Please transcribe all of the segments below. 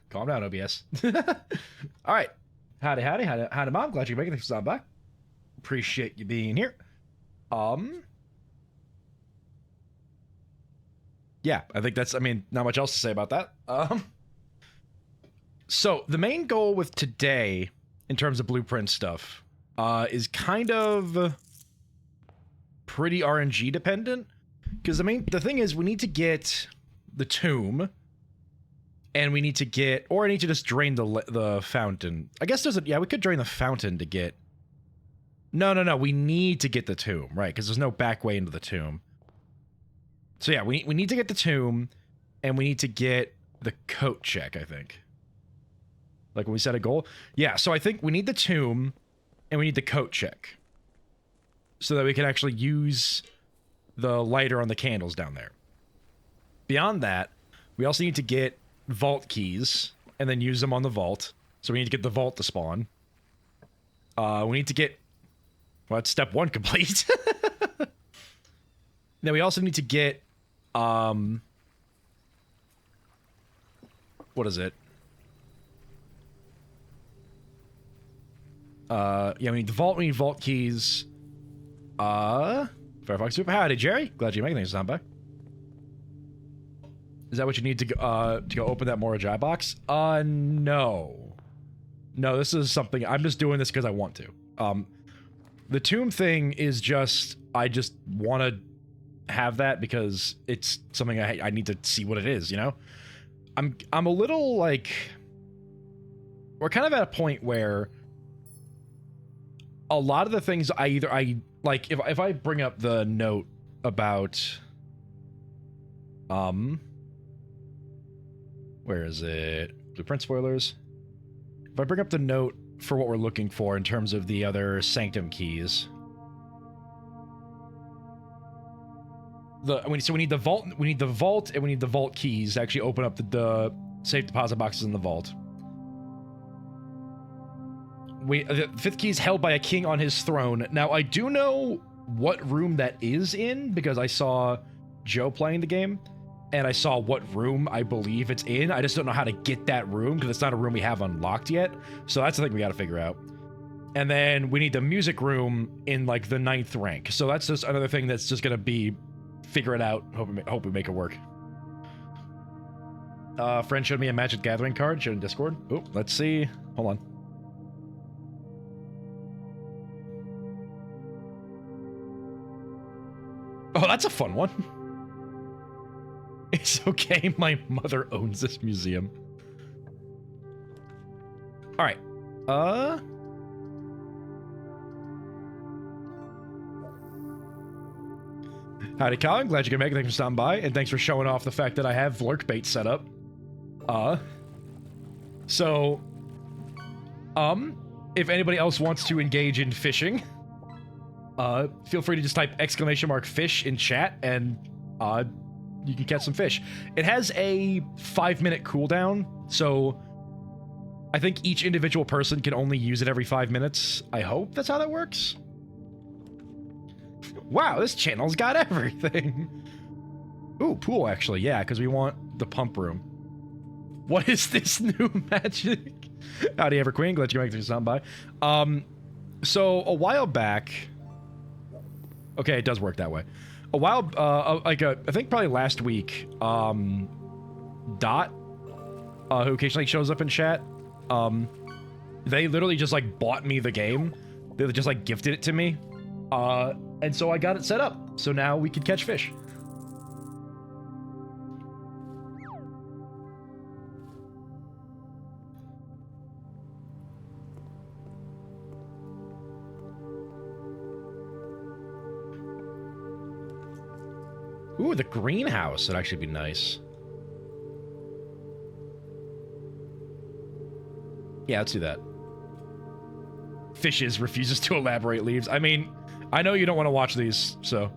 Calm down, OBS. All right. Howdy, Mom. Glad you can make it. Thanks for stopping by. Appreciate you being here. Yeah, I think that's, I mean, not much else to say about that. So the main goal with today, in terms of blueprint stuff, is kind of pretty RNG dependent. Because the thing is, we need to get the tomb, and we need to get, or I need to just drain the fountain. I guess yeah, we could drain the fountain to get. No, we need to get the tomb, right? Because there's no back way into the tomb. So yeah, we need to get the tomb, and we need to get the coat check, I think. Like when we set a goal. Yeah, so I think we need the tomb, and we need the coat check. So that we can actually use the lighter on the candles down there. Beyond that, we also need to get vault keys, and then use them on the vault. So we need to get the vault to spawn. We need to get... Well, that's step 1 complete. Then we also need to get... what is it? Yeah, we need the vault, we need vault keys. Firefox Super. Howdy, Jerry. Glad you make things sound by. Is that what you need to go open that Morajai box? No. No, this is something, I'm just doing this because I want to. The tomb thing is just, I just want to have that because it's something I need to see what it is, you know? I'm a little, like... We're kind of at a point where a lot of the things like, if I bring up the note about... Where is it? Blueprint spoilers. If I bring up the note for what we're looking for in terms of the other sanctum keys. So we need the vault, and we need the vault keys to actually open up the safe deposit boxes in the vault. The 5th key is held by a king on his throne. Now, I do know what room that is in because I saw Joe playing the game. And I saw what room I believe it's in. I just don't know how to get that room because it's not a room we have unlocked yet. So that's the thing we got to figure out. And then we need the music room in like the 9th rank. So that's just another thing that's just going to be figure it out. Hope we make it work. Friend showed me a Magic Gathering card. Showed in Discord. Oh, let's see. Hold on. Oh, that's a fun one. It's okay, my mother owns this museum. Alright. Howdy, Colin. Glad you can make it. Thanks for stopping by, and thanks for showing off the fact that I have lurk bait set up. So, if anybody else wants to engage in fishing, feel free to just type !fish in chat, and, you can catch some fish. It has a 5-minute cooldown, so I think each individual person can only use it every 5 minutes. I hope that's how that works. Wow, this channel's got everything. Ooh, pool, actually. Yeah, because we want the pump room. What is this new magic? Howdy, Everqueen. Glad you can make this sound by. So, a while back... Okay, it does work that way. A while, I think probably last week, Dot, who occasionally shows up in chat, they literally just, like, bought me the game. They just, like, gifted it to me. And so I got it set up. So now we can catch fish. Ooh, the greenhouse would actually be nice. Yeah, let's do that. Fishes refuses to elaborate leaves. I mean, I know you don't want to watch these, so...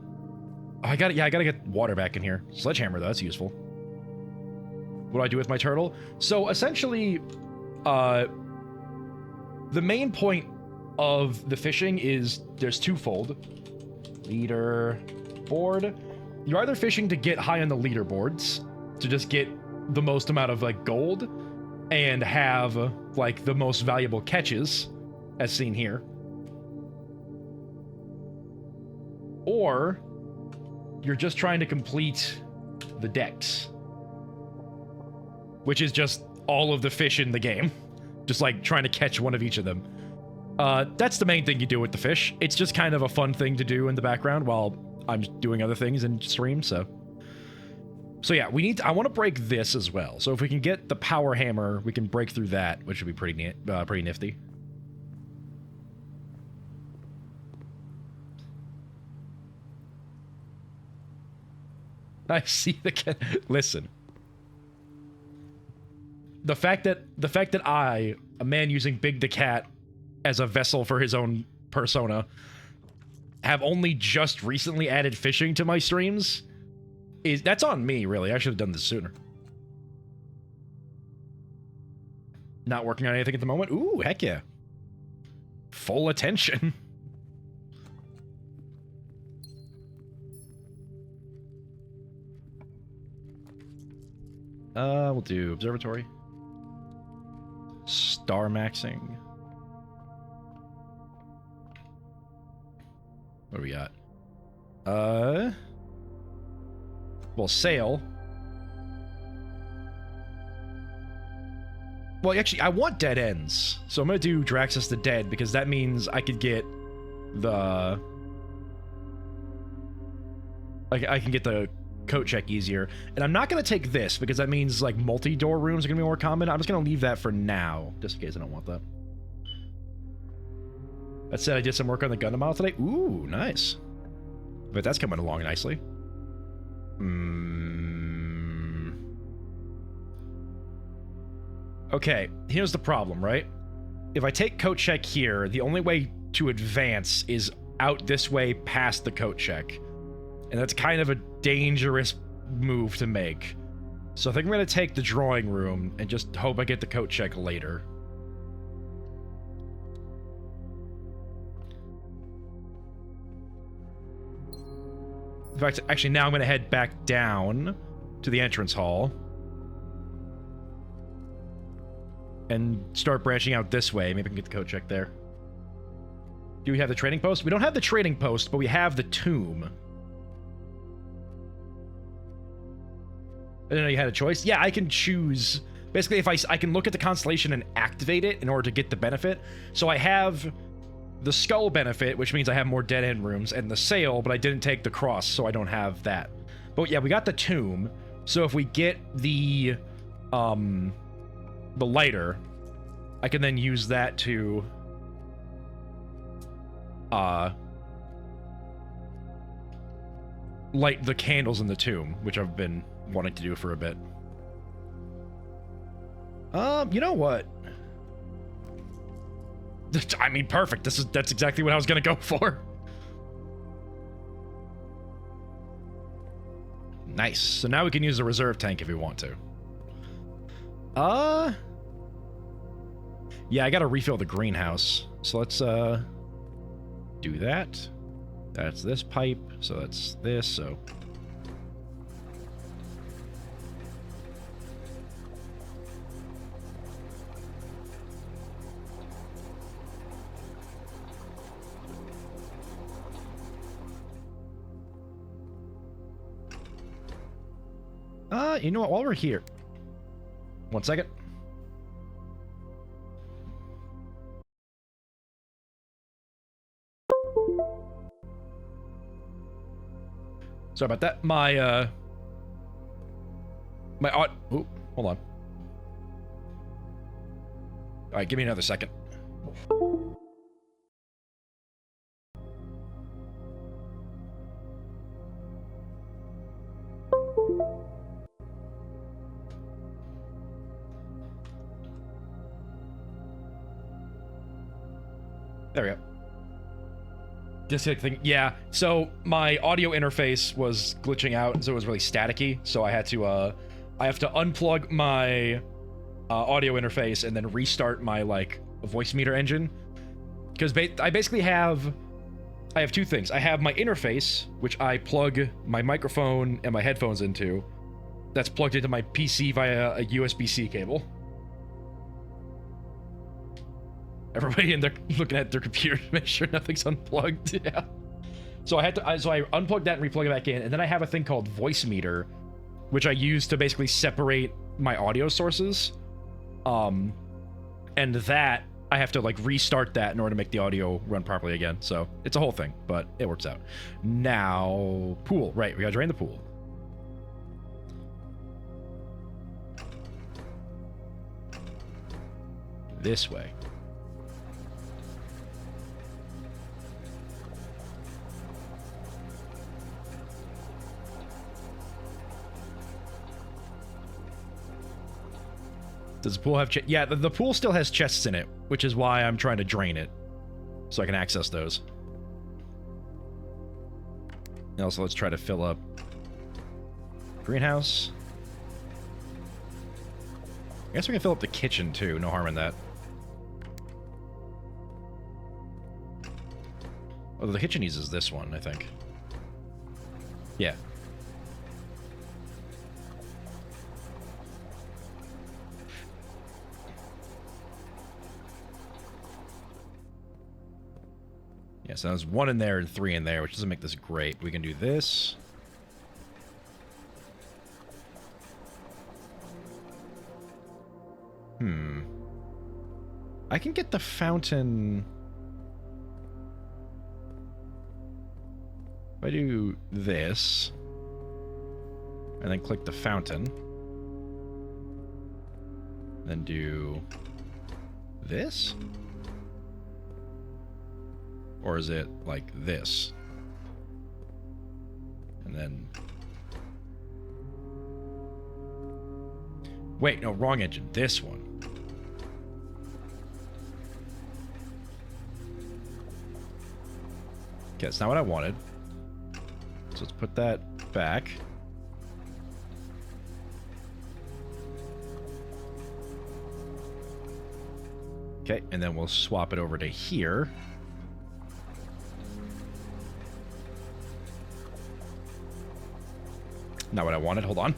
I gotta get water back in here. Sledgehammer, though, that's useful. What do I do with my turtle? So, essentially, the main point of the fishing is there's twofold. Leaderboard. You're either fishing to get high on the leaderboards, to just get the most amount of like gold and have like the most valuable catches, as seen here. Or you're just trying to complete the decks, which is just all of the fish in the game. Just like trying to catch one of each of them. That's the main thing you do with the fish. It's just kind of a fun thing to do in the background while I'm doing other things in stream, so yeah, I want to break this as well. So if we can get the power hammer, we can break through that, which would be pretty nifty. I see the listen. The fact that I, a man using Big the Cat as a vessel for his own persona, have only just recently added fishing to my streams, that's on me, really. I should have done this sooner. Not working on anything at the moment? Ooh, heck yeah. Full attention. We'll do observatory. Star maxing. What do we got? Well, sail. Well, actually, I want dead ends. So I'm going to do Draxus the Dead, because that means I could get the... I can get the coat check easier. And I'm not going to take this, because that means, like, multi-door rooms are going to be more common. I'm just going to leave that for now, just in case I don't want that. That said, I did some work on the Gundam model today. Ooh, nice. But that's coming along nicely. Okay, here's the problem, right? If I take coat check here, the only way to advance is out this way past the coat check. And that's kind of a dangerous move to make. So I think I'm going to take the drawing room and just hope I get the coat check later. In fact, actually, now I'm going to head back down to the entrance hall. And start branching out this way. Maybe I can get the coat check there. Do we have the trading post? We don't have the trading post, but we have the tomb. I didn't know you had a choice. Yeah, I can choose. Basically, if I can look at the constellation and activate it in order to get the benefit. So I have the skull benefit, which means I have more dead end rooms, and the sail, but I didn't take the cross, so I don't have that. But yeah, we got the tomb. So if we get the lighter, I can then use that to light the candles in the tomb, which I've been wanting to do for a bit. You know what? I mean, perfect. That's exactly what I was gonna go for. Nice. So now we can use the reserve tank if we want to. Yeah, I gotta refill the greenhouse. So let's, do that. That's this pipe, so that's this, so... you know what, while we're here... One second. Sorry about that. My oh, hold on. Alright, give me another second. There we go. Disconnect thing. Yeah, so my audio interface was glitching out, so it was really staticky. So I had to, I have to unplug my audio interface and then restart my, like, voice meter engine. Because I basically have... I have two things. I have my interface, which I plug my microphone and my headphones into. that's plugged into my PC via a USB-C cable. Everybody in there looking at their computer to make sure nothing's unplugged. Yeah. So I unplugged that and replug it back in, and then I have a thing called Voice Meter, which I use to basically separate my audio sources. And that I have to like restart that in order to make the audio run properly again. So it's a whole thing, but it works out. Now, pool. Right, we gotta drain the pool. This way. Does the pool have yeah, the pool still has chests in it, which is why I'm trying to drain it, so I can access those. And also, let's try to fill up greenhouse. I guess we can fill up the kitchen, too. No harm in that. Although the kitchen uses this one, I think. Yeah. Yeah, so there's 1 in there and 3 in there, which doesn't make this great. We can do this. I can get the fountain. If I do this, and then click the fountain, then do this? Or is it like this? And then... Wait, no, wrong engine. This one. Okay, that's not what I wanted. So let's put that back. Okay, and then we'll swap it over to here. Not what I wanted. Hold on.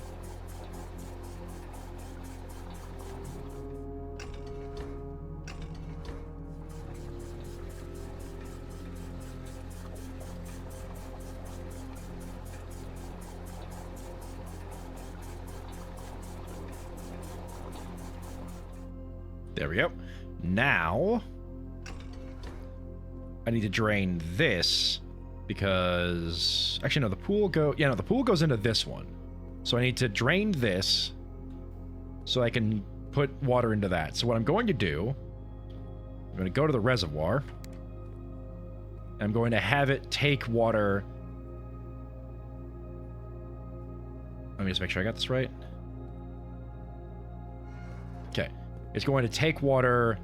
There we go. Now, I need to drain this because... Actually, no, the pool the pool goes into this one. So I need to drain this so I can put water into that. So what I'm going to do, I'm going to go to the reservoir. And I'm going to have it take water... Let me just make sure I got this right. Okay. It's going to take water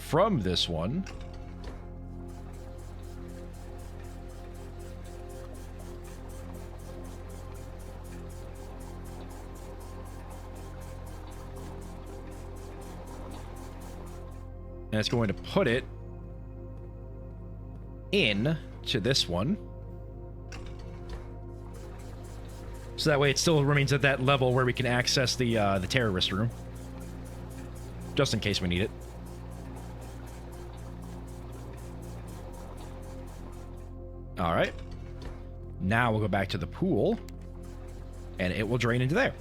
from this one. And it's going to put it in to this one. So that way it still remains at that level where we can access the terrorist room. Just in case we need it. Alright. Now we'll go back to the pool. And it will drain into there.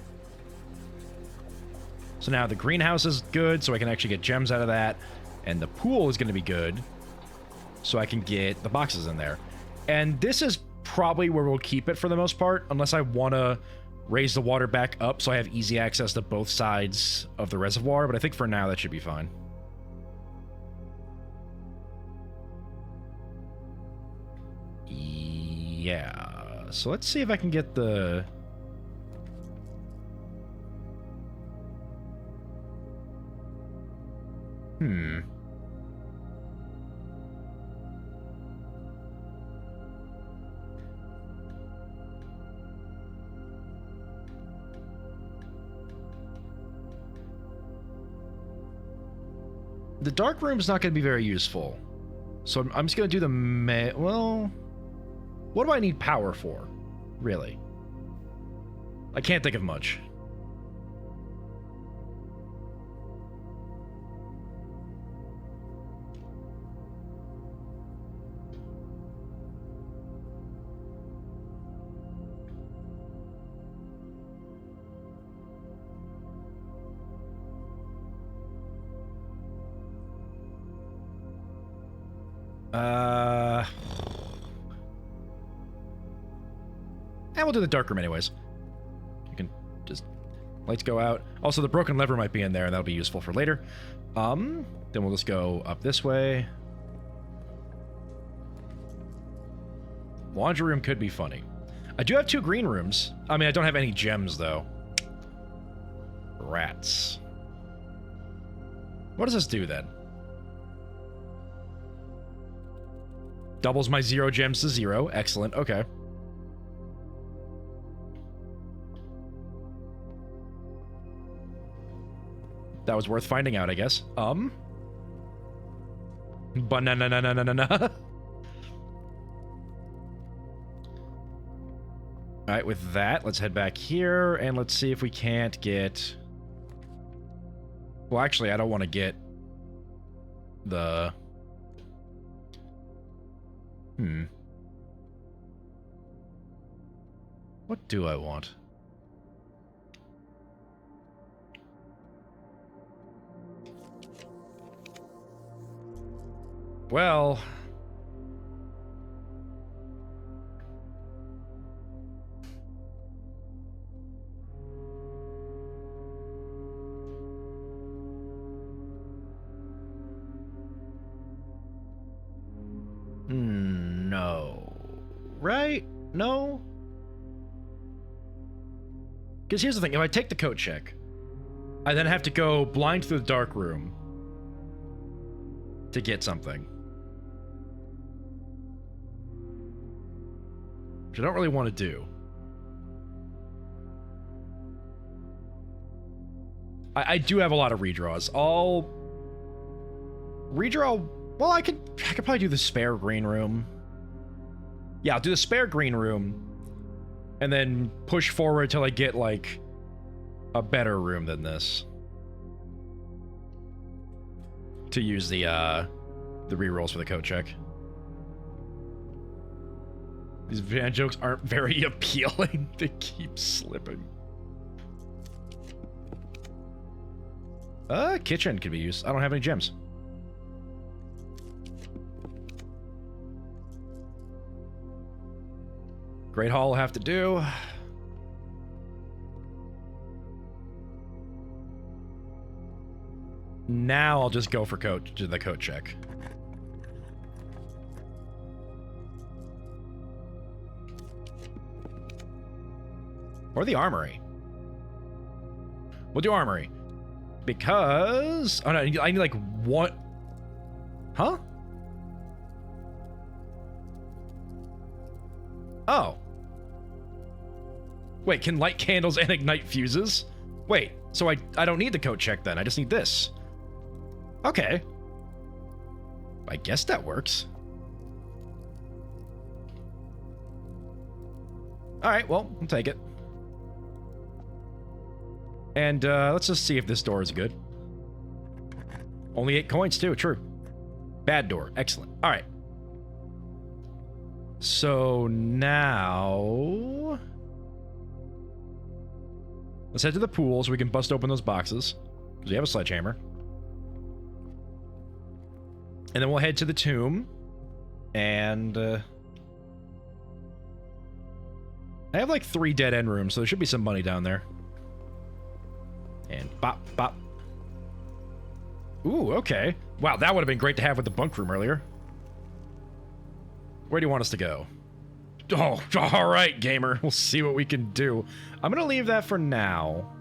So now the greenhouse is good, so I can actually get gems out of that. And the pool is going to be good, so I can get the boxes in there. And this is probably where we'll keep it for the most part, unless I want to raise the water back up so I have easy access to both sides of the reservoir, but I think for now that should be fine. Yeah, so let's see if I can get the... The dark room is not going to be very useful. So I'm just going to do the... Well... What do I need power for? Really? I can't think of much. And we'll do the dark room anyways. You can just... Lights go out. Also, the broken lever might be in there, and that'll be useful for later. Then we'll just go up this way. Laundry room could be funny. I do have 2 green rooms. I mean, I don't have any gems, though. Rats. What does this do, then? Doubles my 0 gems to 0. Excellent. Okay. That was worth finding out, I guess. Banana. Alright, with that, let's head back here, and let's see if we can't get... Well, actually, I don't want to get the... What do I want? Well... No. Right? No? Because here's the thing. If I take the coat check, I then have to go blind through the dark room to get something. Which I don't really want to do. I do have a lot of redraws. I'll redraw... Well, I could probably do the spare green room. Yeah, I'll do the spare green room. And then push forward till I get, like, a better room than this. To use the rerolls for the coat check. These van jokes aren't very appealing. They keep slipping. Kitchen could be used. I don't have any gems. Great Hall will have to do. Now I'll just go for the coat check. Or the armory. We'll do armory. Because... Oh no, I need like one... Huh? Oh. Wait, can light candles and ignite fuses? Wait, so I don't need the coat check then, I just need this. Okay. I guess that works. Alright, well, I'll take it. And let's just see if this door is good. Only 8 coins too, true. Bad door, excellent. Alright. So now... Let's head to the pool so we can bust open those boxes. Because we have a sledgehammer. And then we'll head to the tomb. And... I have like 3 dead end rooms, so there should be some money down there. And bop, bop. Ooh, okay. Wow, that would have been great to have with the bunk room earlier. Where do you want us to go? Oh, all right, gamer. We'll see what we can do. I'm going to leave that for now.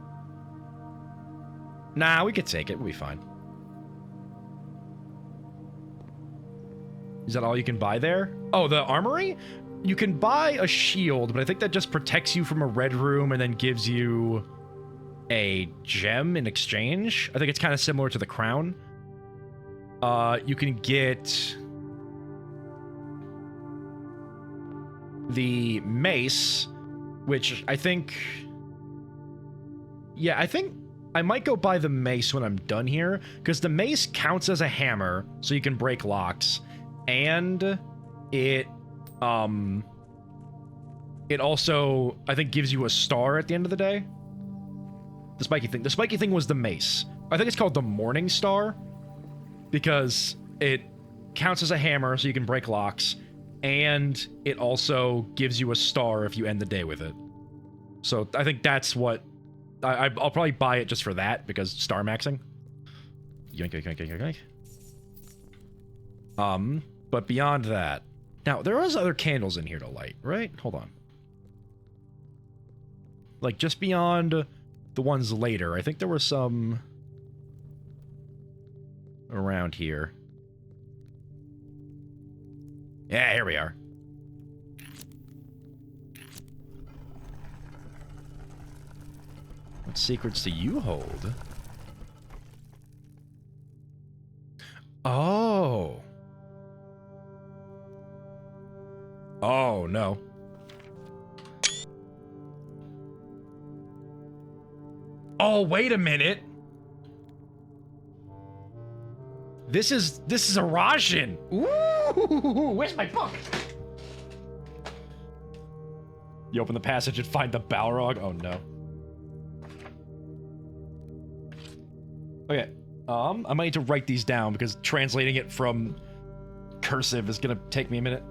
Nah, we could take it. We'll be fine. Is that all you can buy there? Oh, the armory? You can buy a shield, but I think that just protects you from a red room and then gives you a gem in exchange. I think it's kind of similar to the crown. You can get the mace, which I think... Yeah, I think I might go buy the mace when I'm done here, because the mace counts as a hammer, so you can break locks, and it also, I think, gives you a star at the end of the day. The spiky thing. The spiky thing was the mace. I think it's called the Morning Star, because it counts as a hammer, so you can break locks, and it also gives you a star if you end the day with it. So I think that's what... I'll probably buy it just for that, because star maxing. Yoink, yoink, yoink, yoink, yoink. But beyond that... Now, there was other candles in here to light, right? Hold on. Like, just beyond the ones later, I think there were some... around here. Yeah, here we are. What secrets do you hold? Oh. Oh, no. Oh, wait a minute. This is a Rajin. Ooh, where's my book? You open the passage and find the Balrog. Oh no. Okay. I might need to write these down because translating it from cursive is gonna take me a minute.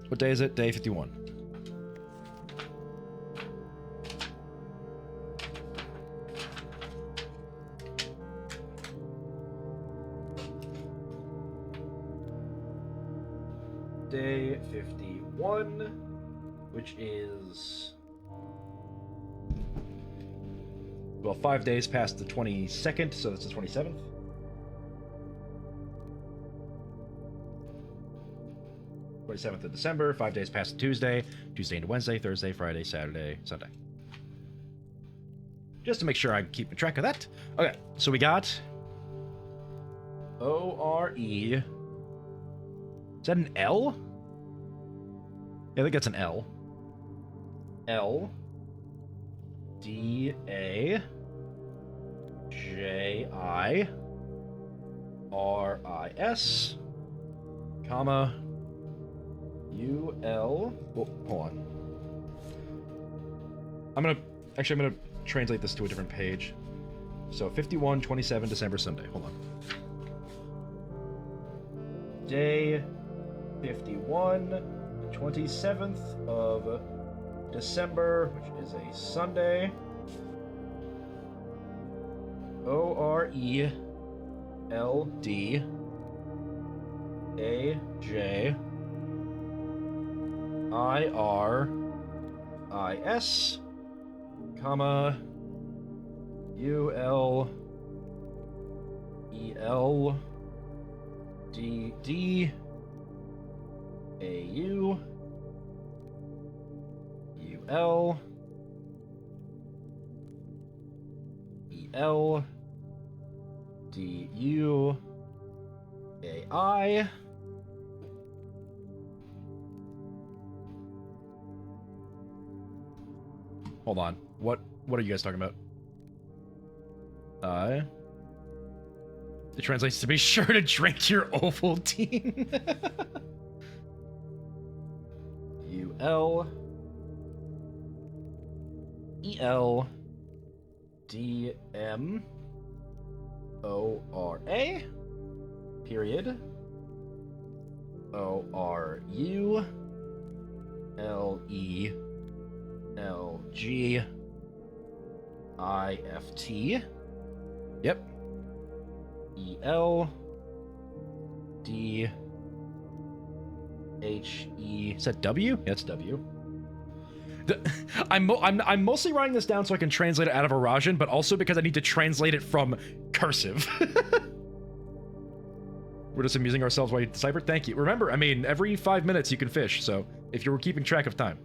What day is it? Day 51. Day 51, which is... well, 5 days past the 22nd, so that's the 27th. Of December, 5 days past Tuesday, Tuesday into Wednesday, Thursday, Friday, Saturday, Sunday. Just to make sure I'm keeping track of that. Okay, so we got O-R-E. Is that an L? Yeah, I think that's an L. L D A J I R I S, comma U L. Oh, hold on. I'm gonna translate this to a different page. So 51/27 December Sunday. Hold on. Day 51, 27th of December, which is a Sunday. ORELDAJIRIS, comma ULELDDAU ULELDUAI. Hold on. What are you guys talking about? It translates to be sure to drink your Ovaltine. ULELDMORA period ORULELGIFT. Yep. ELDHE. Is that W? Yeah, it's W. I'm mostly writing this down so I can translate it out of Arajan, but also because I need to translate it from cursive. We're just amusing ourselves while you decipher. Thank you. Remember, I mean, every 5 minutes you can fish, so if you were keeping track of time.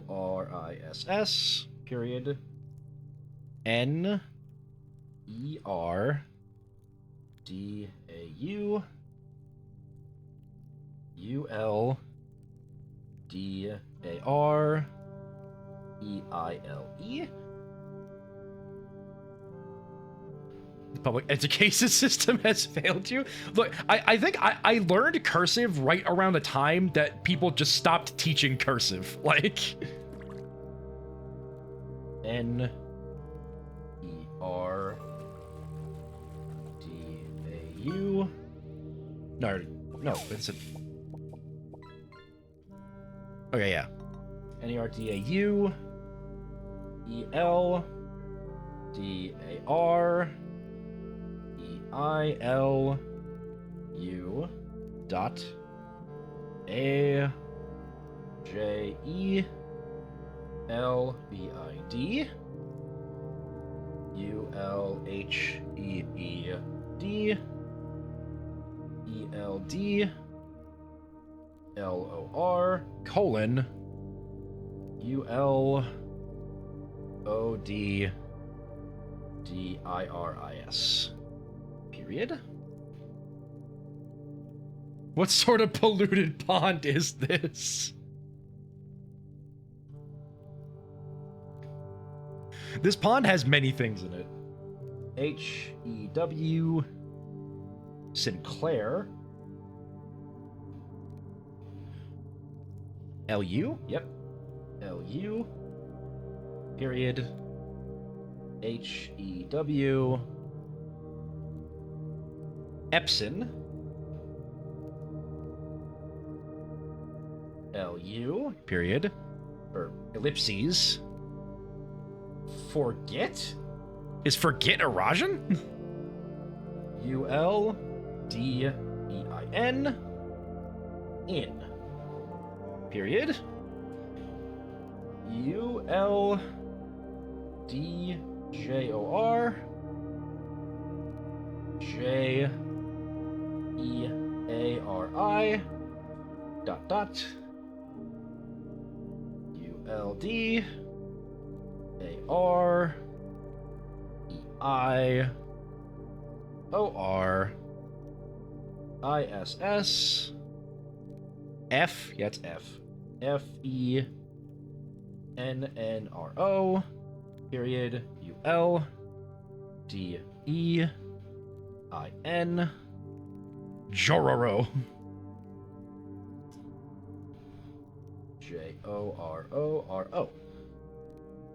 ORISS period NERDAU ULDAREILE. The public education system has failed you. Look, I think I learned cursive right around the time that people just stopped teaching cursive. Like, N E R D A U. No, it's a. Okay, yeah. N-E-R-D-A-U E-L-D-A-R-E-I-L-U dot A-J-E-L-B-I-D U-L-H-E-E-D E-L-D L-O-R colon U-L-O-D-D-I-R-I-S period. What sort of polluted pond is this? This pond has many things in it. H-E-W Sinclair L-U? Yep. L-U period H-E-W Epson L-U period or ellipses forget? Is forget Erosion? U-L-D-E-I-N in period U-L-D-J-O-R J-E-A-R-I dot dot U-L-D-A-R-E-I-O-R-I-S-S F, yeah, it's F. F-E-N-N-R-O period U-L-D-E-I-N Jororo J-O-R-O-R-O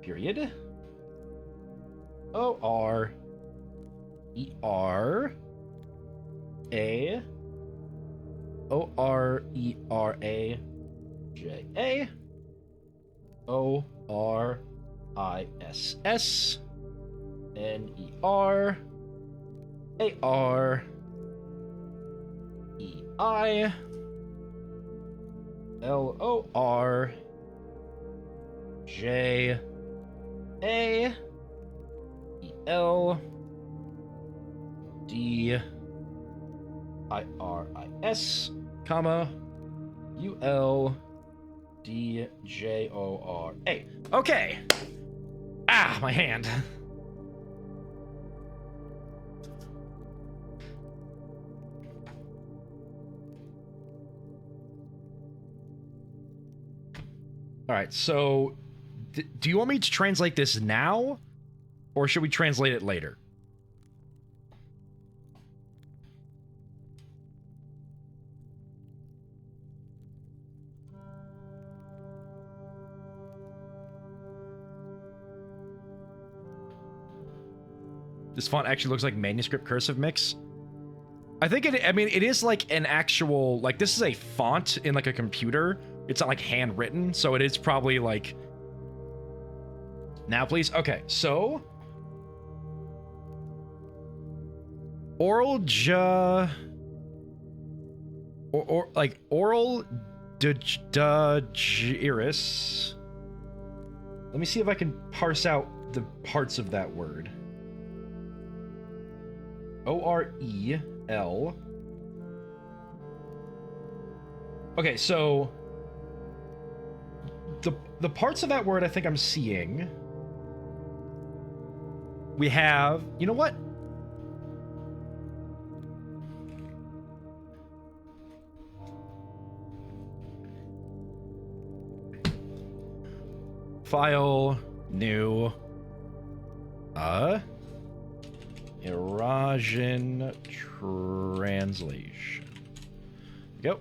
period O-R-E-R-A O-R-E-R-A-J-A O-R-I-S-S-N-E-R-A-R-E-I L-O-R-J-A-E-L-D-I-R-I-S, comma, U-L-D-J-O-R-A. Okay. Ah, my hand. All right, so do you want me to translate this now, or should we translate it later? This font actually looks like manuscript cursive mix. I think I mean, it is like an actual, like, this is a font in like a computer. It's not like handwritten, so it is probably like... Now, please. Okay, so... Oral like, oral iris. Let me see if I can parse out the parts of that word. O-R-E-L. Okay, so the parts of that word I think I'm seeing. We have, you know what? File, new, erosion translation. Go.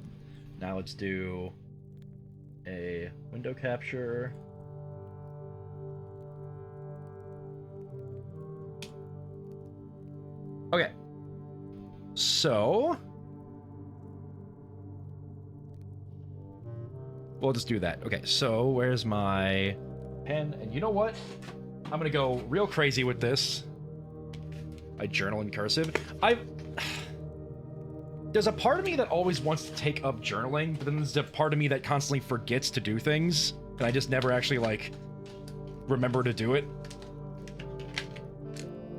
Now let's do a window capture. so we'll just do that. Okay, so where's my pen? And you know what? I'm gonna go real crazy with this. I journal in cursive. There's a part of me that always wants to take up journaling, but then there's a part of me that constantly forgets to do things, and I just never actually, like, remember to do it.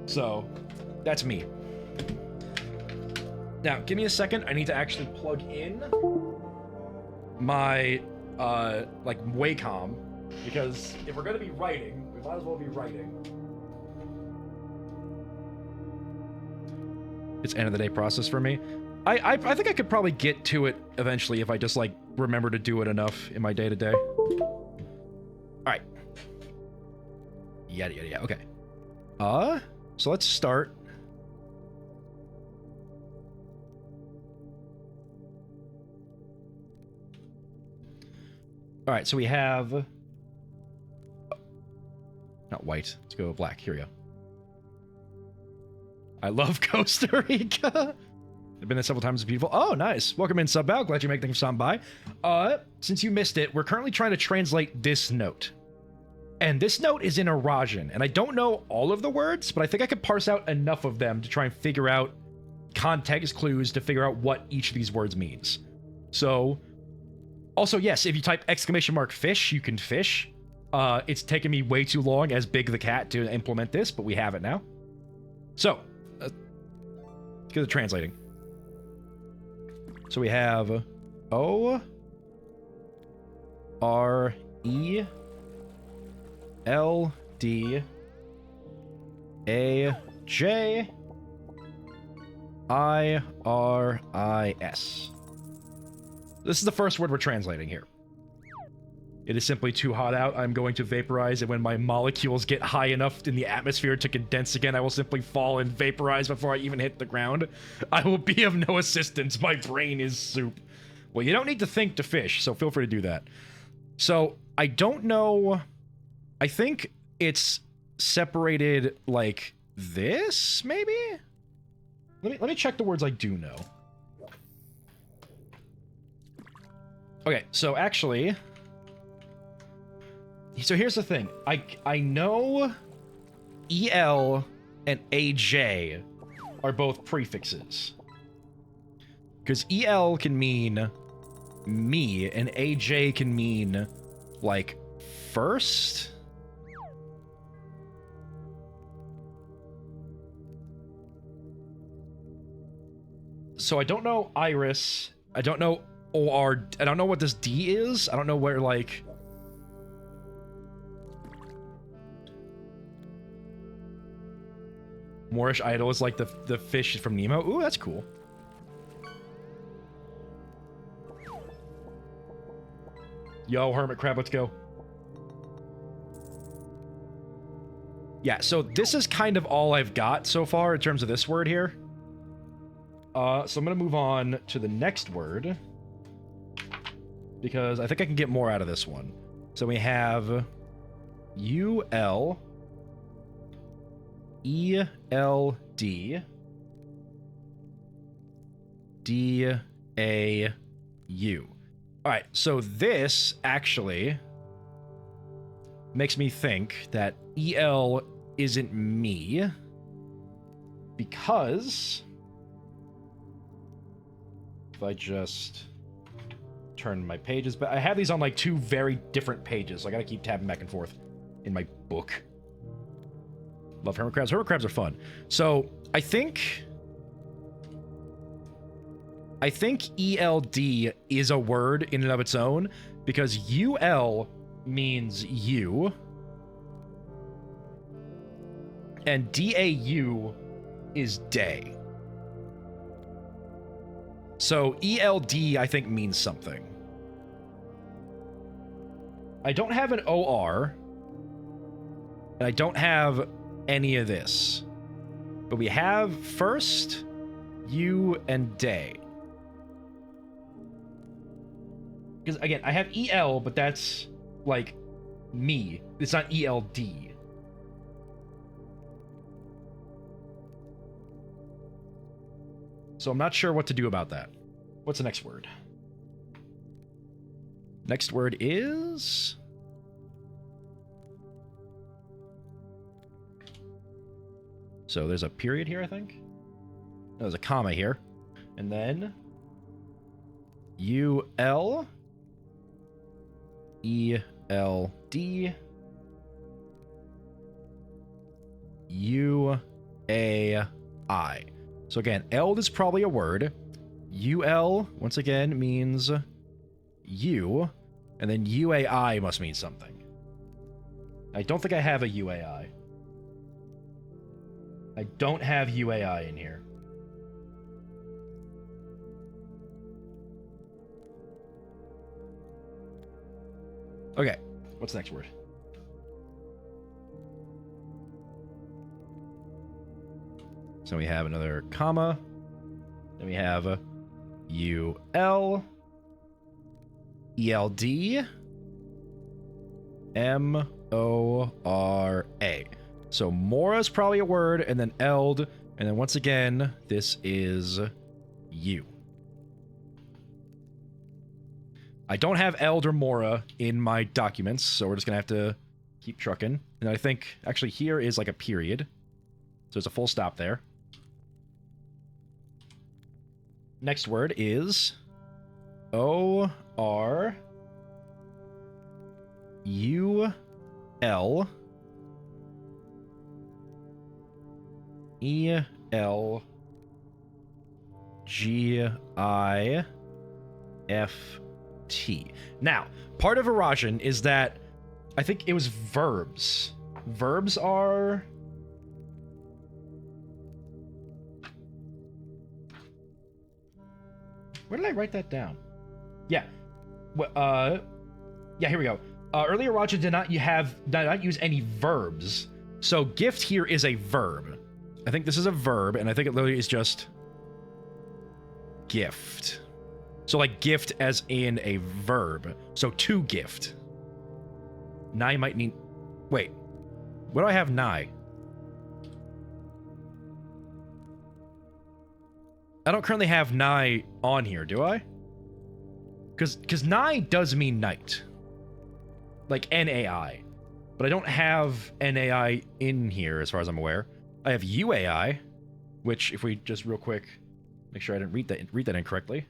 So, that's me. Now, give me a second. I need to actually plug in my, like, Wacom, because if we're gonna be writing, we might as well be writing. It's end of the day process for me. I think I could probably get to it eventually if I just, like, remember to do it enough in my day-to-day. Alright. Yada, yada, yada. Okay. So let's start. Alright, so we have... Not white. Let's go black. Here we go. I love Costa Rica. I've been there several times. It's beautiful. Oh, nice. Welcome in, Subbao. Glad you make things sound by. Since you missed it, we're currently trying to translate this note. And this note is in Arajan. And I don't know all of the words, but I think I could parse out enough of them to try and figure out context clues to figure out what each of these words means. So, also, yes, if you type !fish, you can fish. It's taken me way too long as Big the Cat to implement this, but we have it now. So, let's get to translating. So we have O R E L D A J I R I S. This is the first word we're translating here. It is simply too hot out. I'm going to vaporize, and when my molecules get high enough in the atmosphere to condense again, I will simply fall and vaporize before I even hit the ground. I will be of no assistance. My brain is soup. Well, you don't need to think to fish, so feel free to do that. So, I don't know... I think it's separated like this, maybe? Let me check the words I do know. Okay, so actually... So here's the thing. I know EL and AJ are both prefixes. Because EL can mean me, and AJ can mean, like, first? So I don't know Iris. I don't know OR. I don't know what this D is. I don't know where, like... Moorish idol is like the fish from Nemo. Ooh, that's cool. Yo, hermit crab, let's go. Yeah, so this is kind of all I've got so far in terms of this word here. So I'm gonna move on to the next word, because I think I can get more out of this one. So we have UL ELD DAU. Alright, so this actually makes me think that EL isn't me, because if I just turn my pages, but I have these on like two very different pages, so I gotta keep tabbing back and forth in my book. Love hermit crabs. Hermit crabs are fun. So, I think ELD is a word in and of its own, because UL means you, and DAU is day. So, ELD, I think, means something. I don't have an OR, and I don't have any of this, but we have first, you, and day. Because again, I have EL, but that's like me. It's not ELD. So I'm not sure what to do about that. What's the next word? Next word is... So there's a period here, I think. No, there's a comma here. And then U-L E-L-D U-A-I. So again, eld is probably a word. U-L, once again, means you. And then U-A-I must mean something. I don't think I have a U-A-I. I don't have U-A-I in here. Okay, what's the next word? So we have another comma. Then we have a U-L E-L-D M-O-R-A. So Mora is probably a word, and then eld, and then once again, this is you. I don't have eld or Mora in my documents, so we're just gonna have to keep trucking. And I think, actually, here is like a period. So there's a full stop there. Next word is O-R-U-L E-L-G-I-F-T. Now, part of Erasion is that I think it was verbs. Verbs are... Where did I write that down? Yeah. Yeah, here we go. Earlier Erasion did not use any verbs. So gift here is a verb. I think this is a verb, and I think it literally is just gift. So like gift as in a verb. So to gift. Nigh might need... Wait. What do I have nigh? I don't currently have nigh on here, do I? Because nigh does mean night. Like N-A-I. But I don't have N-A-I in here as far as I'm aware. I have U-A-I, which if we just real quick make sure I didn't read that incorrectly.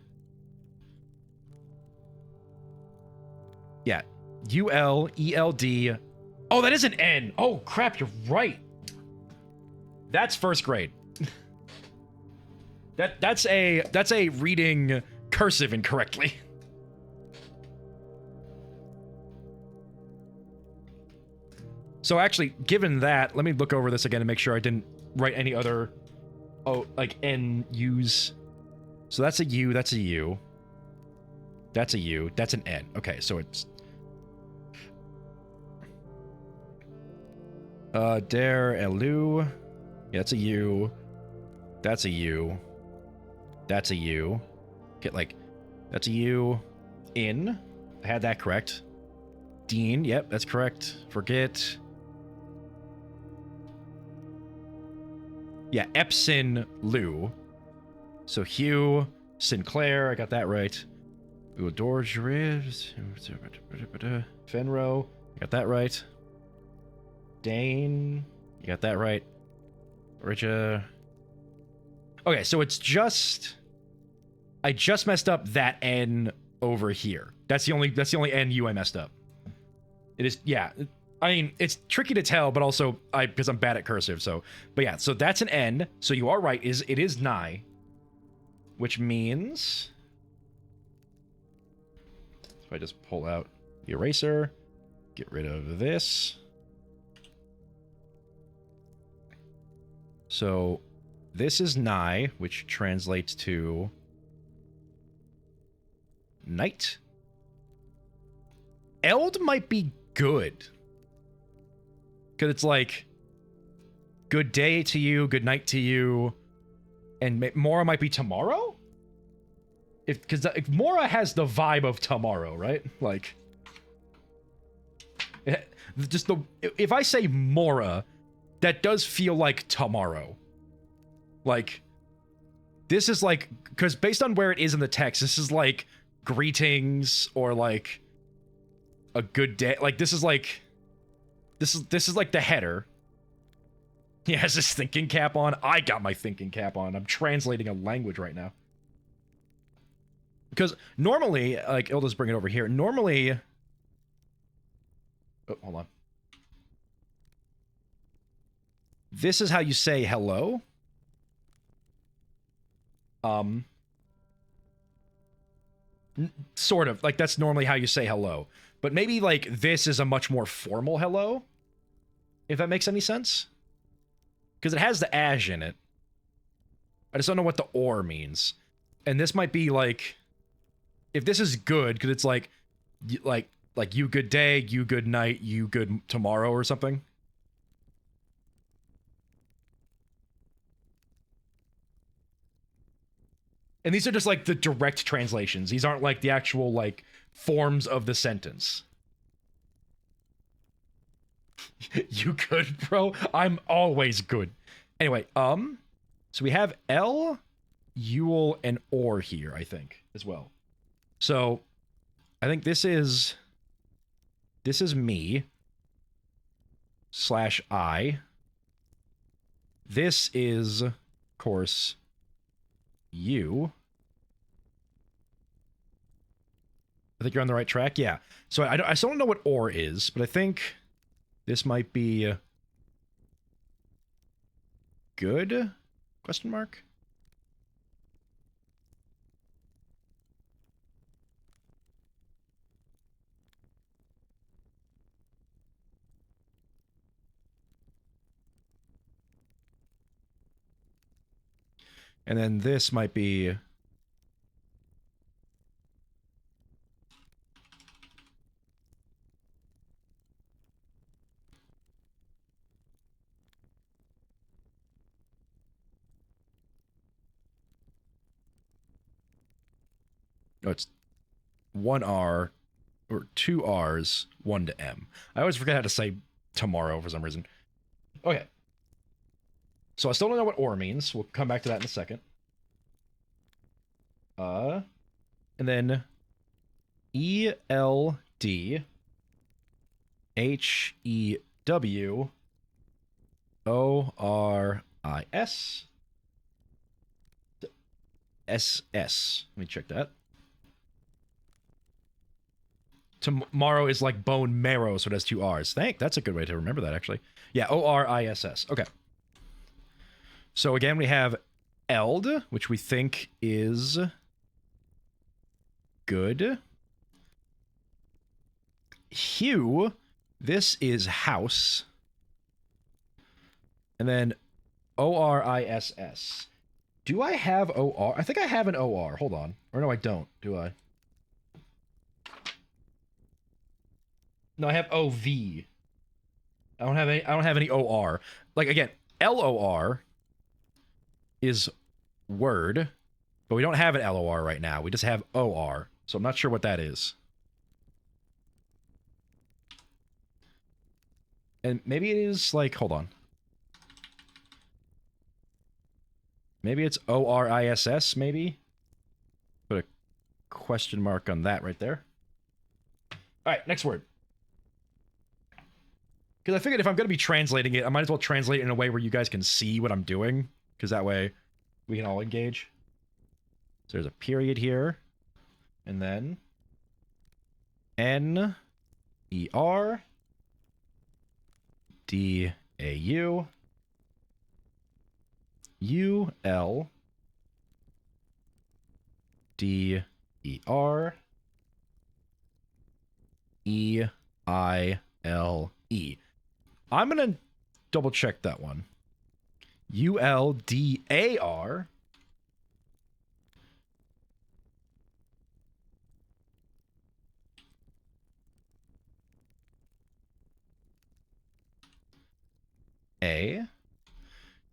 Yeah. U-L-E-L-D. Oh, that is an N. Oh, crap, you're right. That's first grade. That's a reading cursive incorrectly. So actually, given that, let me look over this again and make sure I didn't write any other, like N-U's. So that's a U, that's a U. That's a U, that's an N. Okay, so it's... Der, Elu. Yeah, that's a U. That's a U. That's a U. Get like, that's a U. In. I had that correct. Dean, yep, that's correct. Forget. Yeah, Epson Lou. So Hugh, Sinclair, I got that right. Uador Jariz. Fenro, I got that right. Dane, you got that right. Richa. Okay, so it's just... I just messed up that N over here. That's the only N-U I messed up. It is, yeah. I mean, it's tricky to tell, but also because I'm bad at cursive, so... But yeah, so that's an N. So you are right, it is nigh. Which means... If I just pull out the eraser, get rid of this. So this is nigh, which translates to night. Eld might be good. Because it's like, good day to you, good night to you, and Mora might be tomorrow? Because if Mora has the vibe of tomorrow, right? Like, just if I say Mora, that does feel like tomorrow. Like, This is like, because based on where it is in the text, this is like greetings or like a good day. Like this is like, this is like the header. He has his thinking cap on. I got my thinking cap on. I'm translating a language right now. Because normally, like, I'll just bring it over here. Normally, oh, hold on. This is how you say hello. Sort of. Like, that's normally how you say hello. But maybe, like, this is a much more formal hello. If that makes any sense. Because it has the ash in it. I just don't know what the or means. And this might be, like... If this is good, because it's like you good day, you good night, you good tomorrow or something. And these are just like the direct translations. These aren't like the actual like forms of the sentence. You good, bro? I'm always good. Anyway, so we have L, Yule, and or here, I think, as well. So, I think this is me / I. This is, of course, you. I think you're on the right track. Yeah. So I still don't know what or is, but I think this might be good? Question mark. And then this might be... Oh, it's 1 R, or 2 R's, 1 to M. I always forget how to say tomorrow for some reason. Okay. So I still don't know what or means. We'll come back to that in a second. And then ELD HEW ORIS SS. Let me check that. Tomorrow is like bone marrow, so it has 2 R's. That's a good way to remember that, actually. Yeah, ORISS. Okay. So again, we have eld, which we think is good. Hue, this is house. And then ORISS. Do I have OR? I think I have an OR. Hold on. Or no, I don't. Do I? No, I have OV. I don't have any OR. Like again, LOR is word, but we don't have an LOR right now. We just have OR. So I'm not sure what that is. And maybe it is like, hold on. Maybe it's ORISS, maybe? Put a question mark on that right there. All right, next word. Because I figured if I'm going to be translating it, I might as well translate it in a way where you guys can see what I'm doing. Because that way we can all engage. So there's a period here. And then NER DAU UL DER EILE. I'm going to double check that one. ULDAR A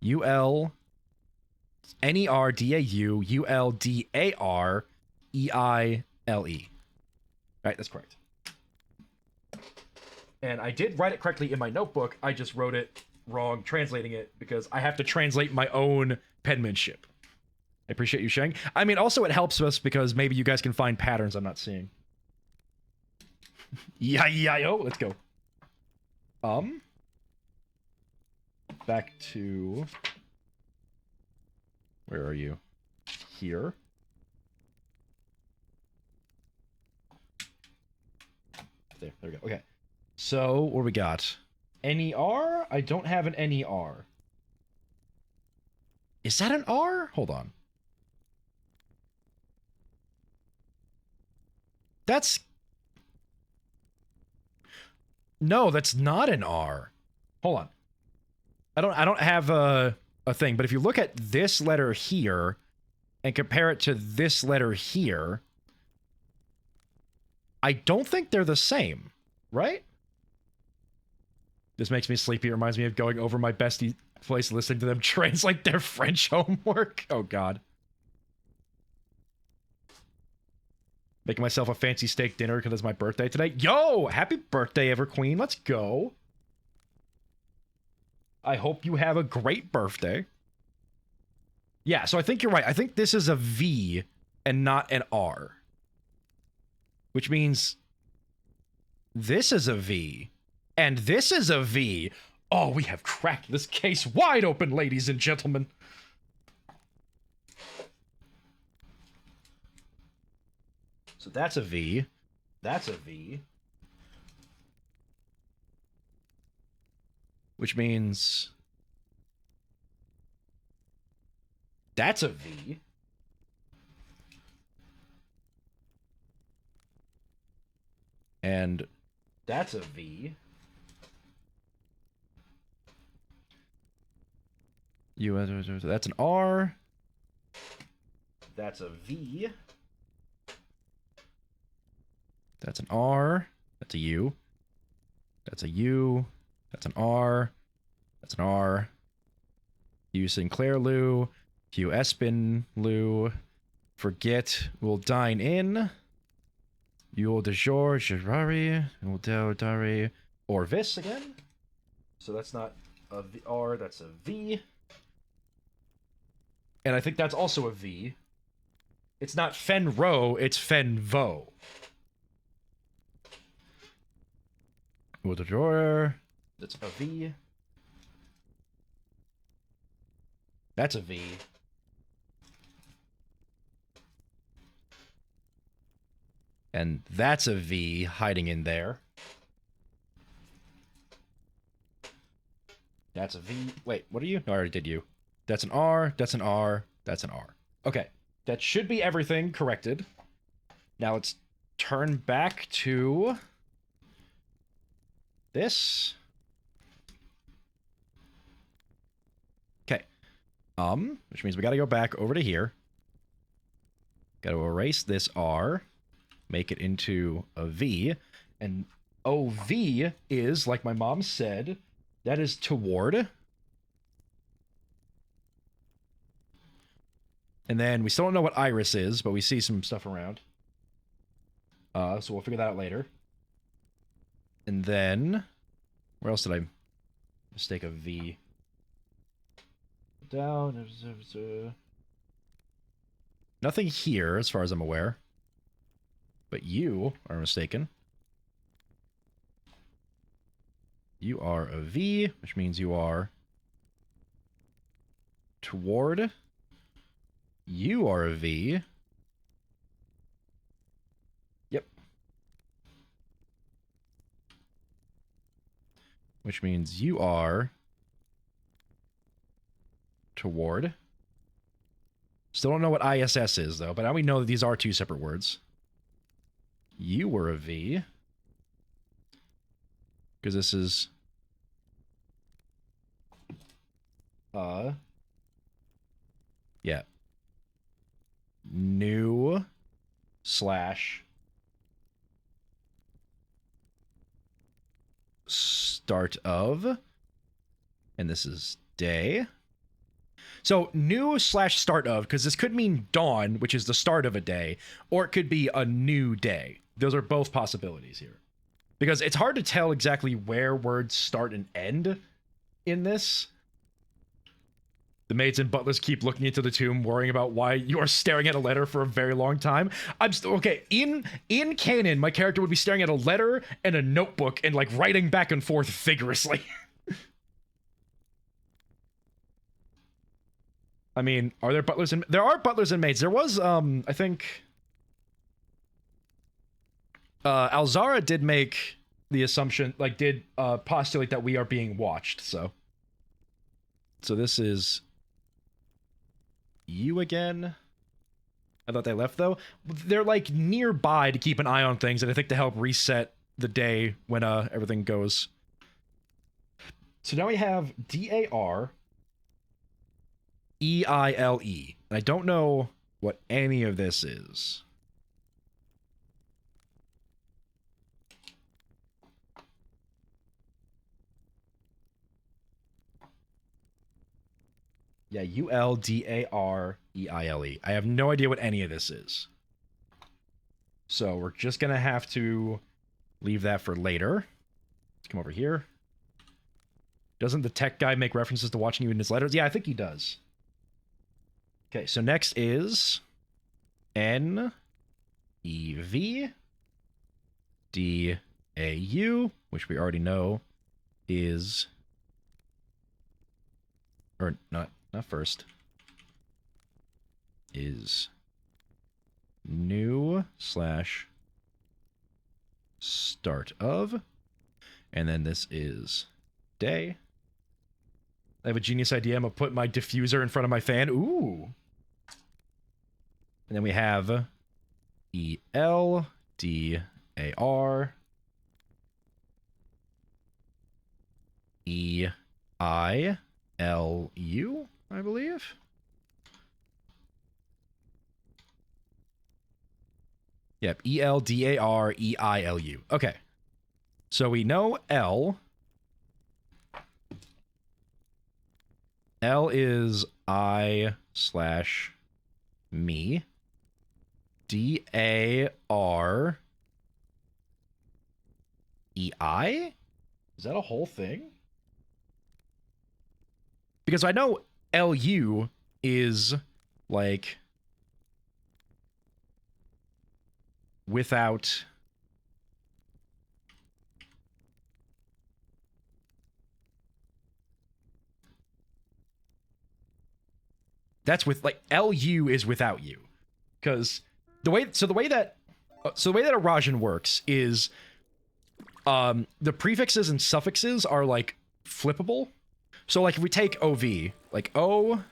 UL NERDAU ULDAR EILE. Right, that's correct. And I did write it correctly in my notebook. I just wrote it wrong translating it because I have to translate my own penmanship. I appreciate you sharing. I mean, also it helps us because maybe you guys can find patterns I'm not seeing. Yeah, let's go. Back to... Where are you? Here. There we go. Okay. So, what we got? NER? I don't have an NER. Is that an R? Hold on. That's... No, that's not an R. Hold on. I don't have a thing, but if you look at this letter here and compare it to this letter here, I don't think they're the same, right? This makes me sleepy. It reminds me of going over my bestie place, listening to them translate their French homework. Oh, God. Making myself a fancy steak dinner because it's my birthday today. Yo, happy birthday, Everqueen. Let's go. I hope you have a great birthday. Yeah, so I think you're right. I think this is a V and not an R. Which means this is a V and this is a V. Oh, we have cracked this case wide open, ladies and gentlemen. So that's a V. That's a V. Which means that's a V. And that's a V. That's an R. That's a V. That's an R. That's a U. That's a U. That's an R. That's an R. U Sinclair Lou. Hugh Espin Lou. Forget will dine in. Yule de Jour, Gerari, Yule del Dari, Orvis again. So that's not a v R, that's a V. And I think that's also a V. It's not Fenro, it's Fenvo. Yule de Jour, that's a V. That's a V. And that's a V hiding in there. That's a V. Wait, what are you? No, I already did you. That's an R. That's an R. That's an R. Okay. That should be everything corrected. Now let's turn back to this. Okay. Which means we got to go back over to here. Got to erase this R. Make it into a V, and OV is, like my mom said, that is toward. And then we still don't know what iris is, but we see some stuff around. So we'll figure that out later. And then, where else did I mistake a V? Down. Nothing here, as far as I'm aware. But you are mistaken. You are a V, which means you are toward. You are a V. Yep. Which means you are toward. Still don't know what ISS is, though, but now we know that these are two separate words. You were a V. Because this is... yeah. New slash start of. And this is day. So new slash start of, because this could mean dawn, which is the start of a day, or it could be a new day. Those are both possibilities here. Because it's hard to tell exactly where words start and end in this. The maids and butlers keep looking into the tomb, worrying about why you are staring at a letter for a very long time. I'm still okay. In canon, my character would be staring at a letter and a notebook and like writing back and forth vigorously. I mean, are there butlers and there are butlers and maids? There was I think Alzara did make the assumption, like did postulate that we are being watched, so this is you again. I thought they left though. They're like nearby to keep an eye on things, and I think to help reset the day when everything goes. So now we have DAREILE. And I don't know what any of this is. Yeah, ULDAREILE. I have no idea what any of this is. So we're just gonna have to leave that for later. Let's come over here. Doesn't the tech guy make references to watching you in his letters? Yeah, I think he does. Okay, so next is NEVDAU, which we already know is, or not first, is new / start of, and then this is day. I have a genius idea. I'm gonna put my diffuser in front of my fan. Ooh. And then we have ELDAR EILU, I believe. Yep, ELDAREILU. Okay. So we know L. L is I/me. DAREI? Is that a whole thing? Because I know LU is like without that's with like LU is without you. Because the way that Arajan works is the prefixes and suffixes are like flippable. So like if we take OV, like OV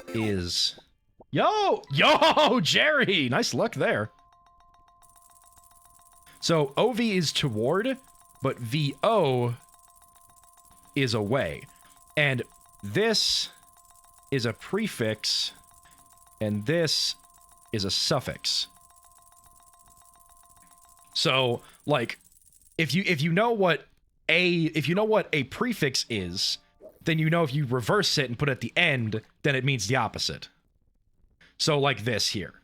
is yo Jerry, nice luck there. So OV is toward, but VO is away. And this is a prefix and this is a suffix. So like if you know what a prefix is, then you know if you reverse it and put it at the end, then it means the opposite. So like this here.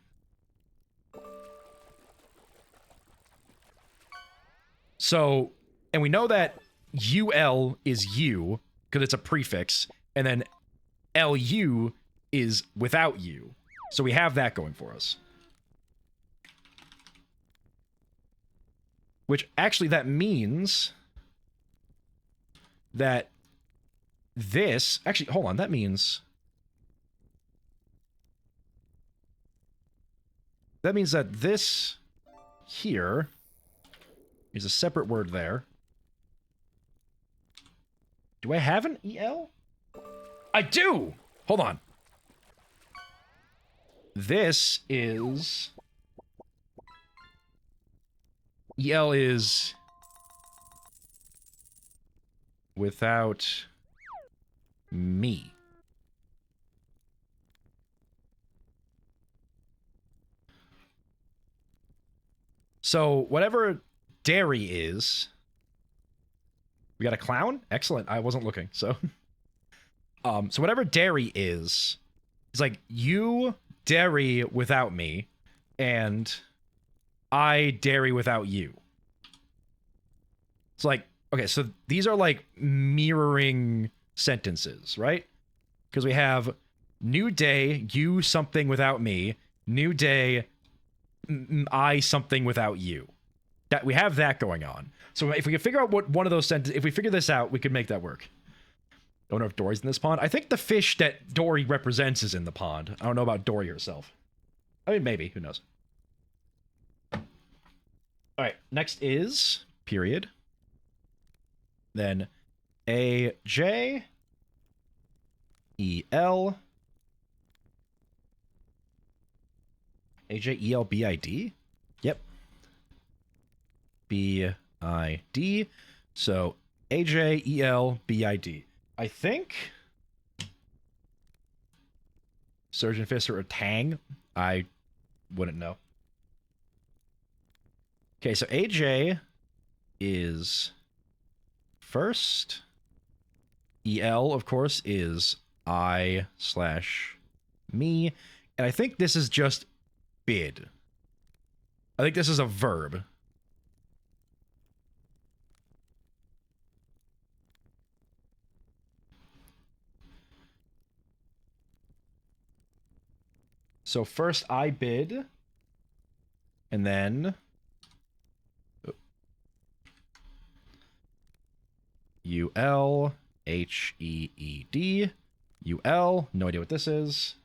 So, and we know that UL is you because it's a prefix, and then LU is without you. So we have that going for us. Which actually that means that this, actually, hold on, that means that this here is a separate word there. Do I have an EL? I do! Hold on. This is... EL is... without me. So, whatever dairy is... We got a clown? Excellent. I wasn't looking, so... so whatever dairy is... It's like, you dairy without me, and I dairy without you. It's like, Okay, so these are like mirroring sentences, right? Because we have new day, you something without me, new day, I something without you. That we have that going on. So if we can figure out what one of those sentences, if we figure this out, we could make that work. Don't know if Dory's in this pond. I think the fish that Dory represents is in the pond. I don't know about Dory herself. I mean, maybe. Who knows? All right. Next is period. Then AJ EL AJELBID? Yep. BID. So AJELBID. I think Surgeon Fister or Tang. I wouldn't know. Okay, so AJ is first. EL, of course, is I/me. And I think this is just bid. I think this is a verb. So first I bid, and then ULHEED. UL, no idea what this is.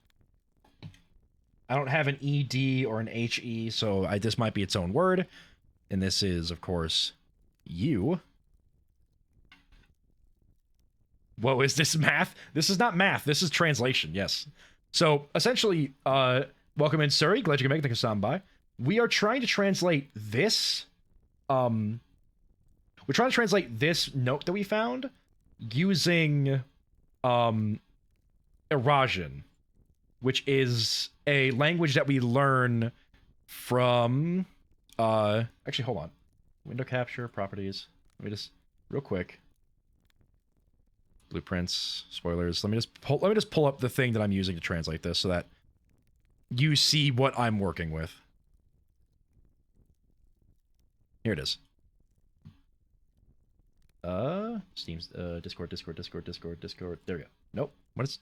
I don't have an ED or an HE, so this might be its own word. And this is, of course, U. Whoa, is this math? This is not math. This is translation, yes. So, essentially, welcome in, Surrey. Glad you can make the Kasambai. We are trying to translate this, we're trying to translate this note that we found using, Eurasian, which is a language that we learn from, actually, hold on. Window capture, properties. Let me just, real quick. Blueprints, spoilers. Let me just pull up the thing that I'm using to translate this so that you see what I'm working with. Here it is. Steam's, Discord. There we go. Nope. What is...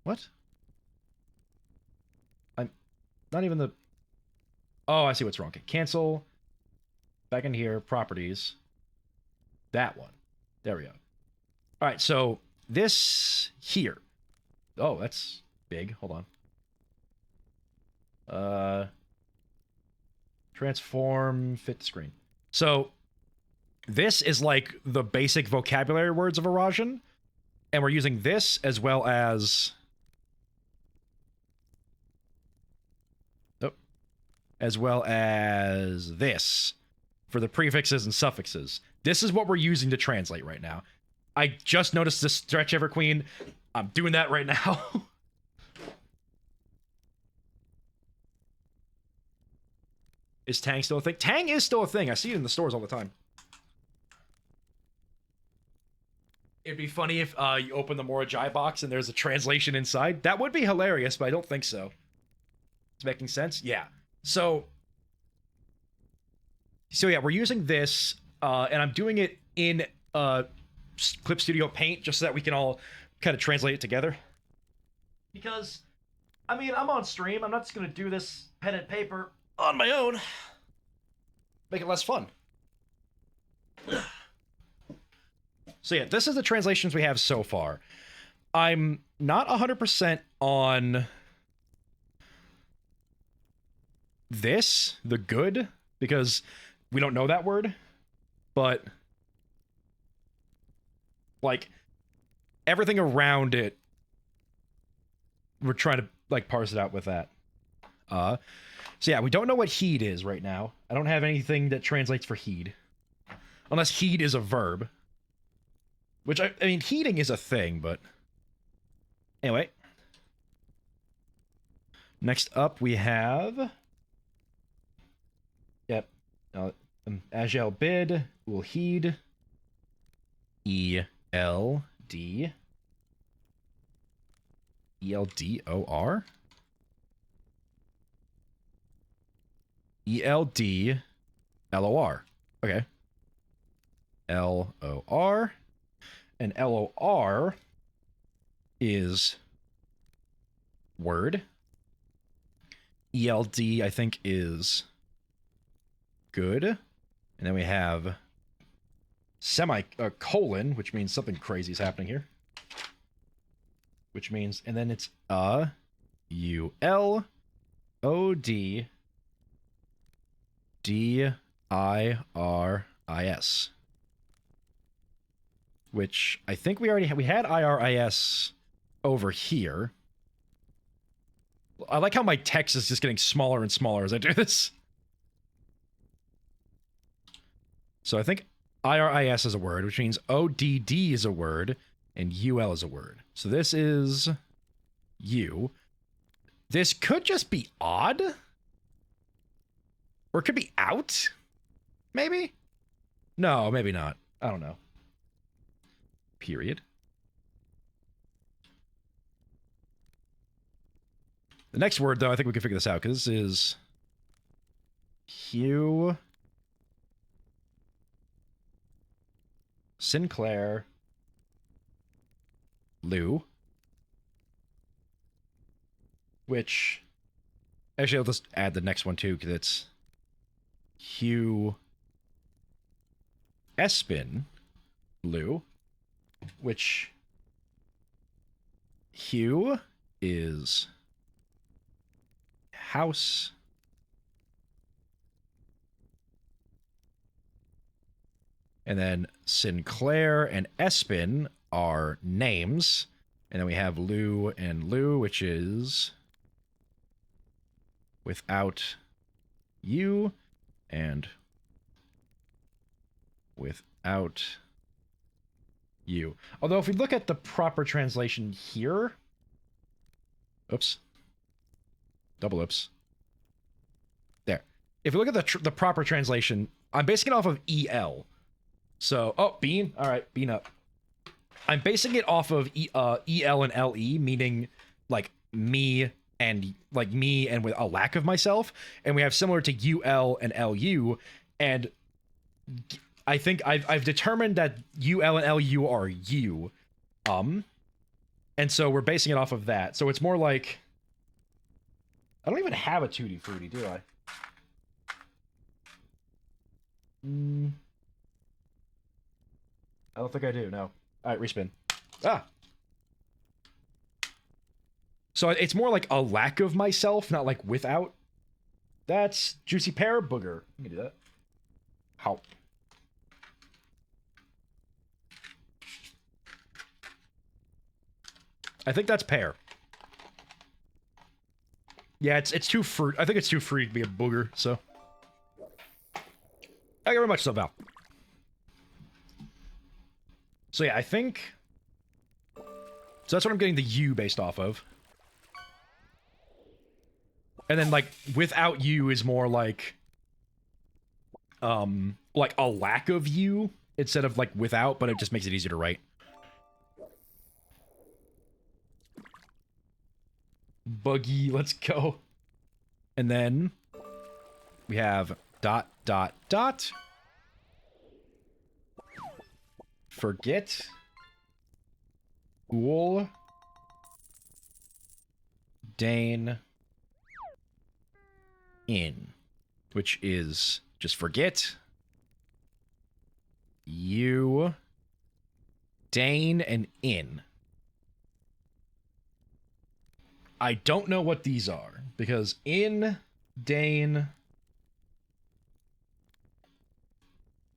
What? I'm not even the... Oh, I see what's wrong. Okay, cancel. Back in here, properties. That one. There we go. All right, so this here. Oh, that's big. Hold on. Transform, fit to screen. So this is like the basic vocabulary words of Eurasian, and we're using this as well as... as well as this for the prefixes and suffixes. This is what we're using to translate right now. I just noticed this stretch ever queen. I'm doing that right now. Is Tang still a thing? Tang is still a thing. I see it in the stores all the time. It'd be funny if you open the Morajai box and there's a translation inside. That would be hilarious, but I don't think so. It's making sense? Yeah. So yeah, we're using this, and I'm doing it in Clip Studio Paint just so that we can all kind of translate it together. Because, I mean, I'm on stream. I'm not just going to do this pen and paper on my own. Make it less fun. So yeah, this is the translations we have so far. I'm not 100% on this, the good, because we don't know that word, but like everything around it, we're trying to like parse it out with that. So yeah, we don't know what heed is right now. I don't have anything that translates for heed, unless heed is a verb, which I mean, heeding is a thing, but anyway. Next up we have, yep, Agile bid will heed ELD ELDOR. E-L-D-L-O-R. Okay. L-O-R. And L-O-R is word. E-L-D, I think, is good. And then we have semicolon, which means something crazy is happening here. Which means, and then it's U-L-O-D-D-I-R-I-S. Which I think we already had. We had I-R-I-S over here. I like how my text is just getting smaller and smaller as I do this. So I think I-R-I-S is a word, which means O-D-D is a word, and U-L is a word. So this is U. This could just be odd. Or it could be out. Maybe? No, maybe not. I don't know. Period. The next word, though, I think we can figure this out, because this is Hugh Sinclair Lou. Which, actually, I'll just add the next one, too, because it's Hugh Espin Lou. Which Hugh is house. And then Sinclair and Espin are names. And then we have Lou and Lou, which is without you and without you. Although if we look at the proper translation here, oops, double oops, there. If we look at the proper translation, I'm basing it off of EL. So, oh, bean, all right, bean up. I'm basing it off of EL and LE, meaning like me and with a lack of myself, and we have similar to UL and LU, and I think I've determined that UL and LU are you, and so we're basing it off of that. So it's more like, I don't even have a Tutti Frutti, do I? I don't think I do. No. All right, respin. Ah. So it's more like a lack of myself, not like without. That's Juicy Pear Booger. You can do that. How? I think that's pear. Yeah, it's too fruit. I think it's too free to be a booger, so. Thank you very much, so Val. So yeah, I think. So that's what I'm getting the U based off of. And then like without you is more like a lack of you instead of like without, but it just makes it easier to write. Buggy, let's go. And then we have ... Forget Ghoul Dane in, which is just forget you Dane and in. I don't know what these are because in, Dane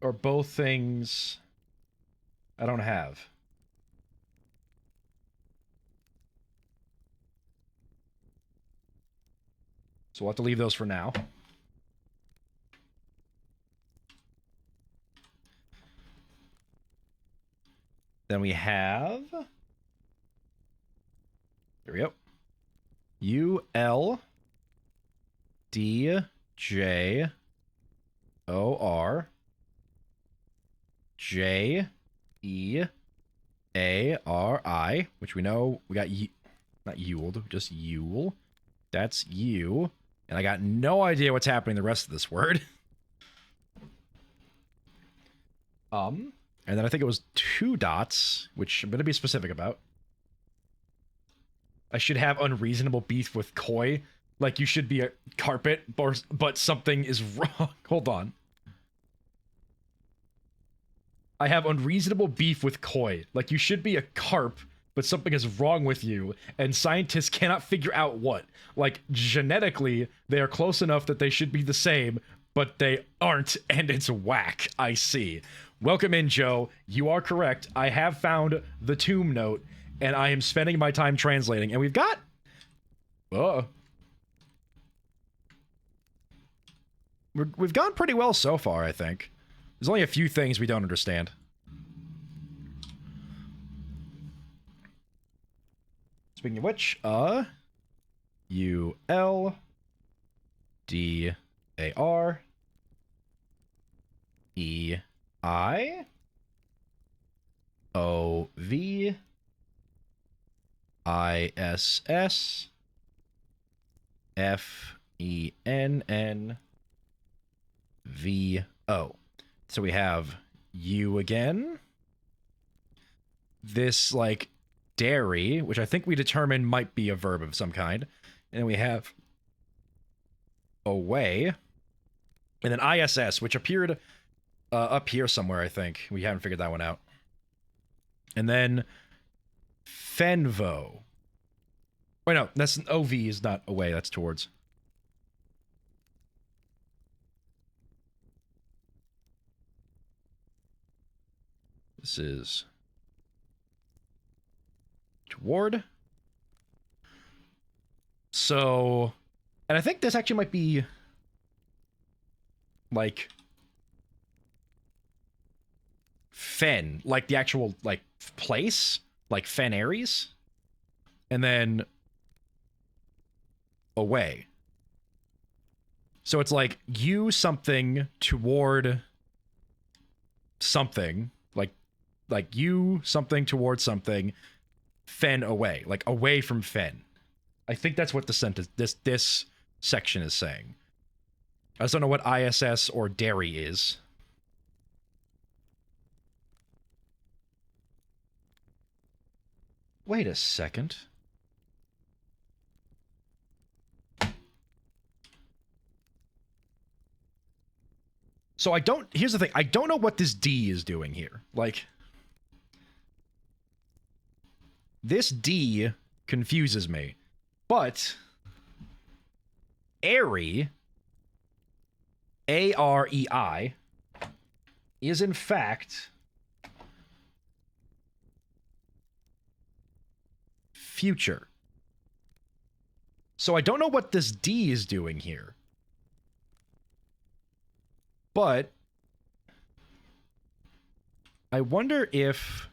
are both things I don't have. So we'll have to leave those for now. Then we have, here we go. ULDJORJEARI, which we know we got not Yule, just Yule. That's you. And I got no idea what's happening the rest of this word. And then I think it was 2 dots, which I'm going to be specific about. I should have unreasonable beef with koi. Like, you should be a carpet, but something is wrong. Hold on. I have unreasonable beef with koi. Like, you should be a carp, but something is wrong with you, and scientists cannot figure out what. Like, genetically, they are close enough that they should be the same, but they aren't, and it's whack. I see. Welcome in, Joe. You are correct. I have found the tomb note, and I am spending my time translating, and we've got... We've gone pretty well so far, I think. There's only a few things we don't understand. Speaking of which, ULDREIOVISSFENNVO. So we have you again. This, like, dairy, which I think we determined might be a verb of some kind. And then we have away. And then ISS, which appeared up here somewhere, I think. We haven't figured that one out. And then Fenvo. Wait, no, that's an OV is not away, that's towards. This is toward. So, and I think this actually might be like Fen, like the actual like place, like Fen Aries, and then away. So it's like you something toward something, like you something towards something, Fen away, like away from Fen. I think that's what the sentence, this section is saying. I just don't know what ISS or dairy is. Wait a second. So I don't, here's the thing, I don't know what this D is doing here. Like, this D confuses me, but Arei, A-R-E-I, is in fact future. So I don't know what this D is doing here. But I wonder if,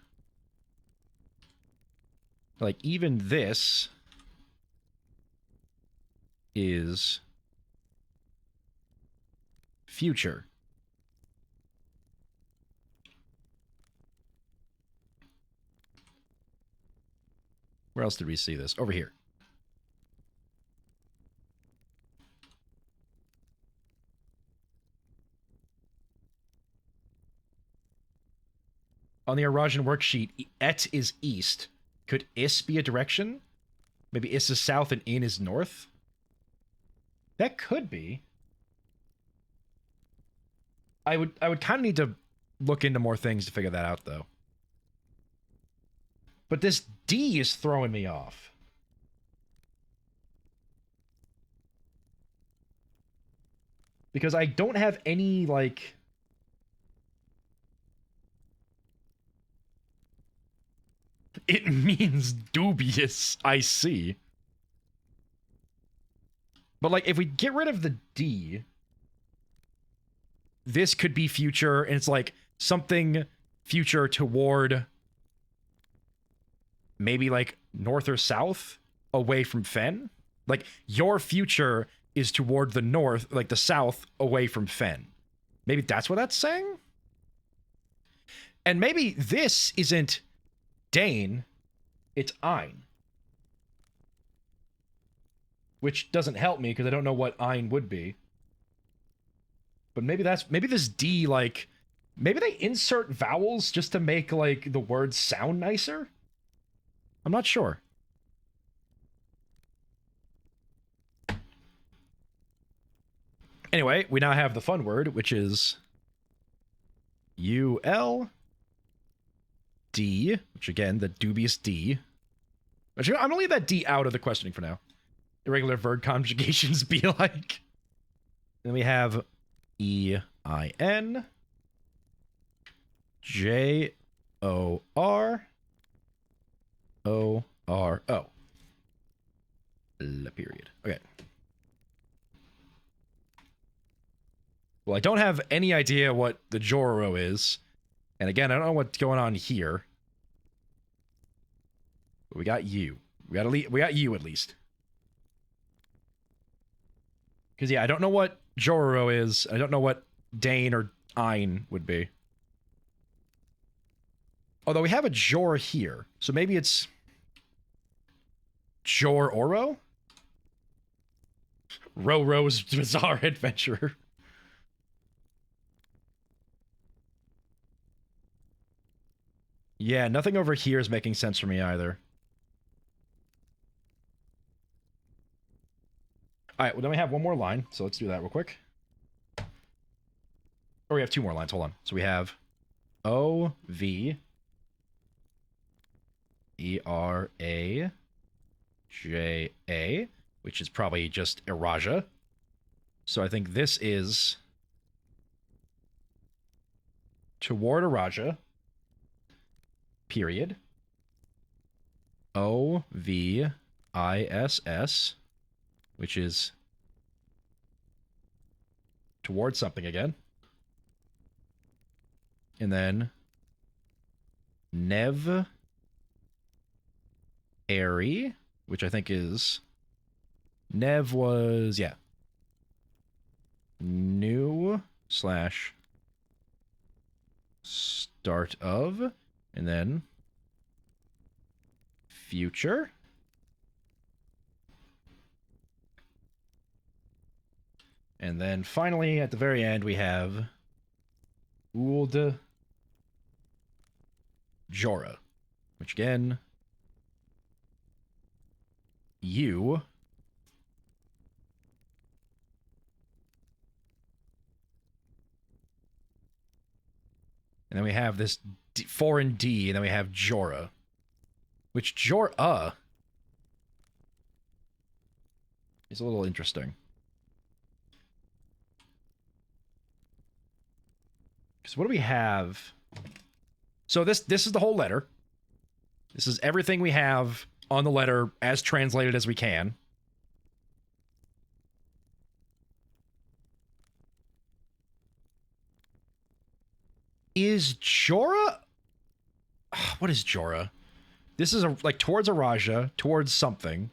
like, even this is future. Where else did we see this? Over here. On the Arajan worksheet, et is east. Could is be a direction? Maybe is south and in is north? That could be. I would kind of need to look into more things to figure that out, though. But this D is throwing me off. Because I don't have any, like... It means dubious, I see. But, like, if we get rid of the D, this could be future, and it's, like, something future toward maybe, like, north or south away from Fen. Like, your future is toward the north, like, the south away from Fen. Maybe that's what that's saying? And maybe this isn't Dane, it's Ein. which doesn't help me because I don't know what ein would be. But maybe this D, like, maybe they insert vowels just to make, like, the words sound nicer? I'm not sure. Anyway, we now have the fun word, which is UL D, which again, the dubious D. Actually, I'm gonna leave that D out of the questioning for now. Irregular verb conjugations be like. Then we have EIN JORORO. La period. Okay. Well, I don't have any idea what the Jororo is. And again, I don't know what's going on here. But we got you. We got you at least. Because, yeah, I don't know what Jororo is. I don't know what Dane or Ein would be. Although we have a Jor here. So maybe it's Jor-Oro? Roro's Bizarre Adventure. Yeah, nothing over here is making sense for me either. Alright, well then we have one more line, so let's do that real quick. Or we have two more lines, hold on. So we have O-V E-R-A-J-A, which is probably just Iraja. So I think this is toward Iraja. Period. O-V-I-S-S, which is towards something again. And then Nev Airy, which I think is Nev was, yeah. New / start of. And then future. And then finally, at the very end, we have Uld Jora, which again, you. And then we have this foreign D, and then we have Jora. Which Jora is a little interesting. Because what do we have? So this is the whole letter. This is everything we have on the letter as translated as we can. Is Jora? What is Jora? This is like towards a Raja, towards something.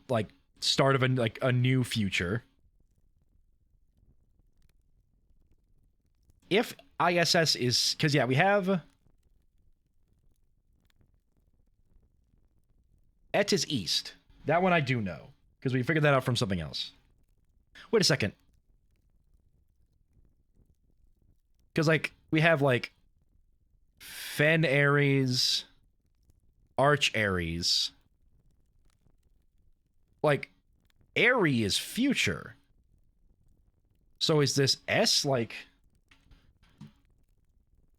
Like start of a new future. If ISS is, because yeah, we have Et is east. That one I do know, because we figured that out from something else. Wait a second. Because, like, we have, like, Fen Aries, Arch Aries. Like, Airy is future. So is this S, like...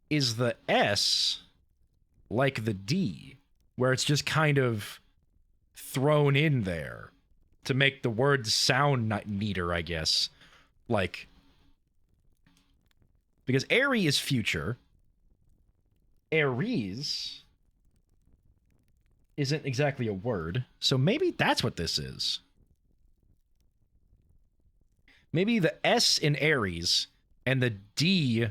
Is the S like the D, where it's just kind of thrown in there to make the words sound neater, I guess. Like, because airy is future. Aries isn't exactly a word, so maybe that's what this is. Maybe the S in Aries and the D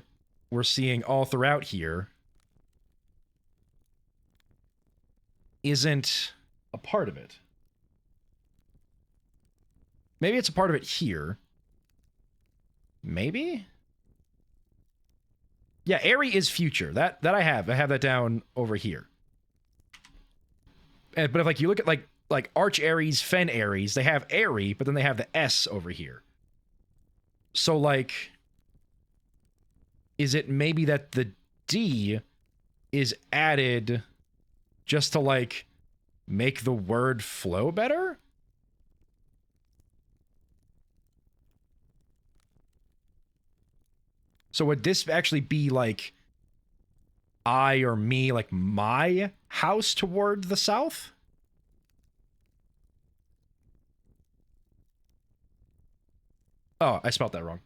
we're seeing all throughout here isn't a part of it. Maybe it's a part of it here. Maybe? Yeah, airy is future. That I have. I have that down over here. But if like you look at like like Arch Aries, Fen Aries, they have Airy, but then they have the S over here. So like, is it maybe that the D is added just to like make the word flow better? So would this actually be like I or me, like my house toward the south? Oh, I spelled that wrong.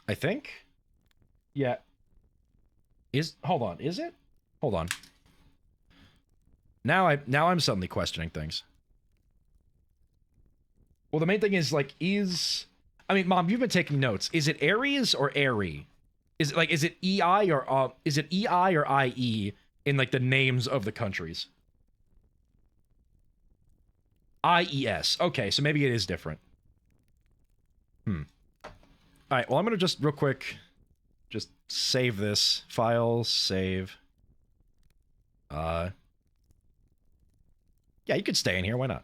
I think. Yeah. Hold on, is it? Hold on. Now I'm suddenly questioning things. Well, the main thing is like I mean, Mom, you've been taking notes. Is it Aries or Airy? Is it EI or is it EI or IE in like the names of the countries? IES. Okay, so maybe it is different. All right, well, I'm going to just real quick just save this file, save. Yeah, you could stay in here, why not?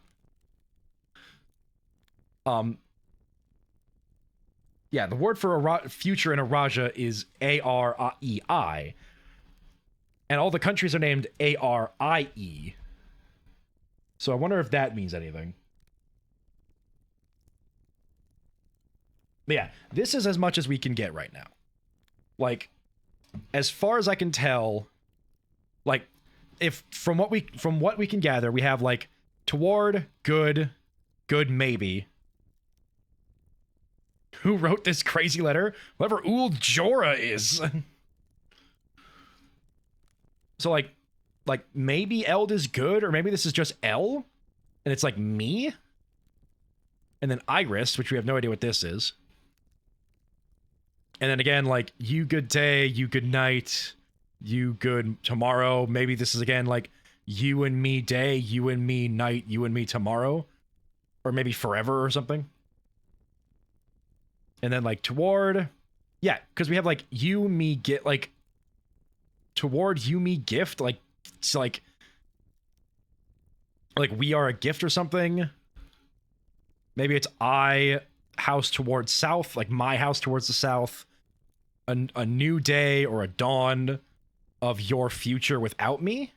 Yeah, the word for future in Araja is AREI. And all the countries are named ARIE. So I wonder if that means anything. But yeah, this is as much as we can get right now. Like, as far as I can tell, like, if from what we can gather, we have like toward, good maybe. Who wrote this crazy letter? Whoever Ul Jorah is. So like maybe Eld is good, or maybe this is just L, and it's like me. And then Iris, which we have no idea what this is. And then again, like you good day, you good night, you good tomorrow. Maybe this is again like you and me day, you and me night, you and me tomorrow. Or maybe forever or something. And then like toward, yeah, because we have like you, me, get like toward you, me, gift, like it's like we are a gift or something. Maybe it's I house towards south, like my house towards the south. A new day or a dawn of your future without me.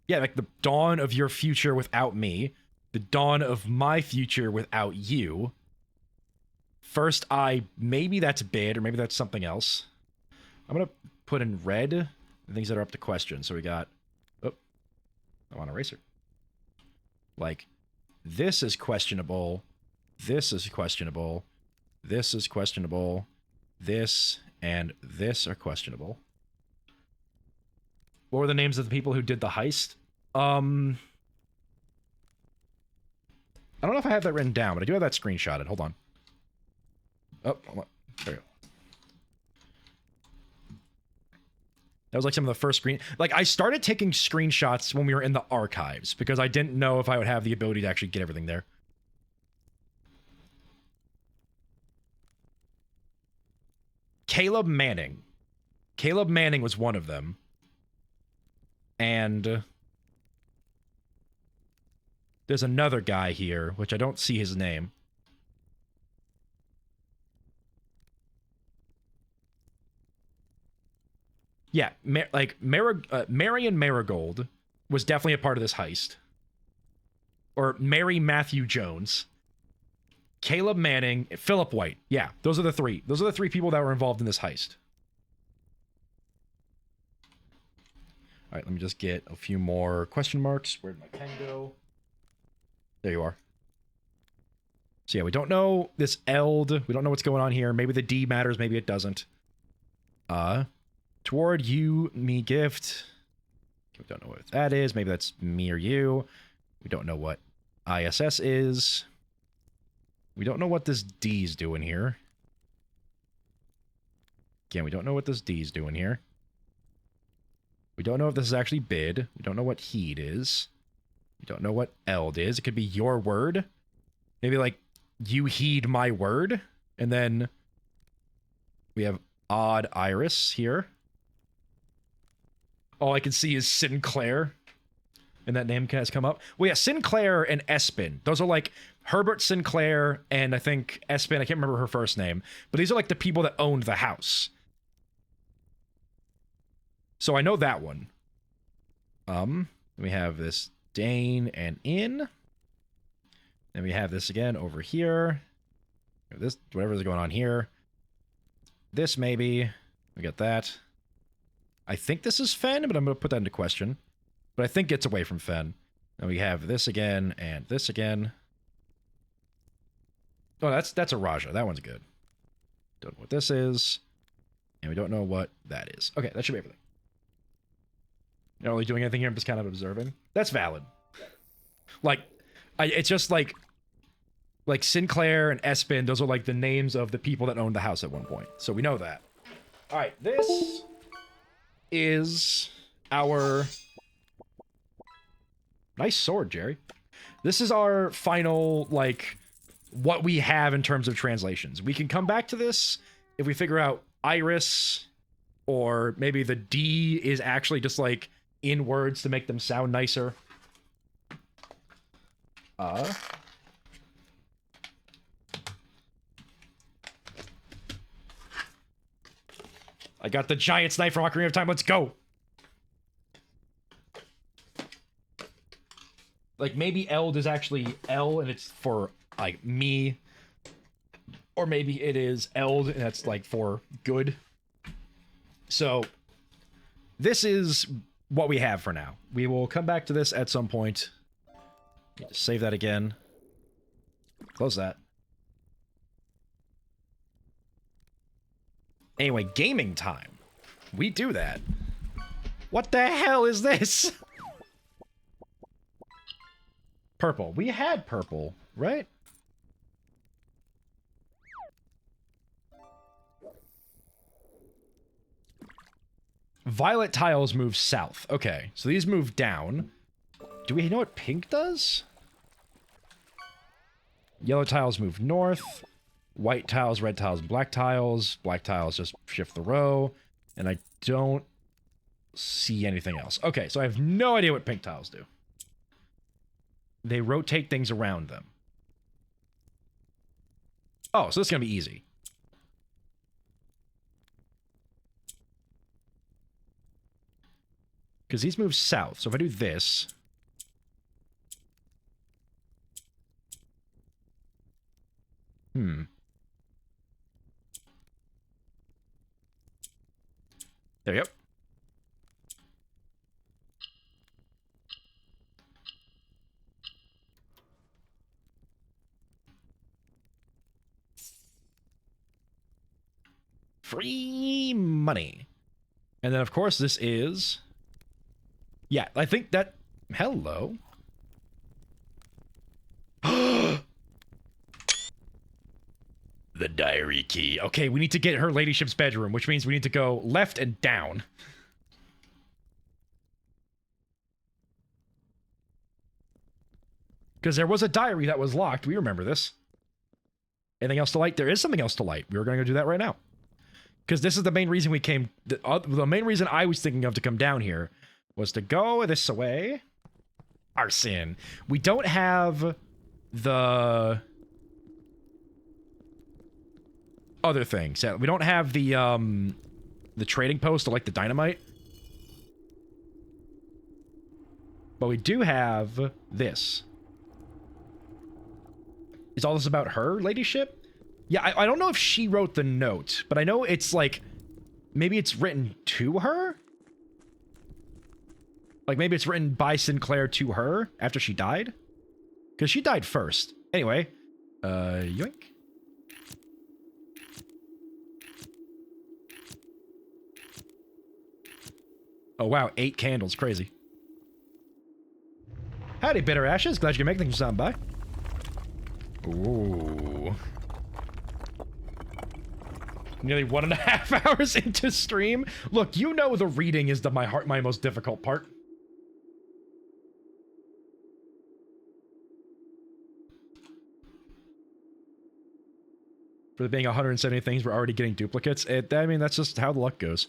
Yeah, like the dawn of your future without me. The dawn of my future without you. First maybe that's bid, or maybe that's something else. I'm going to put in red the things that are up to question. So we got, I want eraser. Like, this is questionable. This is questionable. This is questionable. This and this are questionable. What were the names of the people who did the heist? I don't know if I have that written down, but I do have that screenshotted. Hold on. Oh, there you go. That was like some of the first like I started taking screenshots when we were in the archives because I didn't know if I would have the ability to actually get everything there. Caleb Manning. Caleb Manning was one of them. And there's another guy here, which I don't see his name. Yeah, Marion Marigold was definitely a part of this heist. Or Mary Matthew Jones. Caleb Manning, Philip White. Yeah, those are the three. Those are the three people that were involved in this heist. All right, let me just get a few more question marks. Where'd my pen go? There you are. So yeah, we don't know this Eld. We don't know what's going on here. Maybe the D matters, maybe it doesn't. Toward you, me, gift. We don't know what that is. Maybe that's me or you. We don't know what ISS is. We don't know what this D's doing here. Again, we don't know what this D's doing here. We don't know if this is actually bid. We don't know what heed is. We don't know what eld is. It could be your word. Maybe like you heed my word. And then we have odd iris here. All I can see is Sinclair. And that name has come up. Well, yeah, Sinclair and Espin. Those are like Herbert Sinclair and I think Espin. I can't remember her first name. But these are like the people that owned the house. So I know that one. We have this Dane and Inn. Then we have this again over here. This, whatever's going on here. This maybe. We got that. I think this is Fen, but I'm going to put that into question. But I think it's away from Fen. And we have this again and this again. Oh, that's a Raja. That one's good. Don't know what this is. And we don't know what that is. Okay, that should be everything. Not really doing anything here. I'm just kind of observing. That's valid. Like, it's just like Sinclair and Espin. Those are like the names of the people that owned the house at one point. So we know that. All right, this is our... Nice sword, Jerry. This is our final, like, what we have in terms of translations. We can come back to this if we figure out Iris, or maybe the D is actually just, like, in words to make them sound nicer. I got the giant snipe from Ocarina of Time. Let's go! Like, maybe Eld is actually L, and it's for, like, me. Or maybe it is Eld, and that's, like, for good. So, this is what we have for now. We will come back to this at some point. Save that again. Close that. Anyway, gaming time. We do that. What the hell is this? Purple. We had purple, right? Violet tiles move south. Okay, so these move down. Do we know what pink does? Yellow tiles move north. White tiles, red tiles, and black tiles. Black tiles just shift the row. And I don't see anything else. Okay, so I have no idea what pink tiles do. They rotate things around them. Oh, so this is going to be easy. Because these move south. So if I do this... There you go. Free money. And then, of course, this is... Yeah, I think that... Hello. The diary key. Okay, we need to get her ladyship's bedroom, which means we need to go left and down. Because there was a diary that was locked. We remember this. Anything else to light? There is something else to light. We were going to do that right now. Because this is the main reason we came... The main reason I was thinking of to come down here was to go this way. Arson. We don't have the... other things. We don't have the trading post or like the dynamite. But we do have this. Is all this about her, ladyship? Yeah, I don't know if she wrote the note, but I know it's like, maybe it's written to her? Like maybe it's written by Sinclair to her after she died? Because she died first. Anyway, yoink. Oh wow, 8 candles, crazy. Howdy, Bitter Ashes. Glad you can make things sound by. Ooh. Nearly 1.5 hours into stream. Look, you know the reading is my most difficult part. For there being 170 things, we're already getting duplicates. I mean, that's just how the luck goes.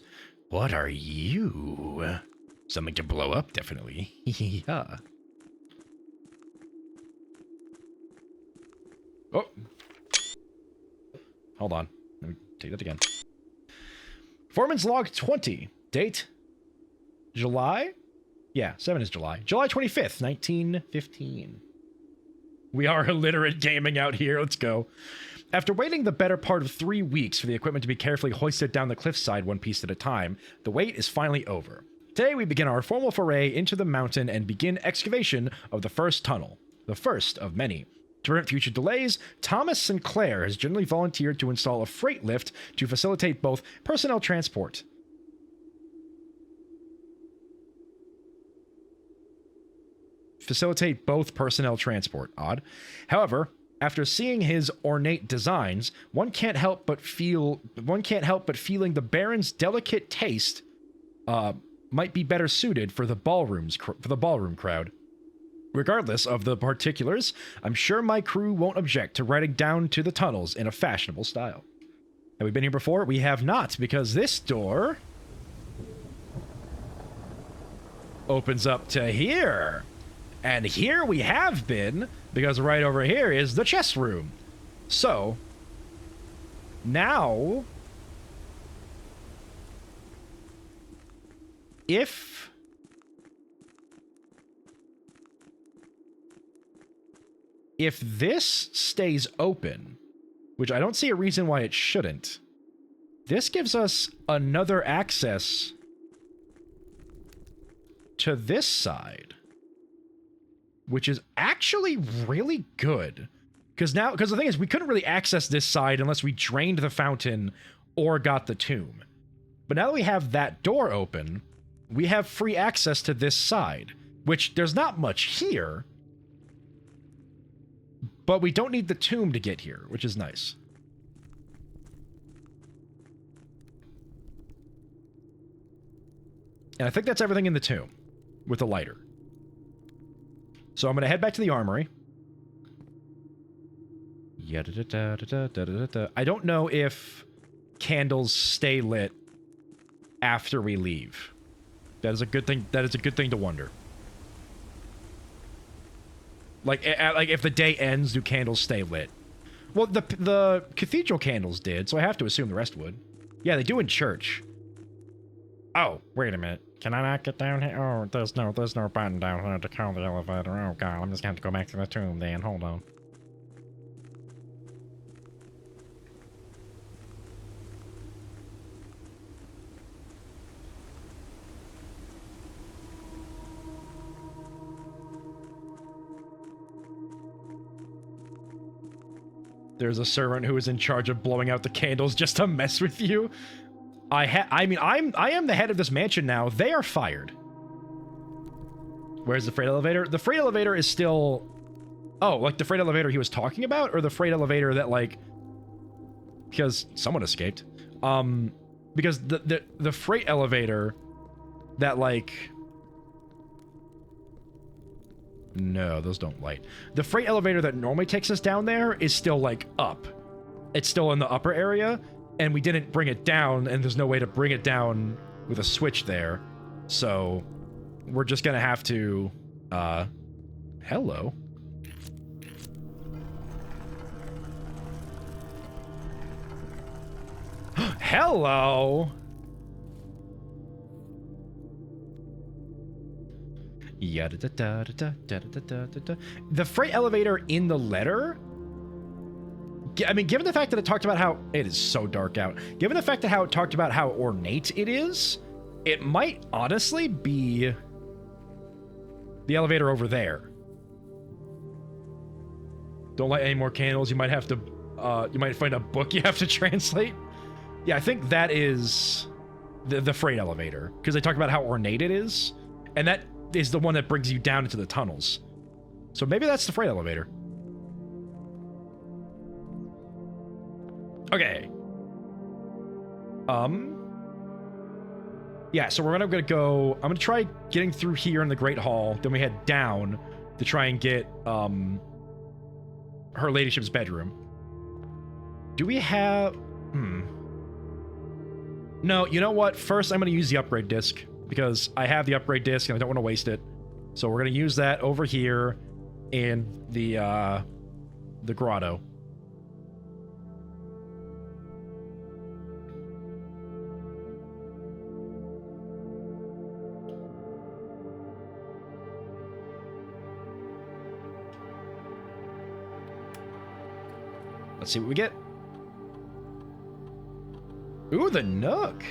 What are you? Something to blow up, definitely. Yeah. Oh. Hold on. Let me take that again. Foreman's log 20. Date? July? Yeah, 7 is July. July 25th, 1915. We are illiterate gaming out here. Let's go. After waiting the better part of 3 weeks for the equipment to be carefully hoisted down the cliffside one piece at a time, the wait is finally over. Today we begin our formal foray into the mountain and begin excavation of the first tunnel, the first of many. To prevent future delays, Thomas Sinclair has generally volunteered to install a freight lift to facilitate both personnel transport. Odd. However, after seeing his ornate designs, one can't help but feeling the Baron's delicate taste might be better suited for the ballroom crowd. Regardless of the particulars, I'm sure my crew won't object to riding down to the tunnels in a fashionable style. Have we been here before? We have not, because this door opens up to here. And here we have been, because right over here is the chest room. So, now, if this stays open, which I don't see a reason why it shouldn't, this gives us another access to this side, which is actually really good. Because the thing is, we couldn't really access this side unless we drained the fountain or got the tomb. But now that we have that door open, we have free access to this side, which there's not much here, but we don't need the tomb to get here, which is nice. And I think that's everything in the tomb with the lighter. So I'm going to head back to the armory. I don't know if candles stay lit after we leave. That is a good thing. That is a good thing to wonder. Like if the day ends, do candles stay lit? Well, the cathedral candles did, so I have to assume the rest would. Yeah, they do in church. Oh, wait a minute. Can I not get down here? Oh, there's no button down here to call the elevator. Oh god, I'm just gonna have to go back to the tomb then. Hold on. There's a servant who is in charge of blowing out the candles just to mess with you. I am the head of this mansion now. They are fired. Where's the freight elevator? The freight elevator is still... Oh, like the freight elevator he was talking about? Or the freight elevator that, like... Because someone escaped. Because the freight elevator that, like... No, those don't light. The freight elevator that normally takes us down there is still, like, up. It's still in the upper area, and we didn't bring it down, and there's no way to bring it down with a switch there. So, we're just gonna have to, hello. Hello! The freight elevator in the letter, I mean, given the fact that it talked about how it is so dark out, given the fact that how it talked about how ornate it is, it might honestly be the elevator over there. Don't light any more candles. You might have to you might find a book you have to translate. Yeah, I think that is the freight elevator, because they talk about how ornate it is, and that is the one that brings you down into the tunnels. So maybe that's the freight elevator. Okay. Yeah, so I'm gonna try getting through here in the Great Hall, then we head down to try and get, her ladyship's bedroom. Do we have... No, you know what? First, I'm gonna use the upgrade disc. because I have the upgrade disc and I don't want to waste it. So we're going to use that over here in the grotto. Let's see what we get. Ooh, the Nook.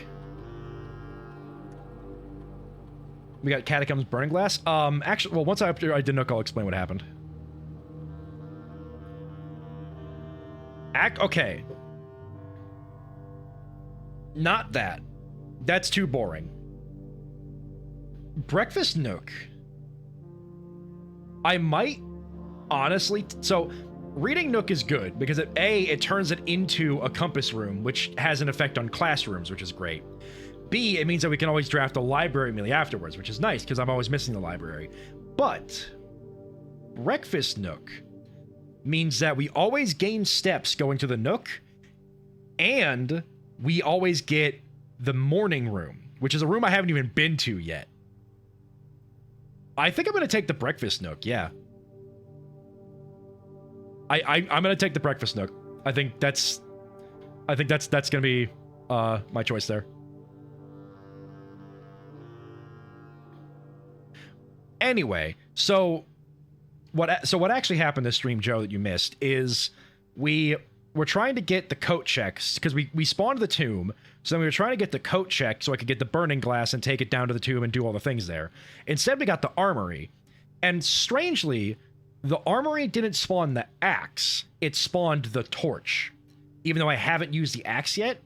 We got Catacombs Burning Glass. Actually, well, once I upgrade the Nook, I'll explain what happened. Okay. Not that. That's too boring. Breakfast Nook. I might, honestly... So, reading Nook is good, because it turns it into a compass room, which has an effect on classrooms, which is great. B, it means that we can always draft a library immediately afterwards, which is nice, because I'm always missing the library. But Breakfast Nook means that we always gain steps going to the Nook, and we always get the morning room, which is a room I haven't even been to yet. I think I'm going to take the Breakfast Nook, yeah. I'm going to take the Breakfast Nook. I think that's going to be my choice there. Anyway, so what actually happened this stream, Joe, that you missed, is we were trying to get the coat checks, because we spawned the tomb, so then we were trying to get the coat check so I could get the burning glass and take it down to the tomb and do all the things there. Instead, we got the armory. And strangely, the armory didn't spawn the axe, it spawned the torch. Even though I haven't used the axe yet,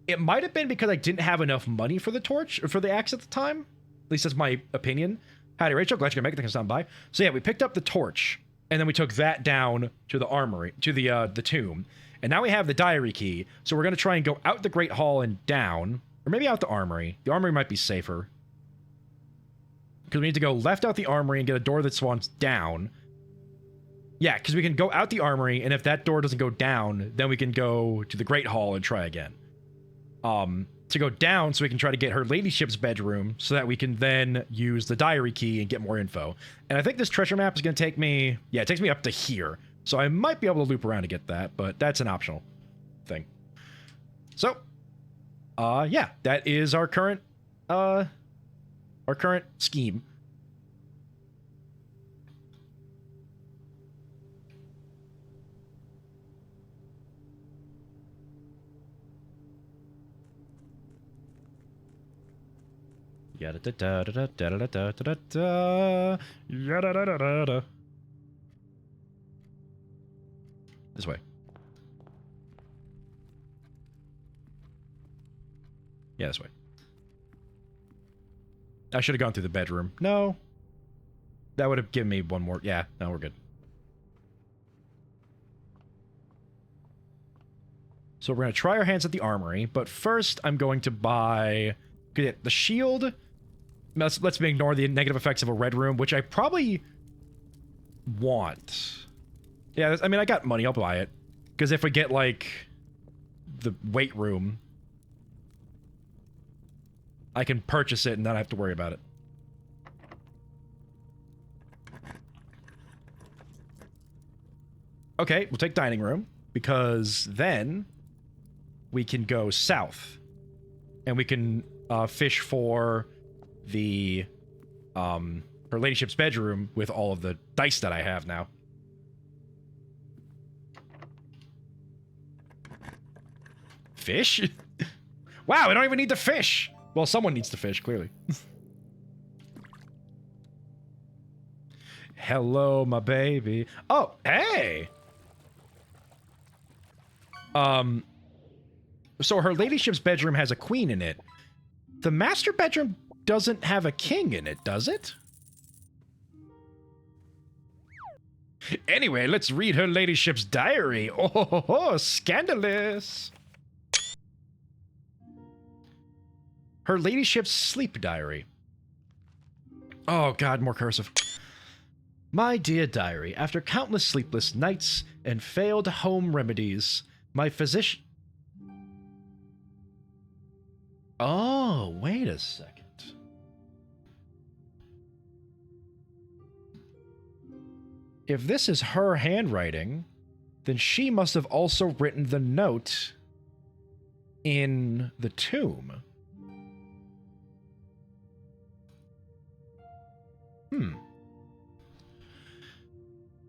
it might have been because I didn't have enough money for the torch, or for the axe at the time. At least that's my opinion. Howdy, Rachel. Glad you can make it. Thanks for stopping by. So yeah, we picked up the torch, and then we took that down to the armory, to the tomb. And now we have the diary key, so we're going to try and go out the Great Hall and down, or maybe out the armory. The armory might be safer, because we need to go left out the armory and get a door that spawns down. Yeah, because we can go out the armory, and if that door doesn't go down, then we can go to the Great Hall and try again. To go down so we can try to get her ladyship's bedroom so that we can then use the diary key and get more info. And I think this treasure map is going to take me... Yeah, it takes me up to here. So I might be able to loop around to get that, but that's an optional thing. So, yeah, that is our current scheme. Yada da da da da da da da da yada da da da da. This way. Yeah, this way. I should have gone through the bedroom. No. That would have given me one more. Yeah, no, we're good. So we're going to try our hands at the armory, but first I'm going to buy the shield. Let's ignore the negative effects of a red room, which I probably want. Yeah, I mean, I got money. I'll buy it. Because if we get, like, the weight room, I can purchase it and not have to worry about it. Okay, we'll take dining room, because then we can go south. And we can fish for the her ladyship's bedroom with all of the dice that I have now. Fish? Wow, I don't even need to fish. Well, someone needs to fish, clearly. Hello, my baby. Oh, hey! So her ladyship's bedroom has a queen in it. The master bedroom doesn't have a king in it, does it? Anyway, let's read her ladyship's diary. Oh, scandalous. Her ladyship's sleep diary. Oh god, more cursive. My dear diary, after countless sleepless nights and failed home remedies, my physician... Oh, wait a second. if this is her handwriting, then she must have also written the note in the tomb.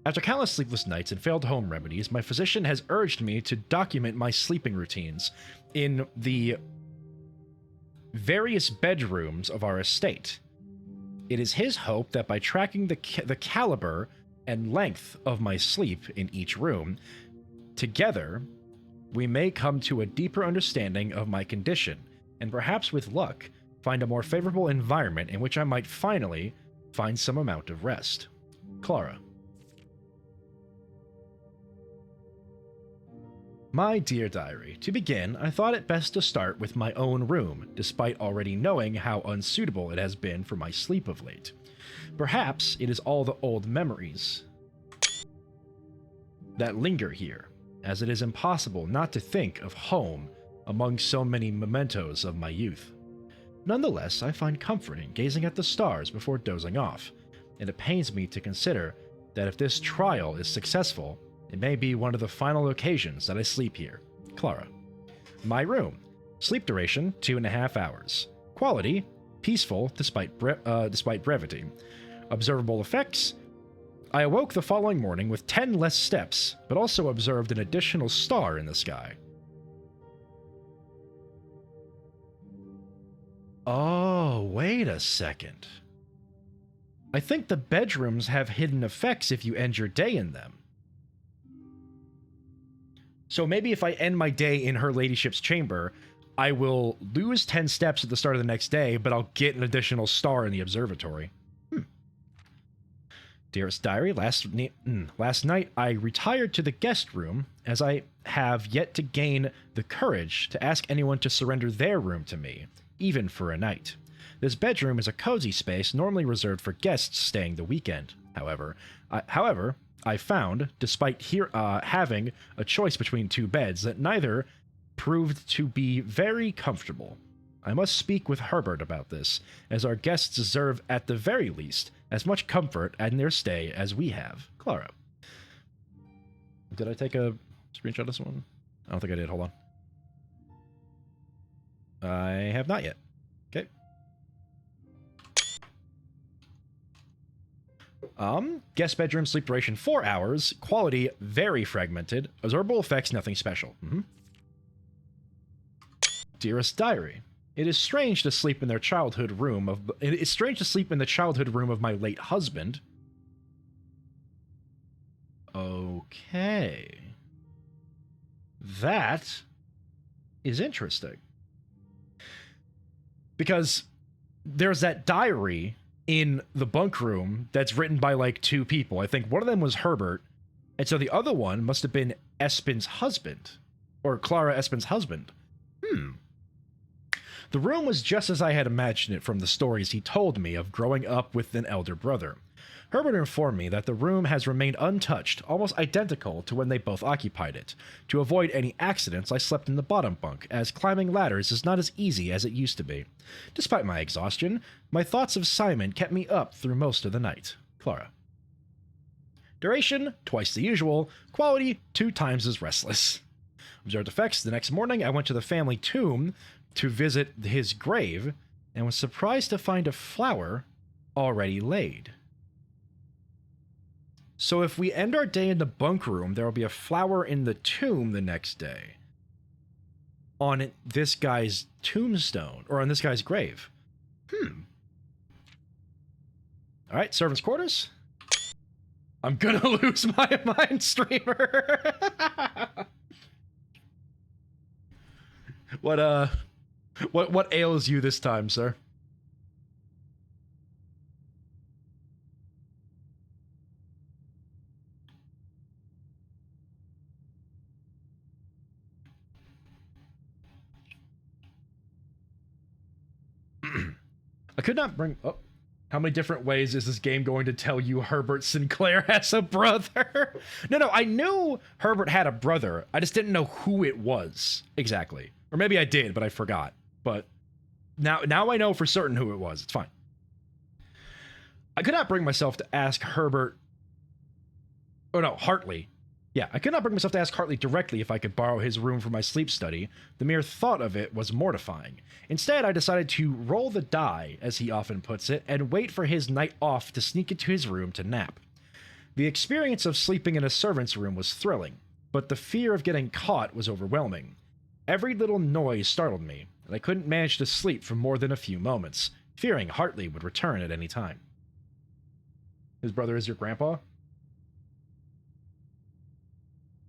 After countless sleepless nights and failed home remedies, my physician has urged me to document my sleeping routines in the various bedrooms of our estate. It is his hope that by tracking the caliber and length of my sleep in each room, together, we may come to a deeper understanding of my condition, and perhaps with luck, find a more favorable environment in which I might finally find some amount of rest. Clara. My dear diary, to begin, I thought it best to start with my own room, despite already knowing how unsuitable it has been for my sleep of late. Perhaps it is all the old memories that linger here, as it is impossible not to think of home among so many mementos of my youth. Nonetheless, I find comfort in gazing at the stars before dozing off, and it pains me to consider that if this trial is successful, it may be one of the final occasions that I sleep here. Clara. My room. Sleep duration, 2.5 hours. Quality, peaceful despite brevity. Observable effects. I awoke the following morning with 10 less steps, but also observed an additional star in the sky. Oh, wait a second. I think the bedrooms have hidden effects if you end your day in them. So maybe if I end my day in her ladyship's chamber, I will lose 10 steps at the start of the next day, but I'll get an additional star in the observatory. Dearest diary, last night I retired to the guest room, as I have yet to gain the courage to ask anyone to surrender their room to me, even for a night. This bedroom is a cozy space normally reserved for guests staying the weekend. However, I found, despite having a choice between two beds, that neither proved to be very comfortable. I must speak with Herbert about this, as our guests deserve, at the very least, as much comfort in their stay as we have. Clara. Did I take a screenshot of this one? I don't think I did. Hold on. I have not yet. Okay. Guest bedroom, sleep duration 4 hours, quality very fragmented, observable effects nothing special. Dearest diary, it is strange to sleep in their childhood room of. It is strange to sleep in the childhood room of my late husband. Okay, that is interesting because there's that diary in the bunk room that's written by like 2 people. I think one of them was Herbert, and so the other one must have been Espen's husband, or Clara Espen's husband. The room was just as I had imagined it from the stories he told me of growing up with an elder brother. Herbert informed me that the room has remained untouched, almost identical to when they both occupied it. To avoid any accidents, I slept in the bottom bunk, as climbing ladders is not as easy as it used to be. Despite my exhaustion, my thoughts of Simon kept me up through most of the night. Clara. Duration, twice the usual. Quality, 2 times as restless. Observed effects, the next morning I went to the family tomb to visit his grave, and was surprised to find a flower already laid. So if we end our day in the bunk room, there will be a flower in the tomb the next day. On this guy's tombstone, or on this guy's grave. Alright, servants' quarters. I'm gonna lose my mind, streamer. What ails you this time, sir? I could not bring... Oh, how many different ways is this game going to tell you Herbert Sinclair has a brother? No, I knew Herbert had a brother. I just didn't know who it was exactly. Or maybe I did, but I forgot. But now I know for certain who it was. It's fine. I could not bring myself to ask Herbert Oh no, Hartley. Yeah, I could not bring myself to ask Hartley directly if I could borrow his room for my sleep study. The mere thought of it was mortifying. Instead, I decided to roll the die, as he often puts it, and wait for his night off to sneak into his room to nap. The experience of sleeping in a servant's room was thrilling, but the fear of getting caught was overwhelming. Every little noise startled me, and I couldn't manage to sleep for more than a few moments, fearing Hartley would return at any time. His brother is your grandpa?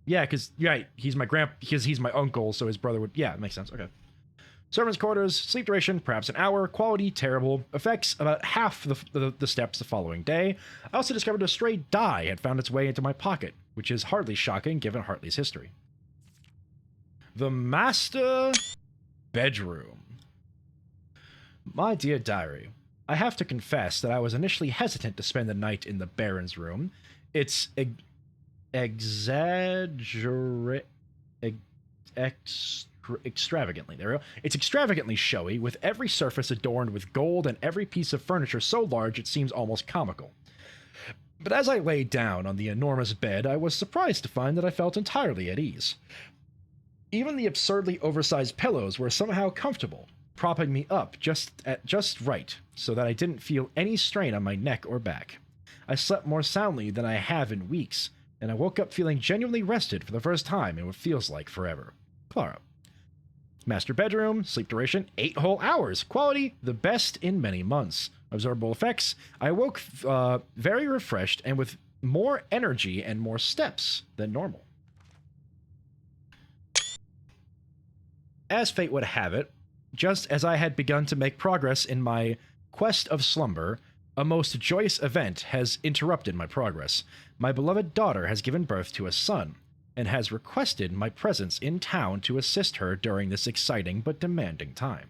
Yeah, because he's my because he's my uncle, so his brother would. Yeah, it makes sense. Okay. Servants' quarters, sleep duration, perhaps an hour, quality, terrible, effects, about half the steps the following day. I also discovered a stray die had found its way into my pocket, which is hardly shocking given Hartley's history. The master bedroom. My dear diary, I have to confess that I was initially hesitant to spend the night in the Baron's room. It's extravagantly, there we go. It's extravagantly showy, with every surface adorned with gold and every piece of furniture so large it seems almost comical. But as I lay down on the enormous bed, I was surprised to find that I felt entirely at ease. Even the absurdly oversized pillows were somehow comfortable, propping me up just right, so that I didn't feel any strain on my neck or back. I slept more soundly than I have in weeks, and I woke up feeling genuinely rested for the first time in what feels like forever. Clara. Master bedroom, sleep duration, 8 whole hours. Quality, the best in many months. Observable effects, I woke very refreshed and with more energy and more steps than normal. As fate would have it, just as I had begun to make progress in my quest of slumber, a most joyous event has interrupted my progress. My beloved daughter has given birth to a son, and has requested my presence in town to assist her during this exciting but demanding time.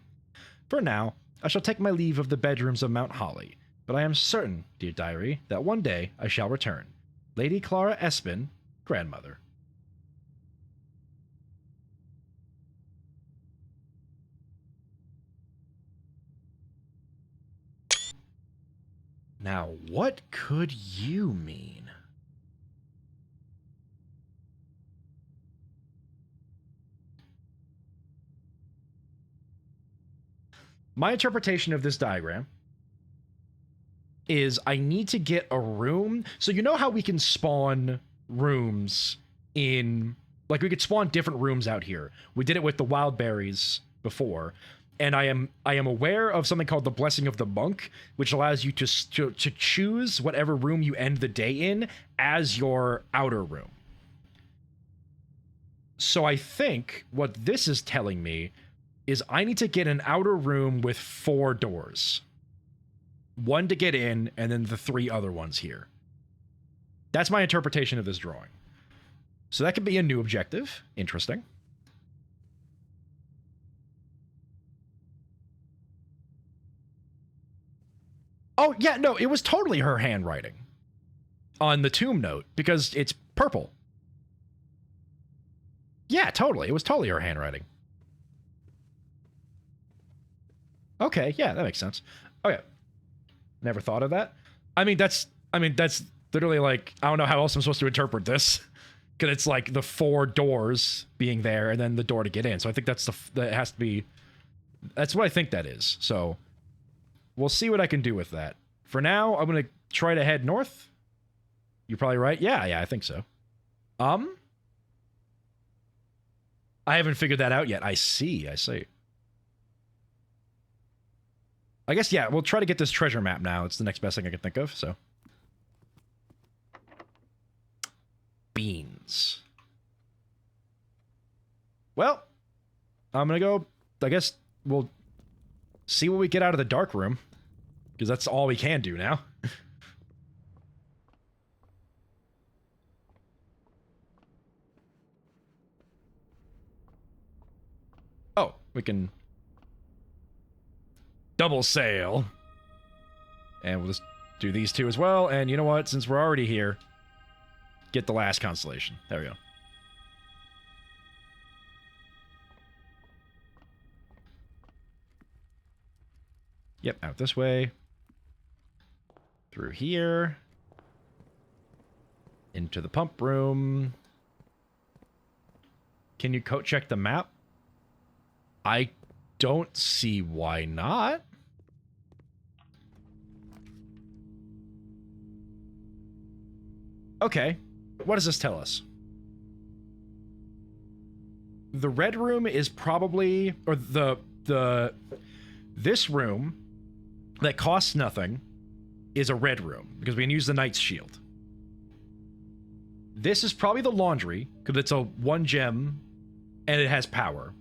For now, I shall take my leave of the bedrooms of Mount Holly, but I am certain, dear diary, that one day I shall return. Lady Clara Espin, grandmother. Now, what could you mean? My interpretation of this diagram is I need to get a room. So you know how we can spawn rooms in, like we could spawn different rooms out here. We did it with the wild berries before. And I am aware of something called the Blessing of the Monk, which allows you to choose whatever room you end the day in as your outer room. So I think what this is telling me is I need to get an outer room with 4 doors. 1 to get in, and then the 3 other ones here. That's my interpretation of this drawing. So that could be a new objective. Interesting. Oh, yeah, no, it was totally her handwriting on the tomb note, because it's purple. Yeah, totally. It was totally her handwriting. Okay, yeah, that makes sense. Okay. Never thought of that. I mean, that's literally like, I don't know how else I'm supposed to interpret this. Because it's like the 4 doors being there and then the door to get in. So I think that has to be, that's what I think that is. So we'll see what I can do with that. For now, I'm going to try to head north. You're probably right. Yeah, I think so. I haven't figured that out yet. I see. I guess, yeah, we'll try to get this treasure map now. It's the next best thing I can think of, so. Beans. Well, I'm gonna go, I guess we'll see what we get out of the dark room, because that's all we can do now. Oh, we can double sail. And we'll just do these 2 as well. And you know what? Since we're already here, get the last constellation. There we go. Yep, out this way. Through here. Into the pump room. Can you coat check the map? I don't see why not. Okay. What does this tell us? The red room is probably, or this room that costs nothing is a red room because we can use the Knight's Shield. This is probably the laundry because it's a 1 gem and it has power.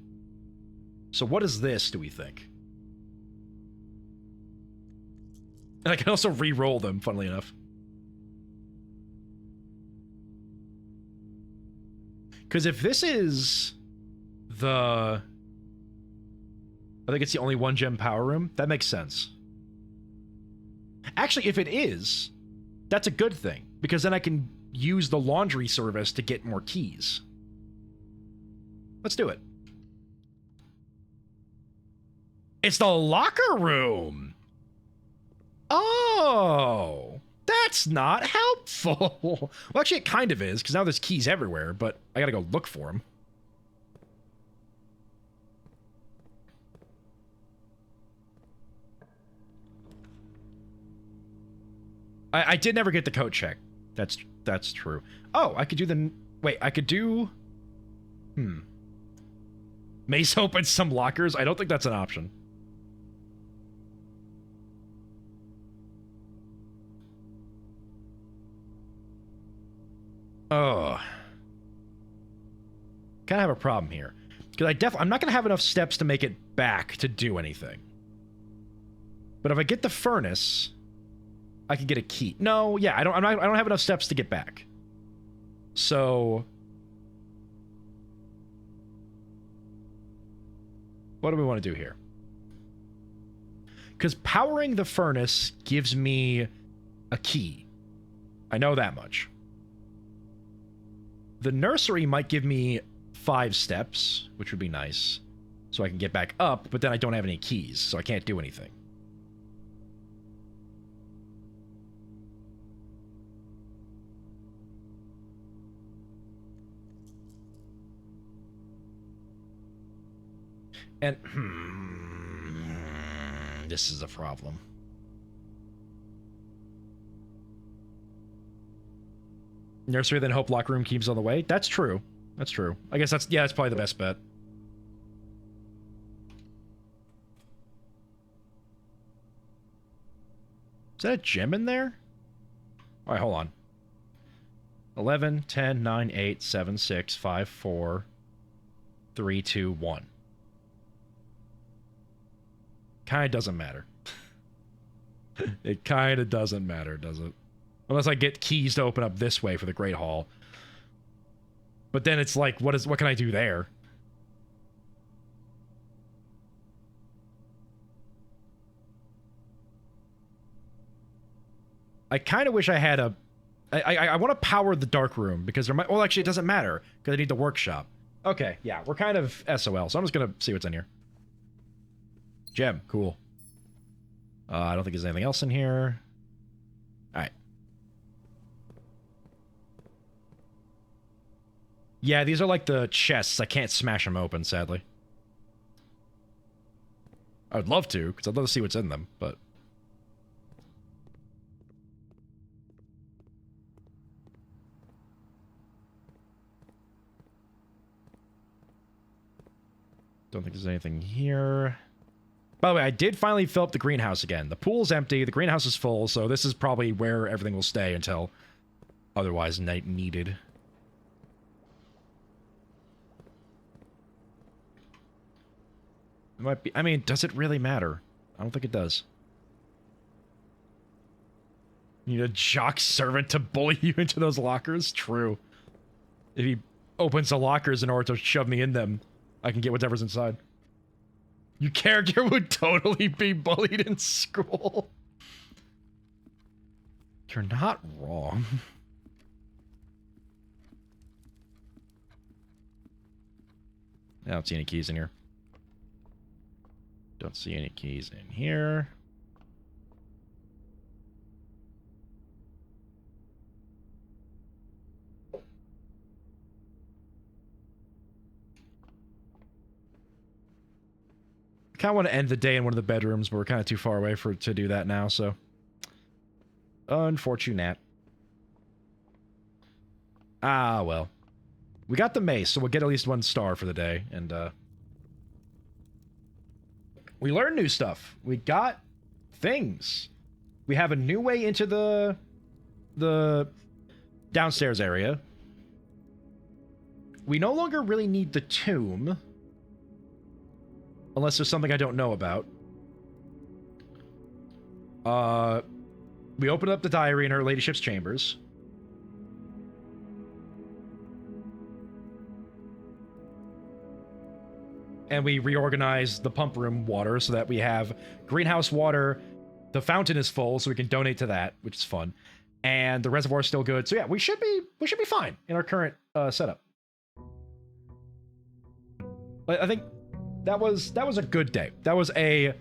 So what is this, do we think? And I can also re-roll them, funnily enough. Because if this is I think it's the only 1 gem power room, that makes sense. Actually, if it is, that's a good thing, because then I can use the laundry service to get more keys. Let's do it. It's the locker room! Oh! That's not helpful! Well, actually, it kind of is, because now there's keys everywhere, but I gotta go look for them. I did never get the code check. That's true. Oh, I could do the... Wait, I could do... Mace open some lockers? I don't think that's an option. Oh. Kind of have a problem here. Because I'm not going to have enough steps to make it back to do anything. But if I get the furnace... I could get a key. No, yeah, I don't have enough steps to get back. So what do we want to do here? Because powering the furnace gives me a key. I know that much. The nursery might give me 5 steps, which would be nice. So I can get back up, but then I don't have any keys, so I can't do anything. And, this is a problem. Nursery, then hope locker room keeps on the way. That's true. That's true. I guess that's probably the best bet. Is that a gem in there? All right, hold on. 11, 10, 9, 8, 7, 6, 5, 4, 3, 2, 1. Kind of doesn't matter. It kind of doesn't matter, does it? Unless I get keys to open up this way for the Great Hall. But then it's like, what can I do there? I kind of wish I had a... I want to power the dark room, because there might... Well, actually, it doesn't matter, because I need the workshop. Okay, yeah, we're kind of SOL, so I'm just going to see what's in here. Gem, cool. I don't think there's anything else in here. Alright. Yeah, these are like the chests. I can't smash them open, sadly. I would love to, because I'd love to see what's in them, but... Don't think there's anything here. By the way, I did finally fill up the greenhouse again. The pool's empty, the greenhouse is full, so this is probably where everything will stay until otherwise needed. It might be... I mean, does it really matter? I don't think it does. You need a jock servant to bully you into those lockers? True. If he opens the lockers in order to shove me in them, I can get whatever's inside. Your character would totally be bullied in school. You're not wrong. I don't see any keys in here. Don't see any keys in here. Kind of want to end the day in one of the bedrooms, but we're kind of too far away to do that now, so. Unfortunate. Ah, well. We got the mace, so we'll get at least 1 star for the day, and, we learned new stuff. We got things. We have a new way into the downstairs area. We no longer really need the tomb. Unless there's something I don't know about. We opened up the diary in her ladyship's chambers. And we reorganized the pump room water so that we have greenhouse water. The fountain is full, so we can donate to that, which is fun. And the reservoir is still good. So yeah, we should be fine in our current setup. But I think that was a good day. That was a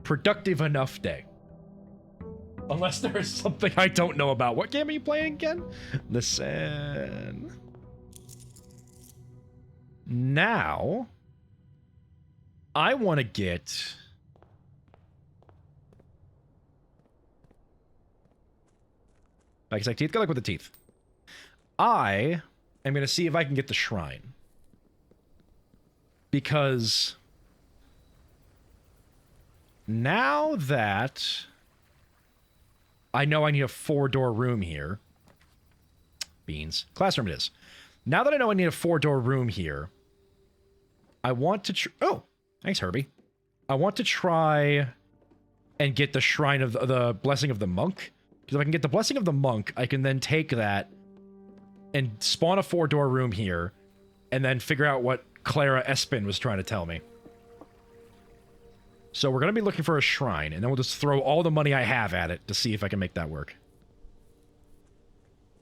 productive enough day. Unless there is something I don't know about. What game are you playing again? Listen. Now, I want to get... Like teeth? Go like with the teeth. I am going to see if I can get the shrine. Because... now that... I know I need a 4-door room here. Beans. Classroom it is. Now that I know I need a 4-door room here, I want to... oh! Thanks, Herbie. I want to try and get the Shrine of the Blessing of the Monk. Because if I can get the Blessing of the Monk, I can then take that and spawn a 4-door room here and then figure out what Clara Espin was trying to tell me. So we're going to be looking for a shrine, and then we'll just throw all the money I have at it to see if I can make that work.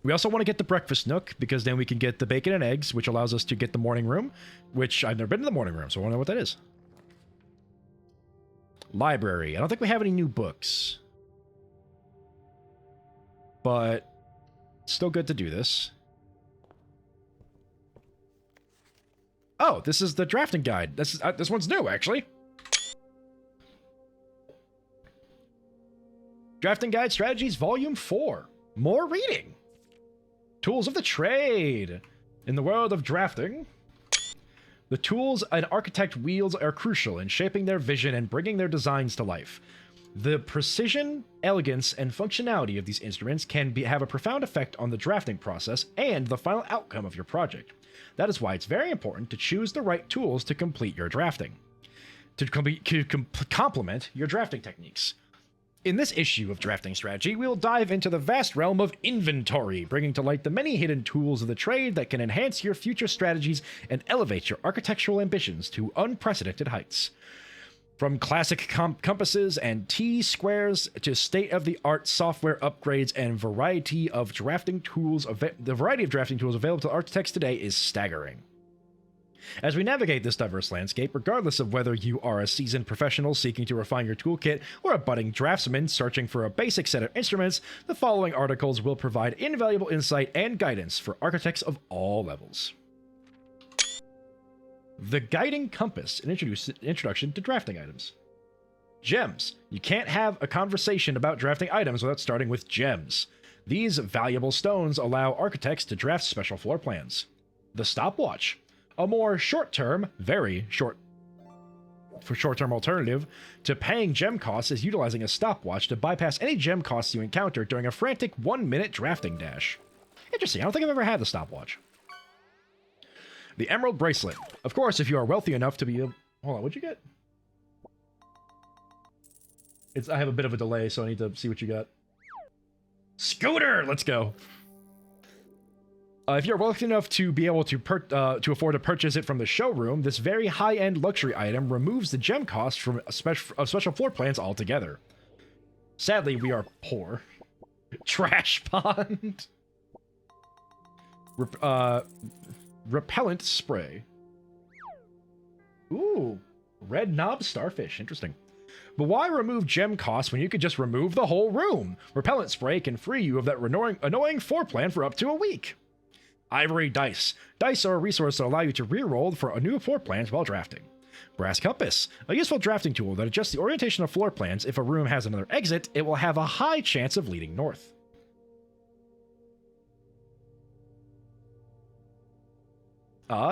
We also want to get the breakfast nook, because then we can get the bacon and eggs, which allows us to get the morning room, which I've never been to the morning room, so I want to know what that is. Library. I don't think we have any new books. But still good to do this. Oh, this is the drafting guide. This one's new, actually. Drafting Guide Strategies Volume 4. More reading. Tools of the trade. In the world of drafting, the tools an architect wields are crucial in shaping their vision and bringing their designs to life. The precision, elegance, and functionality of these instruments can have a profound effect on the drafting process and the final outcome of your project. That is why it's very important to choose the right tools to complete your drafting, to complement your drafting techniques. In this issue of Drafting Strategy, we'll dive into the vast realm of inventory, bringing to light the many hidden tools of the trade that can enhance your future strategies and elevate your architectural ambitions to unprecedented heights. From classic compasses and T-squares to state-of-the-art software upgrades and the variety of drafting tools available to architects today is staggering. As we navigate this diverse landscape, regardless of whether you are a seasoned professional seeking to refine your toolkit or a budding draftsman searching for a basic set of instruments, the following articles will provide invaluable insight and guidance for architects of all levels. The Guiding Compass, an introduction to drafting items. Gems. You can't have a conversation about drafting items without starting with gems. These valuable stones allow architects to draft special floor plans. The Stopwatch. A more short-term, very short-term alternative to paying gem costs is utilizing a stopwatch to bypass any gem costs you encounter during a frantic 1-minute drafting dash. Interesting, I don't think I've ever had the stopwatch. The Emerald Bracelet. Of course, if you are wealthy enough to be able... Hold on, what'd you get? I have a bit of a delay, so I need to see what you got. Scooter! Let's go. If you're wealthy enough to be able to afford to purchase it from the showroom, this very high-end luxury item removes the gem cost from special floor plans altogether. Sadly, we are poor. Trash pond. Repellent spray. Ooh, red knob starfish. Interesting. But why remove gem costs when you could just remove the whole room? Repellent spray can free you of that annoying floor plan for up to a week. Ivory dice. Dice are a resource that allow you to re-roll for new floor plans while drafting. Brass compass, a useful drafting tool that adjusts the orientation of floor plans. If a room has another exit, it will have a high chance of leading north.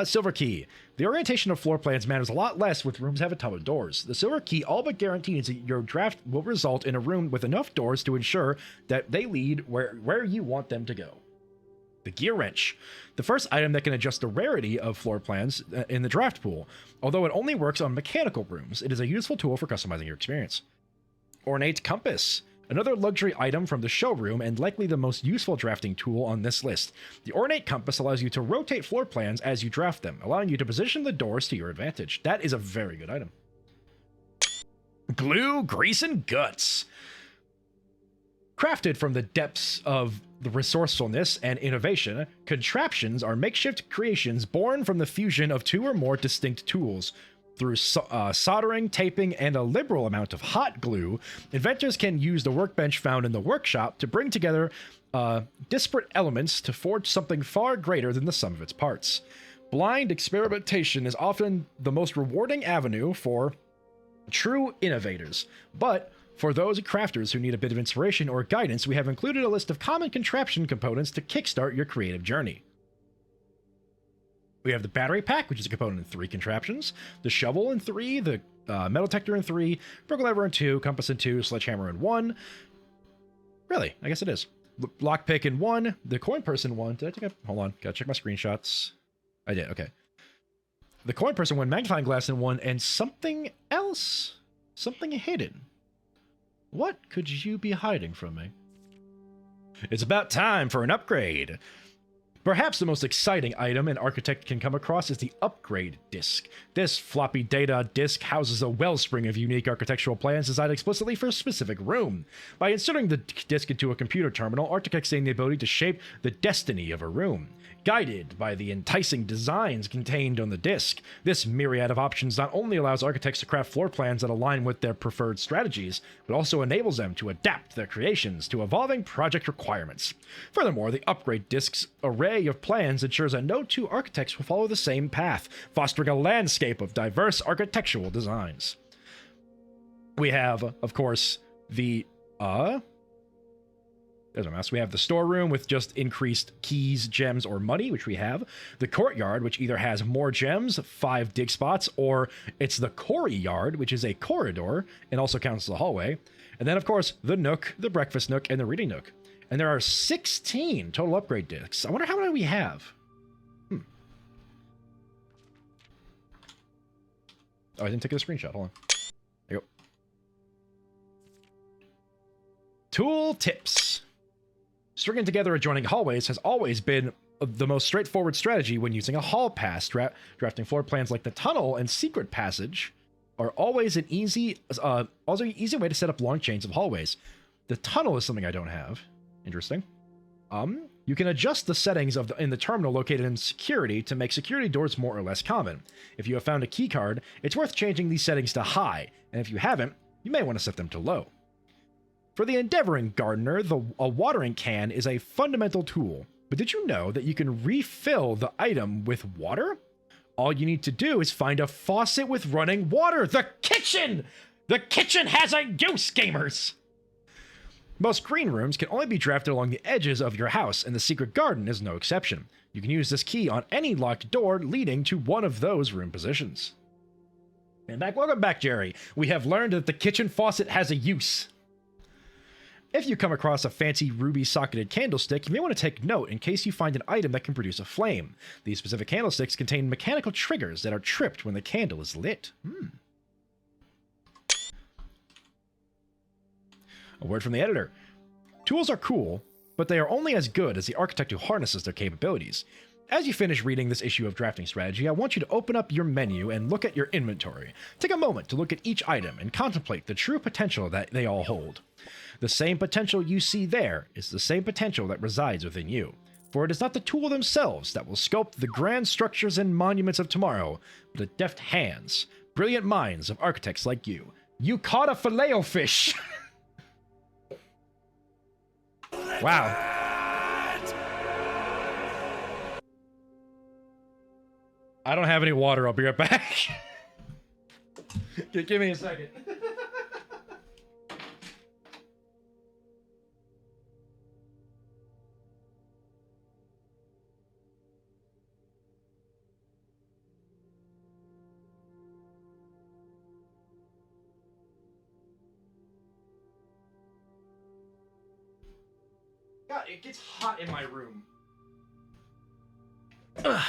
Silver key. The orientation of floor plans matters a lot less with rooms have a ton of doors. The silver key all but guarantees that your draft will result in a room with enough doors to ensure that they lead where you want them to go. The gear wrench. The first item that can adjust the rarity of floor plans in the draft pool. Although it only works on mechanical rooms, it is a useful tool for customizing your experience. Ornate compass. Another luxury item from the showroom and likely the most useful drafting tool on this list. The ornate compass allows you to rotate floor plans as you draft them, allowing you to position the doors to your advantage. That is a very good item. Glue, grease, and guts. Crafted from the depths of the resourcefulness and innovation, contraptions are makeshift creations born from the fusion of two or more distinct tools. Through soldering, taping, and a liberal amount of hot glue, inventors can use the workbench found in the workshop to bring together disparate elements to forge something far greater than the sum of its parts. Blind experimentation is often the most rewarding avenue for true innovators, but for those crafters who need a bit of inspiration or guidance, we have included a list of common contraption components to kickstart your creative journey. We have the battery pack, which is a component in 3 contraptions, the shovel in 3, the metal detector in 3, broken lever in 2, compass in 2, sledgehammer in 1. Really, I guess it is. Lockpick in 1, the coin purse in 1. Did I take a... Hold on, gotta check my screenshots. I did, okay. The coin purse in 1, magnifying glass in 1, and something else? Something hidden. What could you be hiding from me? It's about time for an upgrade. Perhaps the most exciting item an architect can come across is the upgrade disk. This floppy data disk houses a wellspring of unique architectural plans designed explicitly for a specific room. By inserting the disk into a computer terminal, architects gain the ability to shape the destiny of a room. Guided by the enticing designs contained on the disk, this myriad of options not only allows architects to craft floor plans that align with their preferred strategies, but also enables them to adapt their creations to evolving project requirements. Furthermore, the upgrade disk's array of plans ensures that no two architects will follow the same path, fostering a landscape of diverse architectural designs. We have, of course, the there's a mouse. We have the storeroom with just increased keys, gems, or money, which we have. The courtyard, which either has more gems, 5 dig spots, or it's the quarry yard, which is a corridor and also counts as a hallway. And then, of course, the nook, the breakfast nook, and the reading nook. And there are 16 total upgrade discs. I wonder how many we have. Oh, I didn't take a screenshot. Hold on. There you go. Tool tips. Stringing together adjoining hallways has always been the most straightforward strategy when using a hall pass. Drafting floor plans like the tunnel and secret passage are always an easy way to set up long chains of hallways. The tunnel is something I don't have. Interesting. You can adjust the settings in the terminal located in security to make security doors more or less common. If you have found a key card, it's worth changing these settings to high, and if you haven't, you may want to set them to low. For the endeavoring gardener, a watering can is a fundamental tool, but did you know that you can refill the item with water? All you need to do is find a faucet with running water. The kitchen! The kitchen has a use, gamers! Most green rooms can only be drafted along the edges of your house, and the secret garden is no exception. You can use this key on any locked door leading to one of those room positions. And welcome back, Jerry. We have learned that the kitchen faucet has a use. If you come across a fancy ruby socketed candlestick, you may want to take note in case you find an item that can produce a flame. These specific candlesticks contain mechanical triggers that are tripped when the candle is lit. A word from the editor. Tools are cool, but they are only as good as the architect who harnesses their capabilities. As you finish reading this issue of Drafting Strategy, I want you to open up your menu and look at your inventory. Take a moment to look at each item and contemplate the true potential that they all hold. The same potential you see there is the same potential that resides within you. For it is not the tool themselves that will sculpt the grand structures and monuments of tomorrow, but the deft hands, brilliant minds of architects like you. You caught a filet-o-fish! Wow. I don't have any water. I'll be right back. Give me a second. God, it gets hot in my room. Ugh.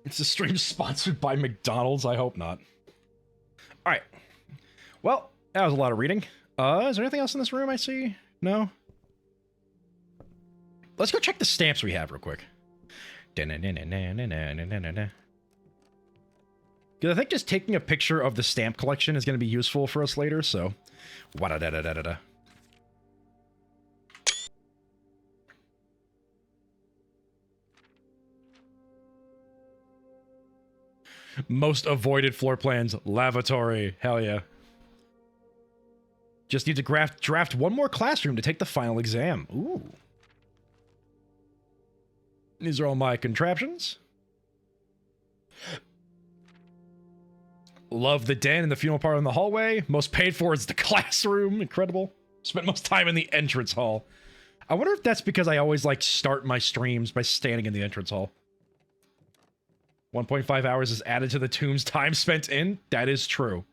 It's a stream sponsored by McDonald's. I hope not. All right. Well, that was a lot of reading. Is there anything else in this room I see? No? Let's go check the stamps we have real quick. Because I think just taking a picture of the stamp collection is going to be useful for us later, so... Wada-da-da-da-da-da. Most avoided floor plans, lavatory. Hell yeah. Just need to draft one more classroom to take the final exam. Ooh. These are all my contraptions. Love the den and the funeral parlor in the hallway. Most paid for is the classroom. Incredible. Spent most time in the entrance hall. I wonder if that's because I always like start my streams by standing in the entrance hall. 1.5 hours is added to the tomb's time spent in. That is true.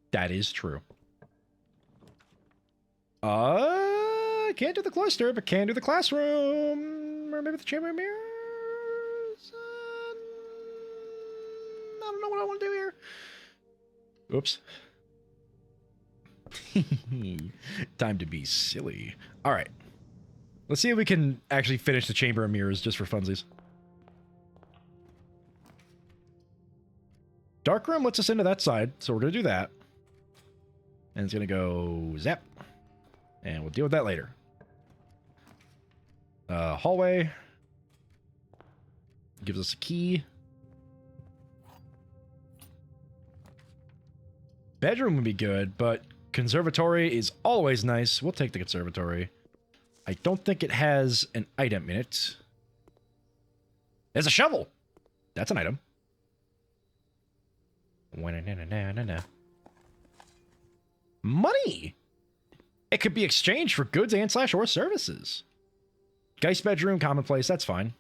That is true. Can't do the cloister, but can do the classroom. Or maybe the chamber of mirrors. I don't know what I want to do here. Oops. Time to be silly. All right. Let's see if we can actually finish the chamber of mirrors just for funsies. Dark room lets us into that side, so we're going to do that. And it's going to go zap. And we'll deal with that later. Hallway. Gives us a key. Bedroom would be good, but conservatory is always nice. We'll take the conservatory. I don't think it has an item in it. There's a shovel! That's an item. Money! It could be exchanged for goods and / or services. Geist bedroom, commonplace, that's fine.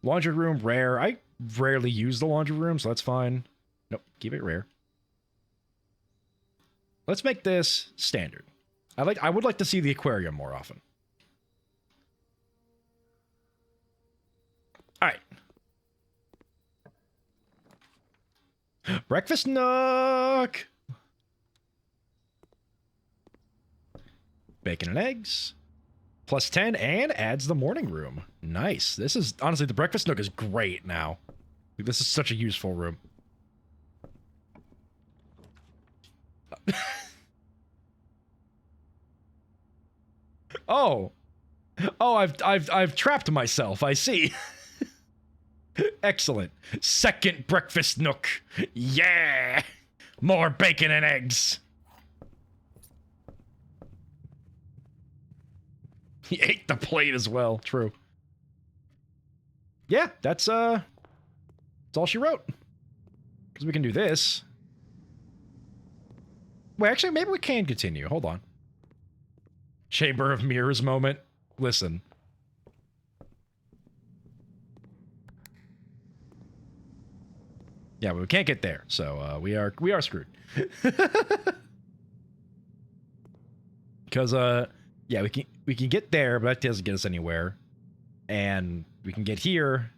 Laundry room, rare. I rarely use the laundry room, so that's fine. Nope, keep it rare. Let's make this standard. I would like to see the aquarium more often. All right. Breakfast nook. Bacon and eggs. Plus 10 and adds the morning room. Nice. This is, honestly, the breakfast nook is great now. This is such a useful room. Oh. Oh, I've trapped myself. I see. Excellent. Second breakfast nook. Yeah. More bacon and eggs. He ate the plate as well. True. Yeah, that's all she wrote. Because we can do this. Wait, actually, maybe we can continue. Hold on. Chamber of Mirrors moment. Listen. Yeah, but we can't get there, so we are screwed. Because yeah, we can get there, but that doesn't get us anywhere. And we can get here,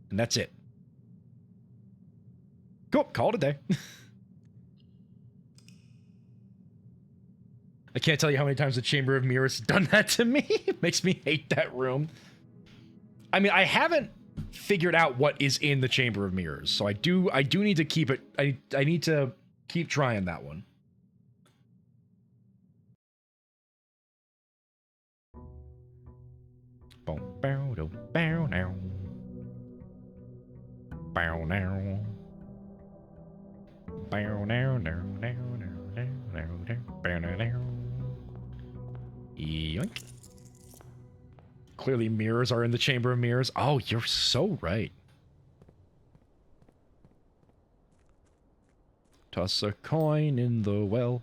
and that's it. Cool, call it a day. I can't tell you how many times the Chamber of Mirrors has done that to me. It makes me hate that room. I mean, I haven't figured out what is in the Chamber of Mirrors, so I do need to keep it. I need to keep trying that one. Yoink. Clearly mirrors are in the Chamber of Mirrors. Oh, you're so right. Toss a coin in the well.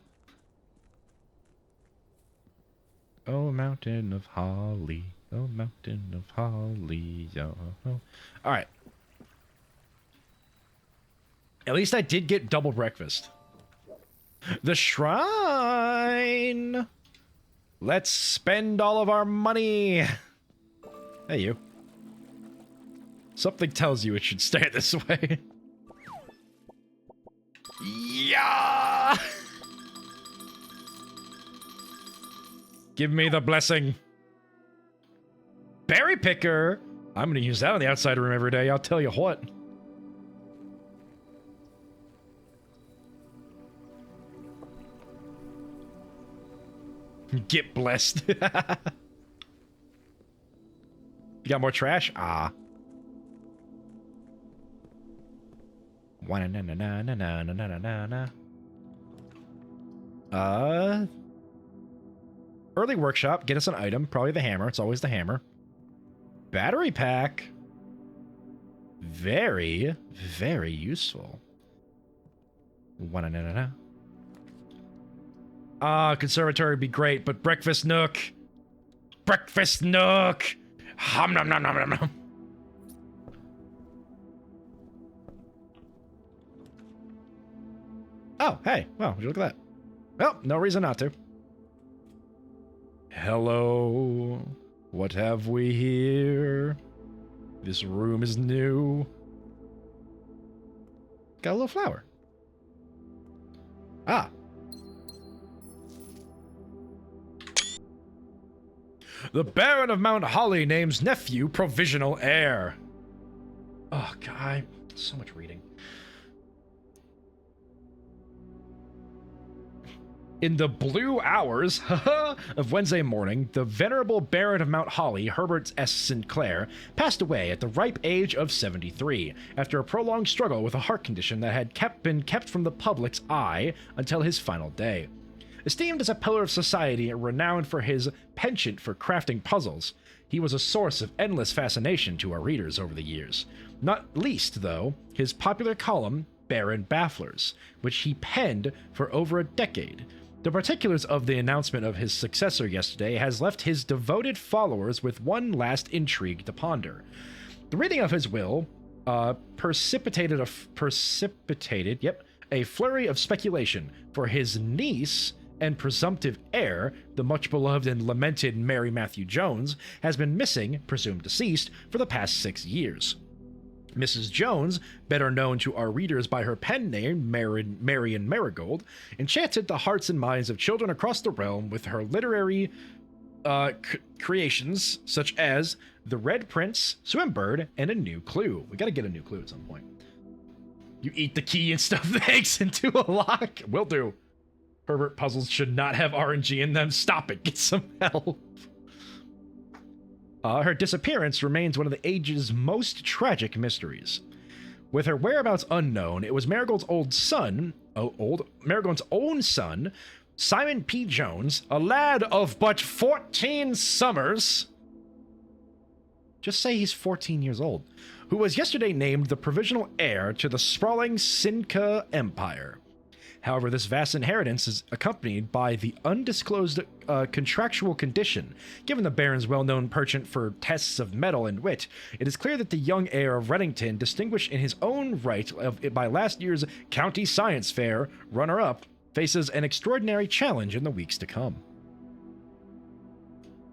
Oh, mountain of holly. Oh, mountain of holly. Oh. Alright. At least I did get double breakfast. The shrine! Let's spend all of our money! Hey, you. Something tells you it should stay this way. Yeah! Give me the blessing. Berry picker! I'm gonna use that on the outside room every day, I'll tell you what. Get blessed. You got more trash? Ah. Early workshop, get us an item. Probably the hammer. It's always the hammer. Battery pack. Very, very useful. Conservatory would be great, but breakfast nook. Breakfast nook. Hum nom nom nom nom nom. Oh, hey. Wow, would you look at that? Well, no reason not to. Hello. What have we here? This room is new. Got a little flower. Ah. The Baron of Mount Holly names nephew provisional heir. Oh, God. So much reading. In the blue hours of Wednesday morning, the venerable Baron of Mount Holly, Herbert S. Sinclair, passed away at the ripe age of 73, after a prolonged struggle with a heart condition that had been kept from the public's eye until his final day. Esteemed as a pillar of society and renowned for his penchant for crafting puzzles, he was a source of endless fascination to our readers over the years. Not least, though, his popular column, Baron Bafflers, which he penned for over a decade. The particulars of the announcement of his successor yesterday has left his devoted followers with one last intrigue to ponder. The reading of his will precipitated a flurry of speculation, for his niece and presumptive heir, the much beloved and lamented Mary Matthew Jones, has been missing, presumed deceased, for the past 6 years. Mrs. Jones, better known to our readers by her pen name Marion Marigold, enchanted the hearts and minds of children across the realm with her literary creations such as The Red Prince, Swimbird, and A New Clue. We gotta get a new clue at some point. You eat the key and stuff the eggs into a lock? Will do. Herbert puzzles should not have RNG in them. Stop it. Get some help. Her disappearance remains one of the age's most tragic mysteries. With her whereabouts unknown, it was Marigold's Marigold's own son, Simon P. Jones, a lad of but 14 summers. Just say he's 14 years old, who was yesterday named the provisional heir to the sprawling Sinca Empire. However, this vast inheritance is accompanied by the undisclosed contractual condition. Given the Baron's well-known penchant for tests of mettle and wit, it is clear that the young heir of Reddington, distinguished in his own right by last year's County Science Fair runner-up, faces an extraordinary challenge in the weeks to come.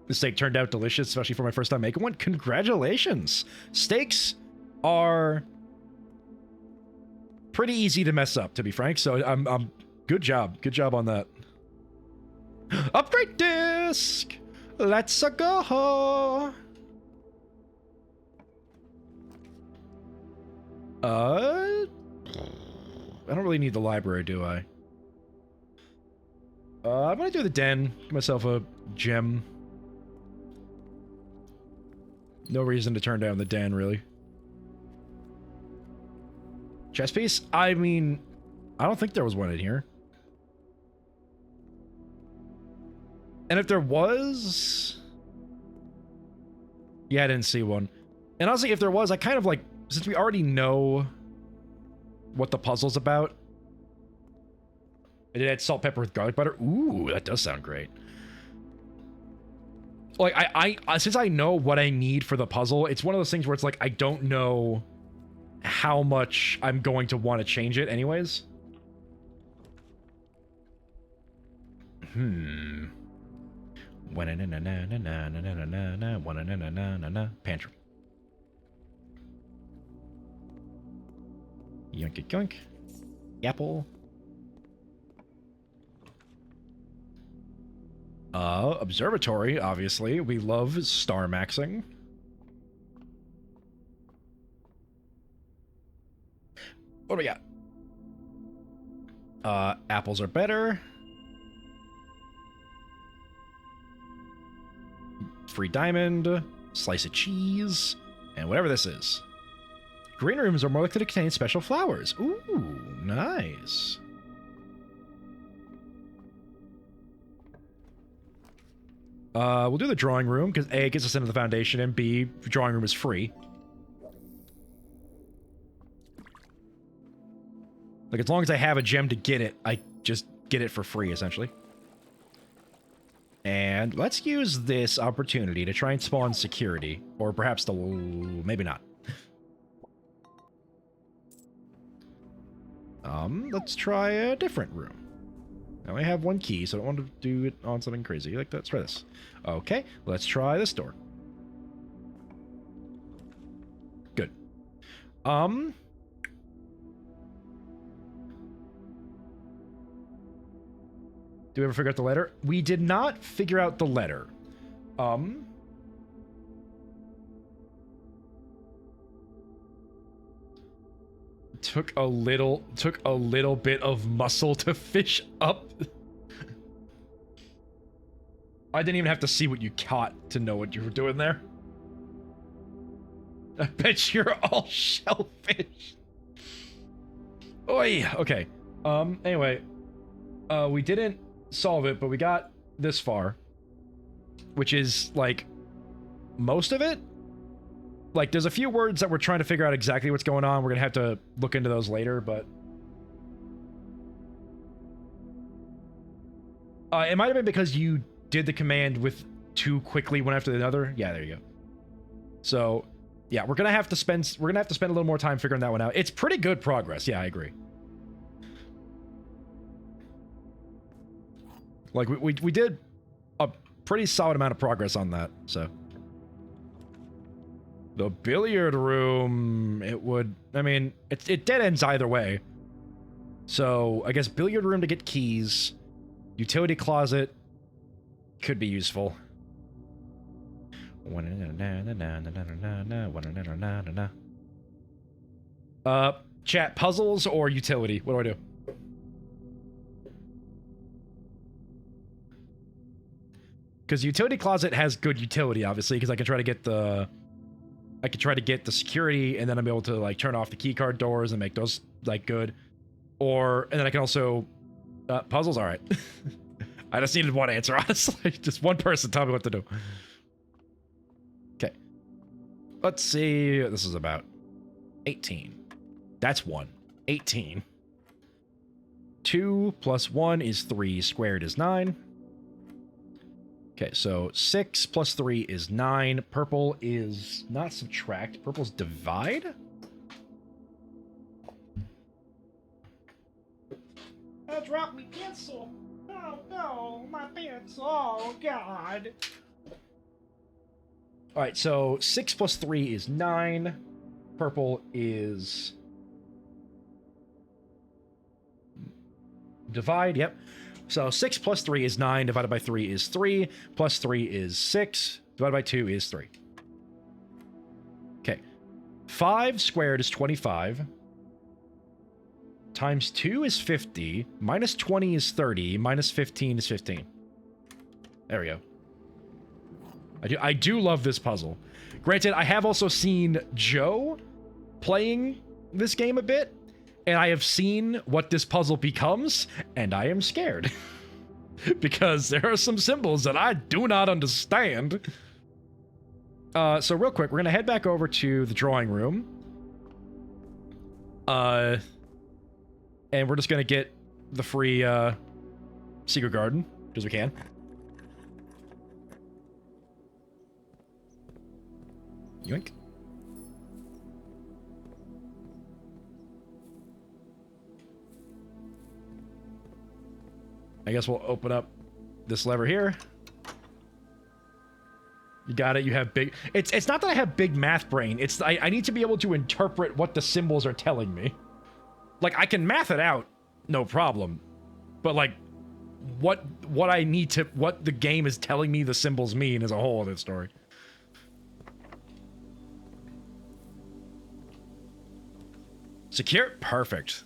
The steak turned out delicious, especially for my first time making one. Congratulations! Steaks are pretty easy to mess up, to be frank, so I'm good job on that. Upgrade disc. Let's go. I don't really need the library, do I? I'm gonna do the den. Give myself a gem. No reason to turn down the den, really. Chess piece? I mean, I don't think there was one in here. And if there was... Yeah, I didn't see one. And honestly, if there was, I kind of like... Since we already know what the puzzle's about... I did add salt, pepper with garlic butter. Ooh, that does sound great. Like, since I know what I need for the puzzle, it's one of those things where it's like, I don't know how much I'm going to want to change it anyways. Pantry. Yoink yoink. Apple. Observatory, obviously. We love star maxing. What do we got? Apples are better. Free diamond, slice of cheese, and whatever this is. Green rooms are more likely to contain special flowers. Ooh, nice. We'll do the drawing room, because A, it gets us into the foundation, and B, the drawing room is free. Like, as long as I have a gem to get it, I just get it for free, essentially. And let's use this opportunity to try and spawn security. Or perhaps the... maybe not. Let's try a different room. I only have one key, so I don't want to do it on something crazy. Like, let's try this. Okay, let's try this door. Good. Do we ever figure out the letter? We did not figure out the letter. Took a little bit of muscle to fish up. I didn't even have to see what you caught to know what you were doing there. I bet you're all shellfish. Oi, okay. Anyway, we didn't solve it, but we got this far, which is like most of it. Like, there's a few words that we're trying to figure out exactly what's going on. We're gonna have to look into those later, but it might have been because you did the command with too quickly one after another. Yeah, there you go. So yeah, we're gonna have to spend a little more time figuring that one out. It's pretty good progress. Yeah, I agree. Like, we did a pretty solid amount of progress on that, so. The billiard room, I mean, it dead ends either way. So, I guess billiard room to get keys. Utility closet could be useful. Chat, puzzles or utility? What do I do? Because utility closet has good utility, obviously, because I can try to get the security, and then I'm able to like turn off the keycard doors and make those like good. And then I can also puzzles. All right. I just needed one answer, honestly. Just one person tell me what to do. Okay. Let's see what this is about. 18. That's 1. 18. 2 plus 1 is 3. Squared is 9. Okay, so 6 plus 3 is 9. Purple is not subtract. Purple's divide? I dropped my pencil. Oh no, my pencil. Oh god. Alright, so 6 plus 3 is 9. Purple is... divide, yep. So 6 plus 3 is 9, divided by 3 is 3, plus 3 is 6, divided by 2 is 3. Okay. 5 squared is 25. Times 2 is 50. Minus 20 is 30. Minus 15 is 15. There we go. I do love this puzzle. Granted, I have also seen Joe playing this game a bit, and I have seen what this puzzle becomes, and I am scared. because there are some symbols that I do not understand. So real quick, we're gonna head back over to the drawing room. And we're just gonna get the free secret garden, because we can. Yoink. I guess we'll open up this lever here. You got it. You have big... It's not that I have big math brain. It's I need to be able to interpret what the symbols are telling me. Like, I can math it out, no problem. But, like, what I need to... What the game is telling me the symbols mean is a whole other story. Secure? Perfect.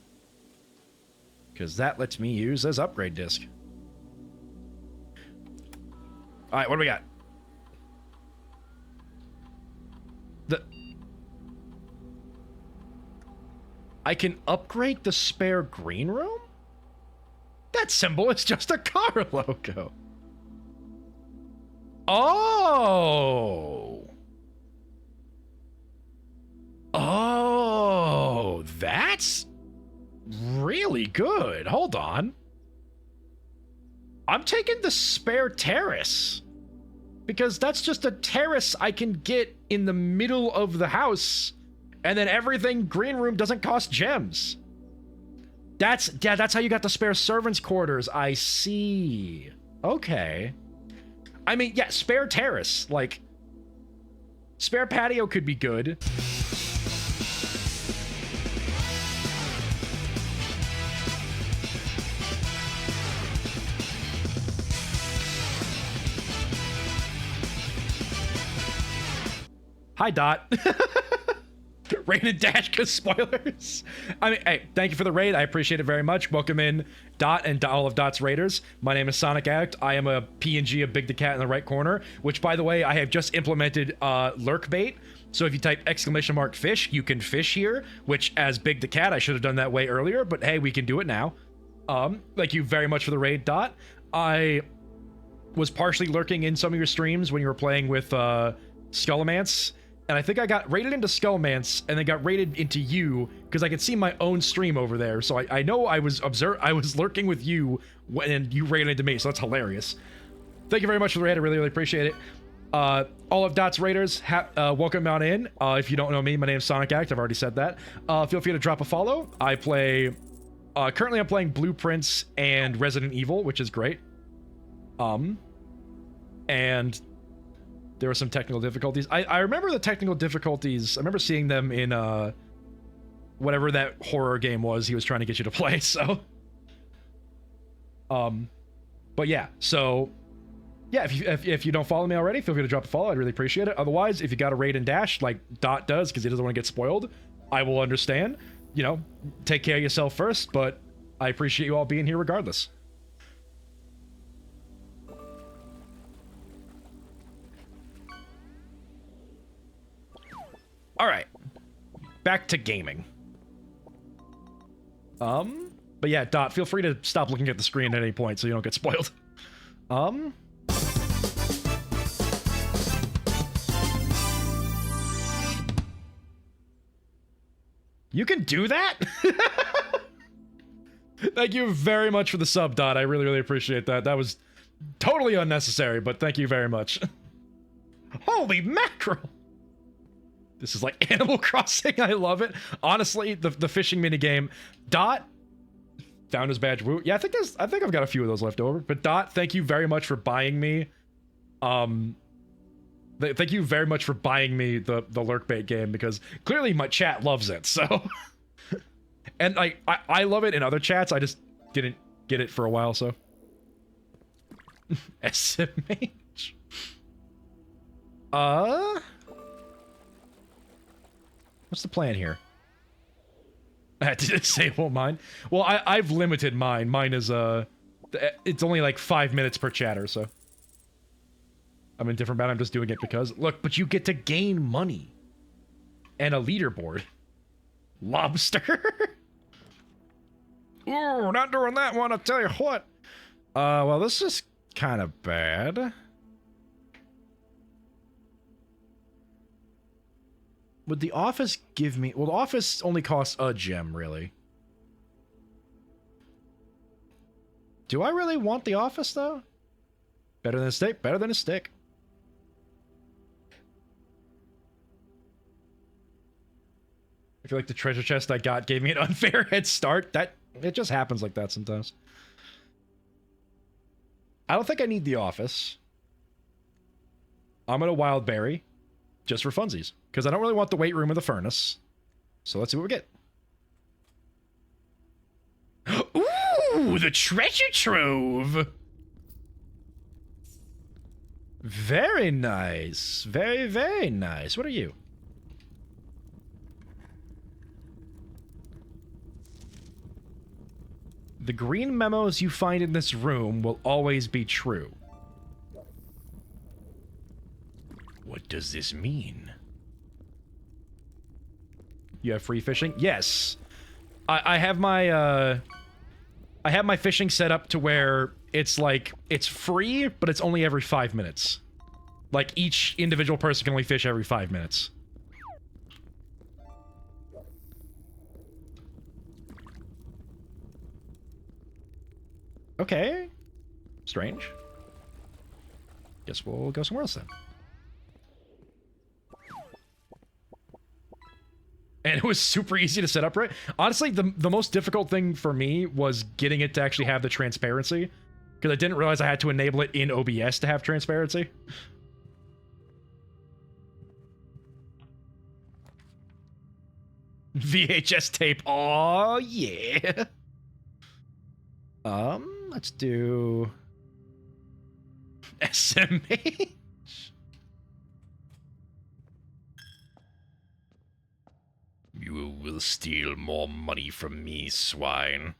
Because that lets me use as upgrade disc. Alright, what do we got? I can upgrade the spare green room? That symbol is just a car logo. Oh! Oh, that's really good. Hold on. I'm taking the spare terrace. Because that's just a terrace I can get in the middle of the house. And then everything green room doesn't cost gems. That's how you got the spare servants' quarters. I see. Okay. I mean, yeah, spare terrace. Like, spare patio could be good. Hi, Dot. Raid and dash because spoilers. I mean, hey, thank you for the raid. I appreciate it very much. Welcome in Dot and all of Dot's raiders. My name is Sonic Addict. I am a PNG of Big the Cat in the right corner, which, by the way, I have just implemented lurk bait. So if you type !fish, you can fish here, which as Big the Cat, I should have done that way earlier, but hey, we can do it now. Thank you very much for the raid, Dot. I was partially lurking in some of your streams when you were playing with Skullomance. And I think I got raided into Skullmance and then got raided into you because I could see my own stream over there. So I know I was lurking with you when you raided into me. So that's hilarious. Thank you very much for the raid. I really, really appreciate it. All of Dot's raiders, welcome on in. If you don't know me, my name is Sonic Act. I've already said that. Feel free to drop a follow. I play... currently I'm playing Blueprints and Resident Evil, which is great. And... there were some technical difficulties. I remember the technical difficulties. I remember seeing them in whatever that horror game was he was trying to get you to play, so. But yeah, so yeah, if you don't follow me already, feel free to drop a follow. I'd really appreciate it. Otherwise, if you got a raid and dash like Dot does because he doesn't want to get spoiled, I will understand. You know, take care of yourself first, but I appreciate you all being here regardless. All right, back to gaming. But yeah, Dot, feel free to stop looking at the screen at any point so you don't get spoiled. You can do that? Thank you very much for the sub, Dot. I really, really appreciate that. That was totally unnecessary, but thank you very much. Holy mackerel! This is like Animal Crossing. I love it. Honestly, the fishing minigame. Dot found his badge. Woo. Yeah, I think I've got a few of those left over. But Dot, thank you very much for buying me. Thank you very much for buying me the lurkbait game because clearly my chat loves it. So, and I love it in other chats. I just didn't get it for a while. So, SMH. What's the plan here? I had to disable mine. Well, I've limited mine. Mine is, it's only like 5 minutes per chatter, so. I'm indifferent about it. I'm just doing it because, look, but you get to gain money. And a leaderboard. Lobster. Ooh, not doing that one, I'll tell you what. Well, this is kind of bad. Would the office give me... Well, the office only costs a gem, really. Do I really want the office, though? Better than a stick? Better than a stick. I feel like the treasure chest I got gave me an unfair head start. It just happens like that sometimes. I don't think I need the office. I'm gonna wild berry, just for funsies, because I don't really want the weight room or the furnace. So let's see what we get. Ooh, the treasure trove! Very nice. Very, very nice. What are you? The green memos you find in this room will always be true. What does this mean? You have free fishing? Yes. I have my fishing set up to where it's like, it's free, but it's only every 5 minutes. Like, each individual person can only fish every 5 minutes. Okay. Strange. Guess we'll go somewhere else then. And it was super easy to set up, right? Honestly, the most difficult thing for me was getting it to actually have the transparency. Because I didn't realize I had to enable it in OBS to have transparency. VHS tape. Oh yeah. Let's do SMH. You will steal more money from me, swine.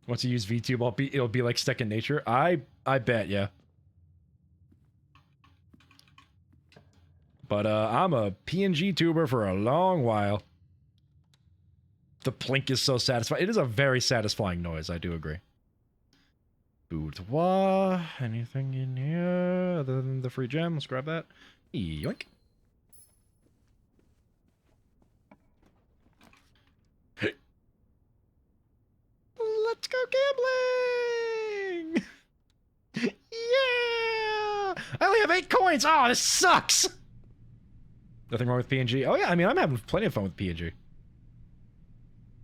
Once you use VTube, it'll be like second nature. I bet, yeah. But I'm a PNG tuber for a long while. The plink is so satisfying. It is a very satisfying noise, I do agree. Boudoir. Anything in here other than the free gem? Let's grab that. Yoink. Let's go gambling! Yeah! I only have 8 coins! Oh, this sucks! Nothing wrong with PNG. Oh yeah, I mean, I'm having plenty of fun with PNG.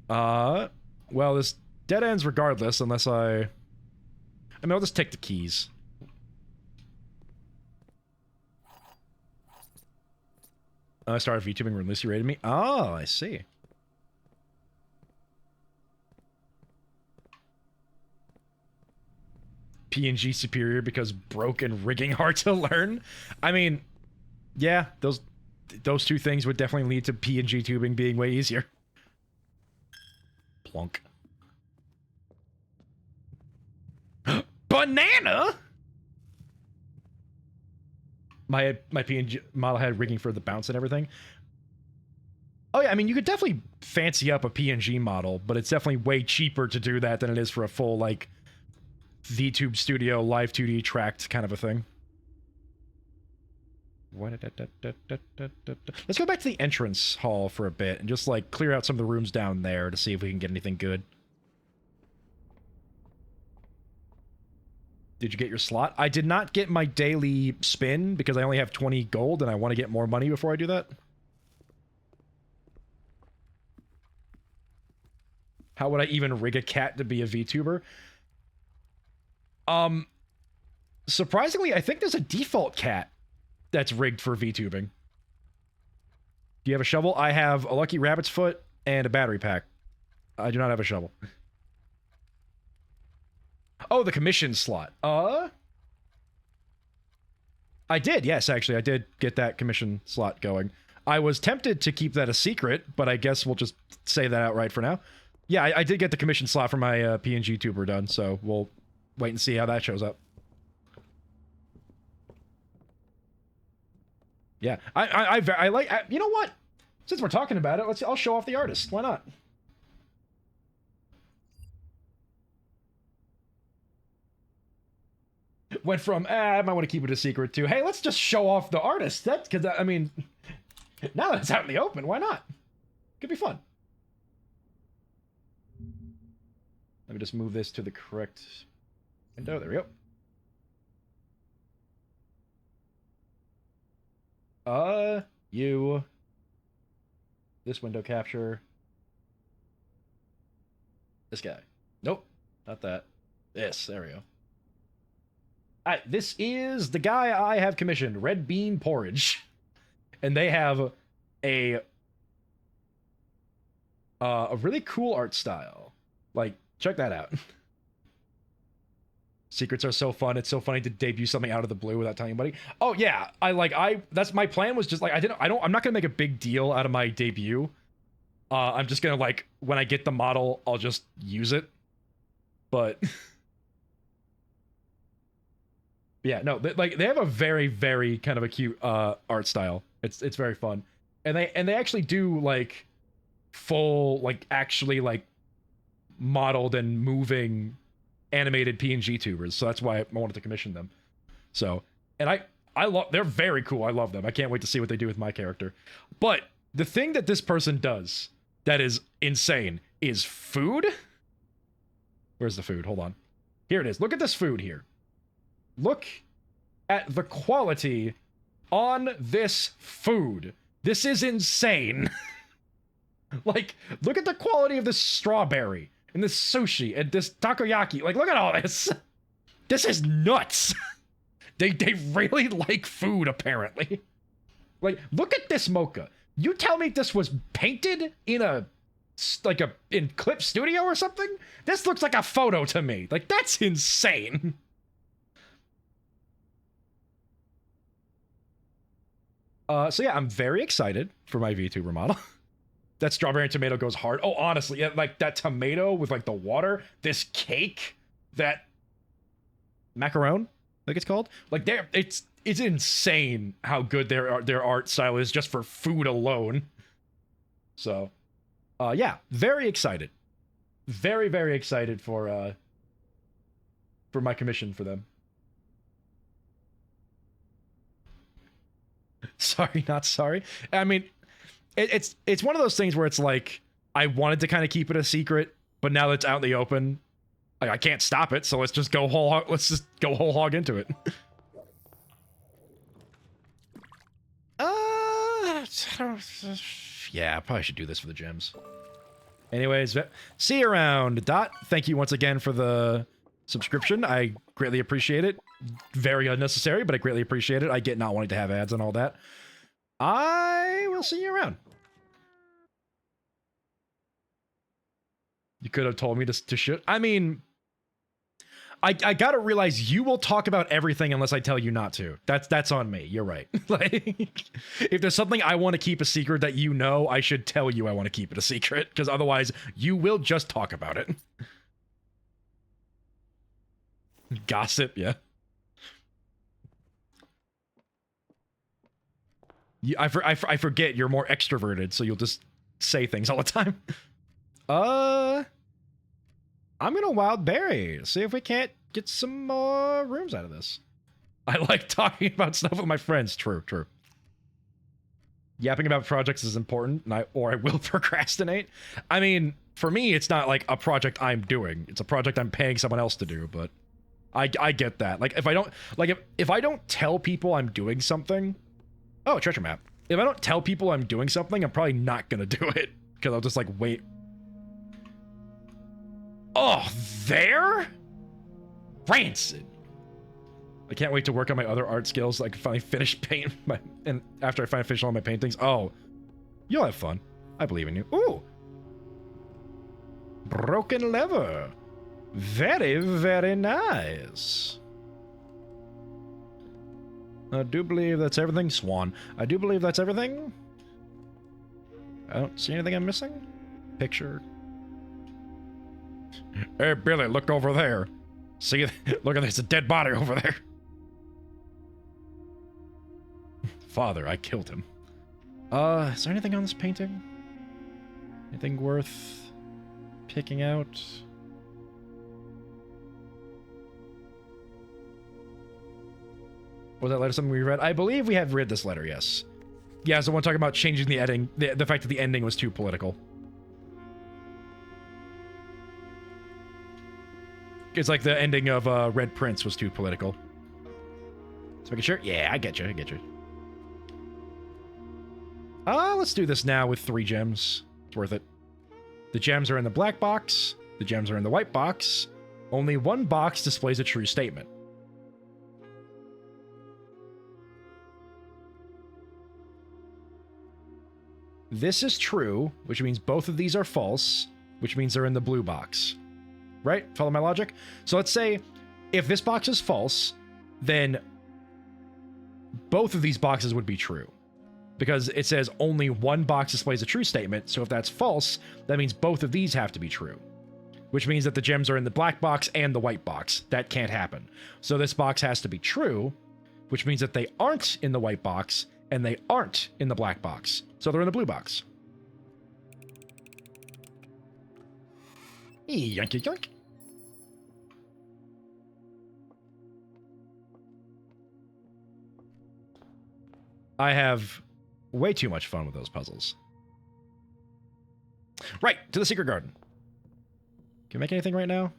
Well, this dead ends regardless, unless I mean, I'll just take the keys. I started VTubing when Lucy rated me. Oh, I see. PNG superior because broke and rigging hard to learn. I mean, yeah, those two things would definitely lead to PNG tubing being way easier. Plunk. Banana? My PNG model had rigging for the bounce and everything. Oh yeah, I mean, you could definitely fancy up a PNG model, but it's definitely way cheaper to do that than it is for a full, like, VTube Studio live 2D tracked kind of a thing. Let's go back to the entrance hall for a bit and just, like, clear out some of the rooms down there to see if we can get anything good. Did you get your slot? I did not get my daily spin because I only have 20 gold and I want to get more money before I do that. How would I even rig a cat to be a VTuber? Surprisingly, I think there's a default cat that's rigged for VTubing. Do you have a shovel? I have a lucky rabbit's foot and a battery pack. I do not have a shovel. Oh, the commission slot. I did, yes, actually. I did get that commission slot going. I was tempted to keep that a secret, but I guess we'll just say that outright for now. Yeah, I did get the commission slot for my PNG tuber done, so we'll wait and see how that shows up. Yeah, I like, you know what? Since we're talking about it, I'll show off the artist. Why not? Went from, I might want to keep it a secret to, hey, let's just show off the artist. That's because, I mean, now that it's out in the open, why not? Could be fun. Let me just move this to the correct window. There we go. This window capture. This guy. Nope, not that. This, there we go. Alright, this is the guy I have commissioned, Red Bean Porridge. And they have a really cool art style. Like, check that out. Secrets are so fun. It's so funny to debut something out of the blue without telling anybody. Oh yeah, that's my plan was just like I'm not gonna make a big deal out of my debut. I'm just gonna like when I get the model, I'll just use it. But yeah, no, they have a very, very kind of a cute art style. It's very fun, and they actually do like full like actually like modeled and moving animated PNG tubers, so that's why I wanted to commission them. So, and I love, they're very cool. I love them. I can't wait to see what they do with my character. But the thing that this person does that is insane is food. Where's the food? Hold on. Here it is. Look at this food here. Look at the quality on this food. This is insane. Like, look at the quality of this strawberry and this sushi and this takoyaki. Like, look at all this. This is nuts. They really like food, apparently. Like, look at this mocha. You tell me this was painted in in Clip Studio or something? This looks like a photo to me. Like, that's insane. So yeah, I'm very excited for my VTuber model. That strawberry and tomato goes hard. Oh, honestly, yeah, like that tomato with like the water, this cake, that macaron, like it's called. Like it's insane how good their art style is just for food alone. So, yeah, very excited, very, very excited for my commission for them. Sorry, not sorry. I mean, it's one of those things where it's like I wanted to kind of keep it a secret, but now that it's out in the open, I can't stop it. So let's just go whole hog into it. Yeah, I probably should do this for the gems. Anyways, see you around. Dot, thank you once again for the subscription. I greatly appreciate it. Very unnecessary, but I greatly appreciate it. I get not wanting to have ads and all that. I will see you around. You could have told me to shit. I mean, I gotta realize you will talk about everything unless I tell you not to. That's on me. You're right. Like, if there's something I want to keep a secret that you know, I should tell you I want to keep it a secret, because otherwise you will just talk about it. Gossip, yeah. I forget you're more extroverted, so you'll just say things all the time. I'm gonna wild berry. See if we can't get some more rooms out of this. I like talking about stuff with my friends. True. Yapping about projects is important, and I will procrastinate. I mean, for me, it's not like a project I'm doing. It's a project I'm paying someone else to do, but I get that. Like, if I don't, like, if I don't tell people I'm doing something. Oh, treasure map. If I don't tell people I'm doing something, I'm probably not gonna do it, because I'll just, like, wait. Oh, there? Rancid. I can't wait to work on my other art skills so I can finally finish paint and after I finally finish all my paintings. Oh, you'll have fun. I believe in you. Ooh. Broken lever. Very, very nice. I do believe that's everything. Swan. I do believe that's everything. I don't see anything I'm missing. Picture. Hey, Billy, look over there. See, look at there's a dead body over there. Father, I killed him. Is there anything on this painting? Anything worth picking out? Was that letter something we read? I believe we have read this letter, yes. Yeah, it's the one talking about changing the ending, the fact that the ending was too political. It's like the ending of Red Prince was too political. So making sure? Yeah, I get you, I get you. Let's do this now with 3 gems. It's worth it. The gems are in the black box. The gems are in the white box. Only one box displays a true statement. This is true, which means both of these are false, which means they're in the blue box. Right? Follow my logic? So let's say if this box is false, then both of these boxes would be true. Because it says only one box displays a true statement, so if that's false, that means both of these have to be true. Which means that the gems are in the black box and the white box. That can't happen. So this box has to be true, which means that they aren't in the white box, and they aren't in the black box. So they're in the blue box. Yoink, yoink, yoink. I have way too much fun with those puzzles. Right, to the secret garden. Can you make anything right now?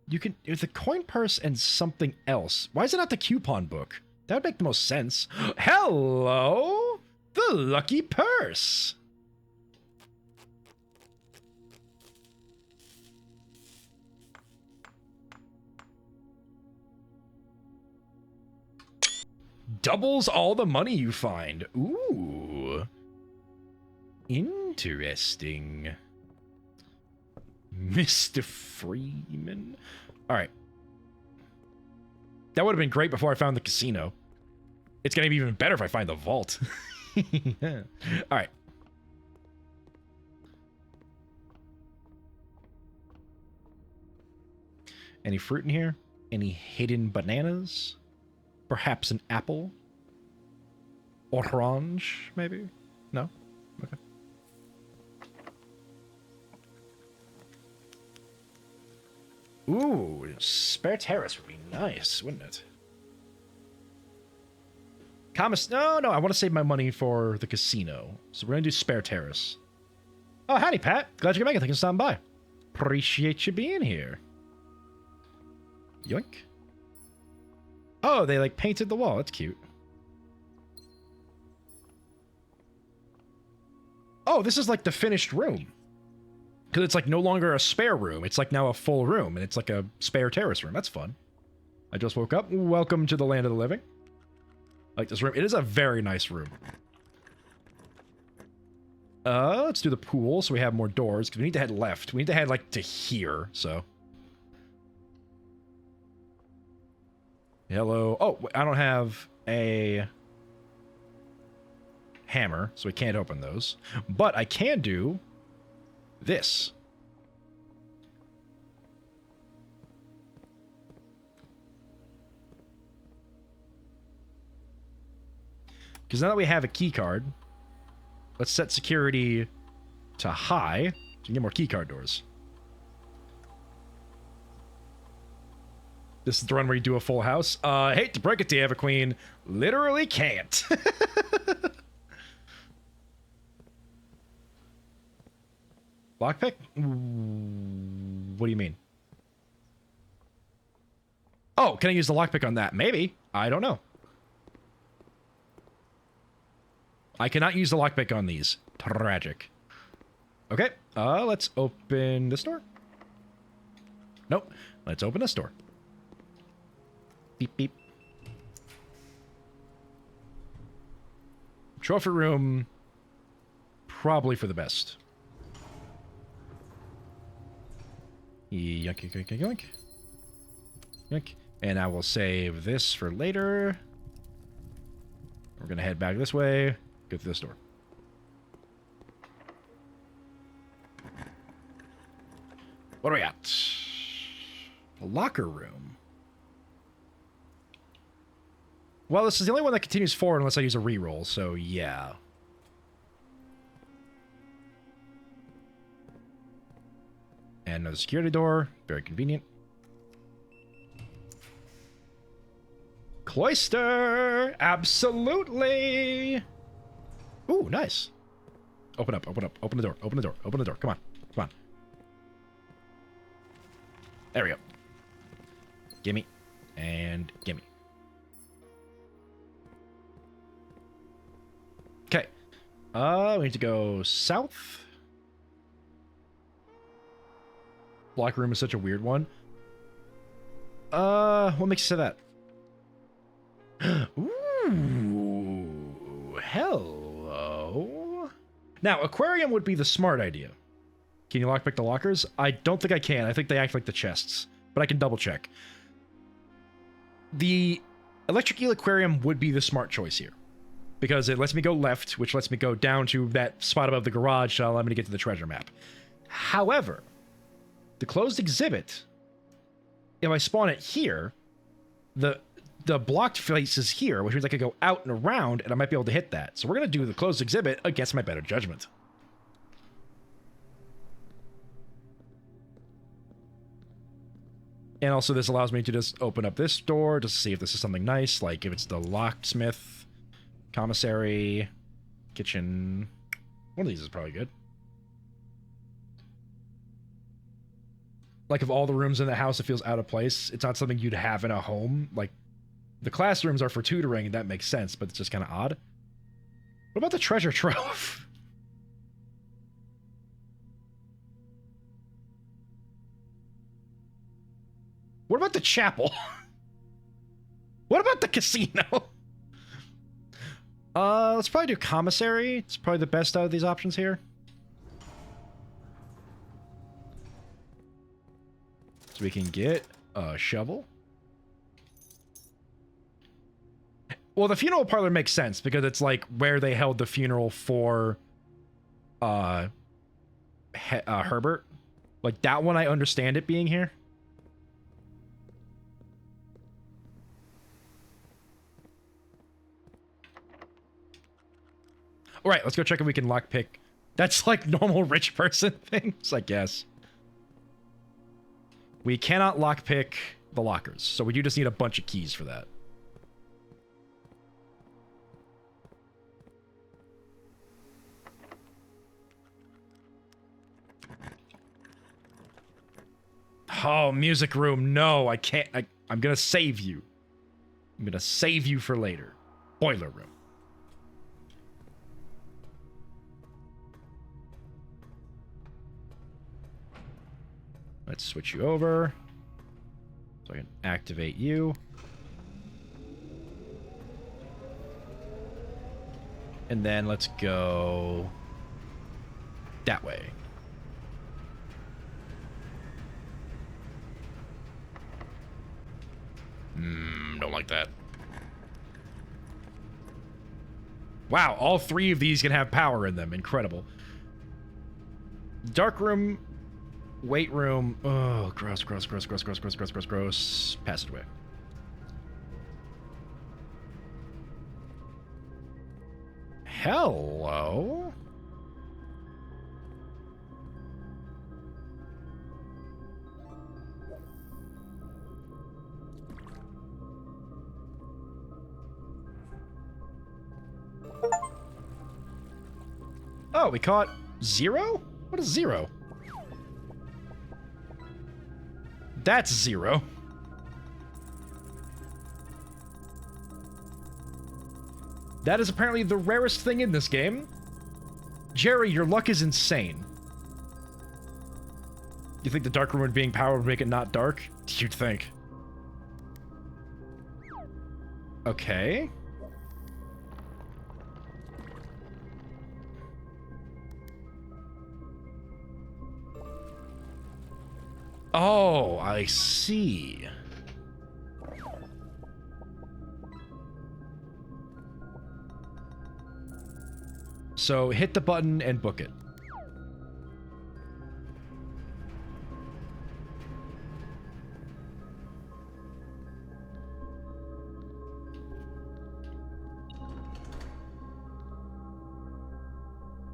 You can... the coin purse and something else. Why is it not the coupon book? That would make the most sense. Hello! The lucky purse! Doubles all the money you find. Ooh. Interesting. Mr. Freeman. All right. That would have been great before I found the casino. It's going to be even better if I find the vault. All right. Any fruit in here? Any hidden bananas? Perhaps an apple? Orange, maybe? No? Okay. Ooh, spare terrace would be nice, wouldn't it? No, I want to save my money for the casino. So we're going to do spare terrace. Oh, howdy, Pat. Glad you can make it. Thanks for stopping by. Appreciate you being here. Yoink. Oh, they like painted the wall. That's cute. Oh, this is like the finished room. Because it's like no longer a spare room. It's like now a full room. And it's like a spare terrace room. That's fun. I just woke up. Welcome to the land of the living. I like this room. It is a very nice room. Let's do the pool so we have more doors. Because we need to head left. We need to head like to here. So... hello. Oh, I don't have a hammer, so we can't open those. But I can do this. Because now that we have a key card, let's set security to high so we can get more key card doors. This is the run where you do a full house. Hate to break it to you, Eva Queen. Literally can't. Lockpick? What do you mean? Oh, can I use the lockpick on that? Maybe. I don't know. I cannot use the lockpick on these. Tragic. Okay, let's open this door. Nope. Let's open this door. Beep, beep. Trophy room, probably for the best. Yoink, yoink, yoink, yoink, yoink. And I will save this for later. We're going to head back this way. Go through this door. What are we at? A locker room. Well, this is the only one that continues forward unless I use a reroll, so yeah. And another security door. Very convenient. Cloister! Absolutely! Ooh, nice. Open up, open up, open the door, open the door, open the door. Come on, come on. There we go. Gimme. And gimme. Okay. We need to go south. Block room is such a weird one. What makes you say that? Ooh, hello. Now, aquarium would be the smart idea. Can you lockpick the lockers? I don't think I can. I think they act like the chests, but I can double check. The electric eel aquarium would be the smart choice here, because it lets me go left, which lets me go down to that spot above the garage to allow me to get to the treasure map. However, the closed exhibit, if I spawn it here, the blocked face is here, which means I could go out and around, and I might be able to hit that. So we're going to do the closed exhibit against my better judgment. And also this allows me to just open up this door just to see if this is something nice, like if it's the locksmith, commissary, kitchen. One of these is probably good. Like, of all the rooms in the house, it feels out of place. It's not something you'd have in a home. Like, the classrooms are for tutoring, and that makes sense, but it's just kind of odd. What about the treasure trove? What about the chapel? What about the casino? Let's probably do commissary. It's probably the best out of these options here. So we can get a shovel. Well, the funeral parlor makes sense because it's like where they held the funeral for Herbert. Like that one, I understand it being here. All right, let's go check if we can lockpick. That's like normal rich person things, I guess. We cannot lockpick the lockers, so we do just need a bunch of keys for that. Oh, music room. No, I can't. I'm gonna save you. I'm gonna save you for later. Boiler room. Let's switch you over so I can activate you. And then let's go that way. Don't like that. Wow, all three of these can have power in them. Incredible. Dark room. Weight room. Oh, gross, gross, gross, gross, gross, gross, gross, gross, gross. Passageway. Hello? Oh, we caught 0? What is 0? That's 0. That is apparently the rarest thing in this game. Jerry, your luck is insane. You think the dark room being powered would make it not dark? You'd think. Okay. Oh, I see. So hit the button and book it.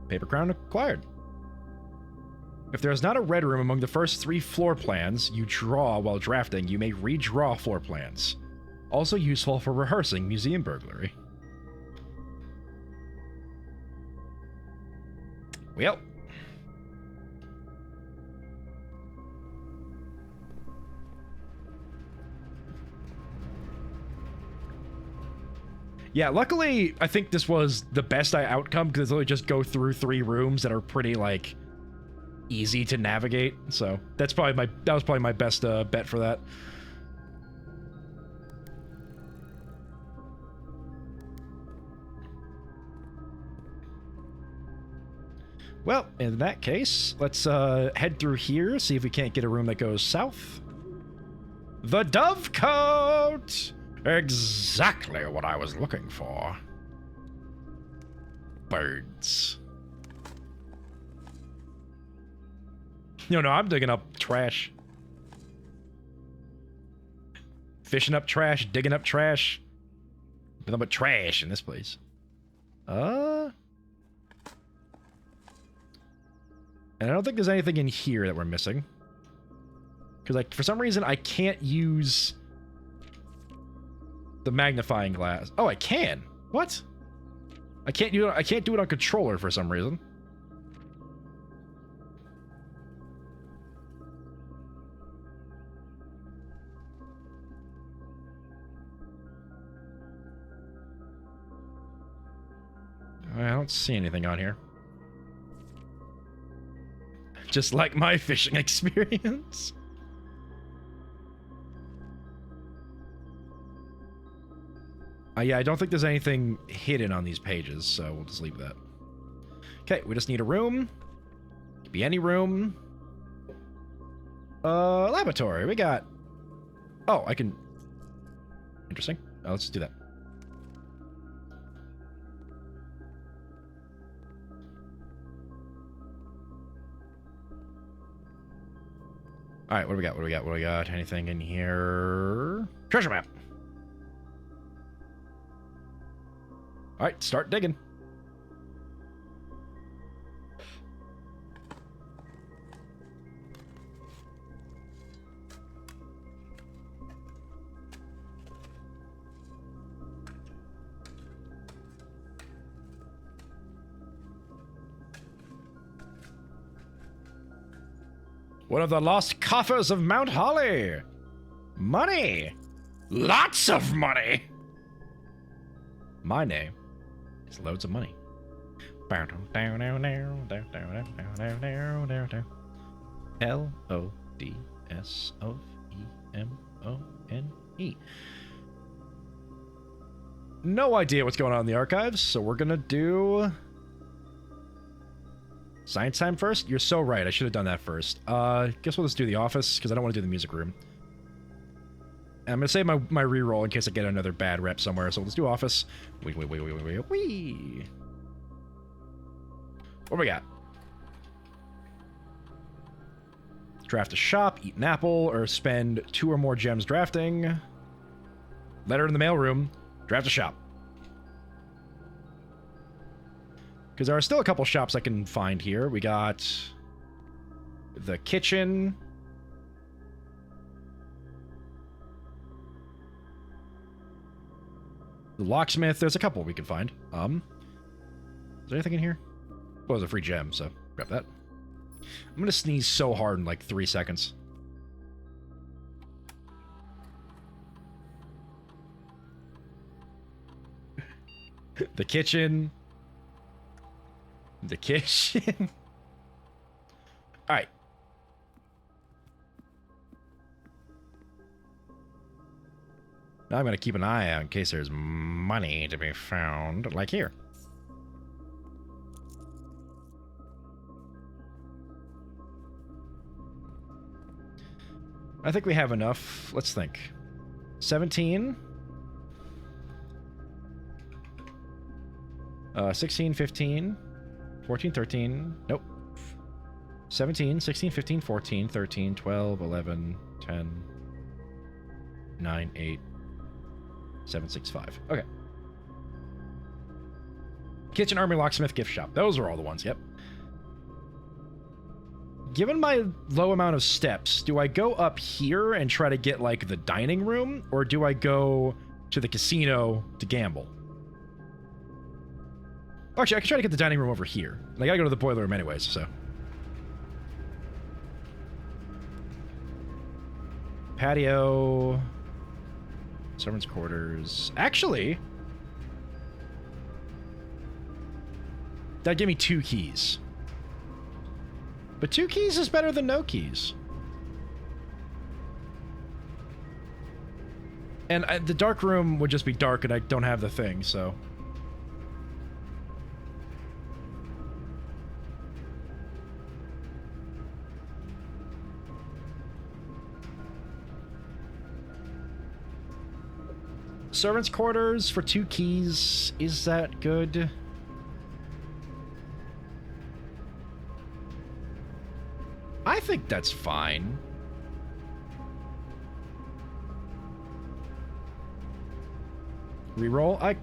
Paper crown acquired. If there is not a red room among the first 3 floor plans you draw while drafting, you may redraw floor plans. Also useful for rehearsing museum burglary. Well. Yeah, luckily, I think this was the best outcome because it's only just go through 3 rooms that are pretty, like, easy to navigate. So that was probably my best bet for that. Well, in that case, let's head through here, see if we can't get a room that goes south. The Dovecote! Exactly what I was looking for. Birds. No, I'm digging up trash. Fishing up trash, digging up trash. Nothing but trash in this place. And I don't think there's anything in here that we're missing. Because, like, for some reason, I can't use the magnifying glass. Oh, I can. What? I can't do it on controller for some reason. I don't see anything on here. Just like my fishing experience. Yeah, I don't think there's anything hidden on these pages, so we'll just leave that. Okay, we just need a room. Could be any room. Laboratory. We got... Oh, I can... Interesting. Let's do that. Alright, what do we got? What do we got? What do we got? Anything in here? Treasure map! Alright, start digging. One of the lost coffers of Mount Holly. Money. Lots of money. My name is loads of money. LODSOFEMONE. No idea what's going on in the archives, so we're gonna do science time first? You're so right. I should have done that first. Guess we'll just do the office, because I don't want to do the music room. And I'm going to save my reroll in case I get another bad rep somewhere, so let's do office. Wee. What do we got? Draft a shop, eat an apple, or spend 2 or more gems drafting. Letter in the mailroom. Draft a shop. Because there are still a couple shops I can find here. We got the kitchen. The locksmith. There's a couple we can find. Is there anything in here? Well, there's a free gem, so grab that. I'm going to sneeze so hard in like 3 seconds. The kitchen. The kitchen. All right. Now I'm going to keep an eye out in case there's money to be found, like here. I think we have enough. Let's think. 17. 16, 15. 14, 13, nope. 17, 16, 15, 14, 13, 12, 11, 10, 9, 8, 7, 6, 5. Okay. Kitchen, army, locksmith, gift shop. Those are all the ones, yep. given my low amount of steps, do I go up here and try to get, like, the dining room? Or do I go to the casino to gamble? Actually, I can try to get the dining room over here. And I gotta go to the boiler room anyways, so. Patio. Servants' quarters. Actually, that'd give me 2 keys. But 2 keys is better than no keys. And the dark room would just be dark and I don't have the thing, so. Servants' quarters for 2 keys. Is that good? I think that's fine. Reroll?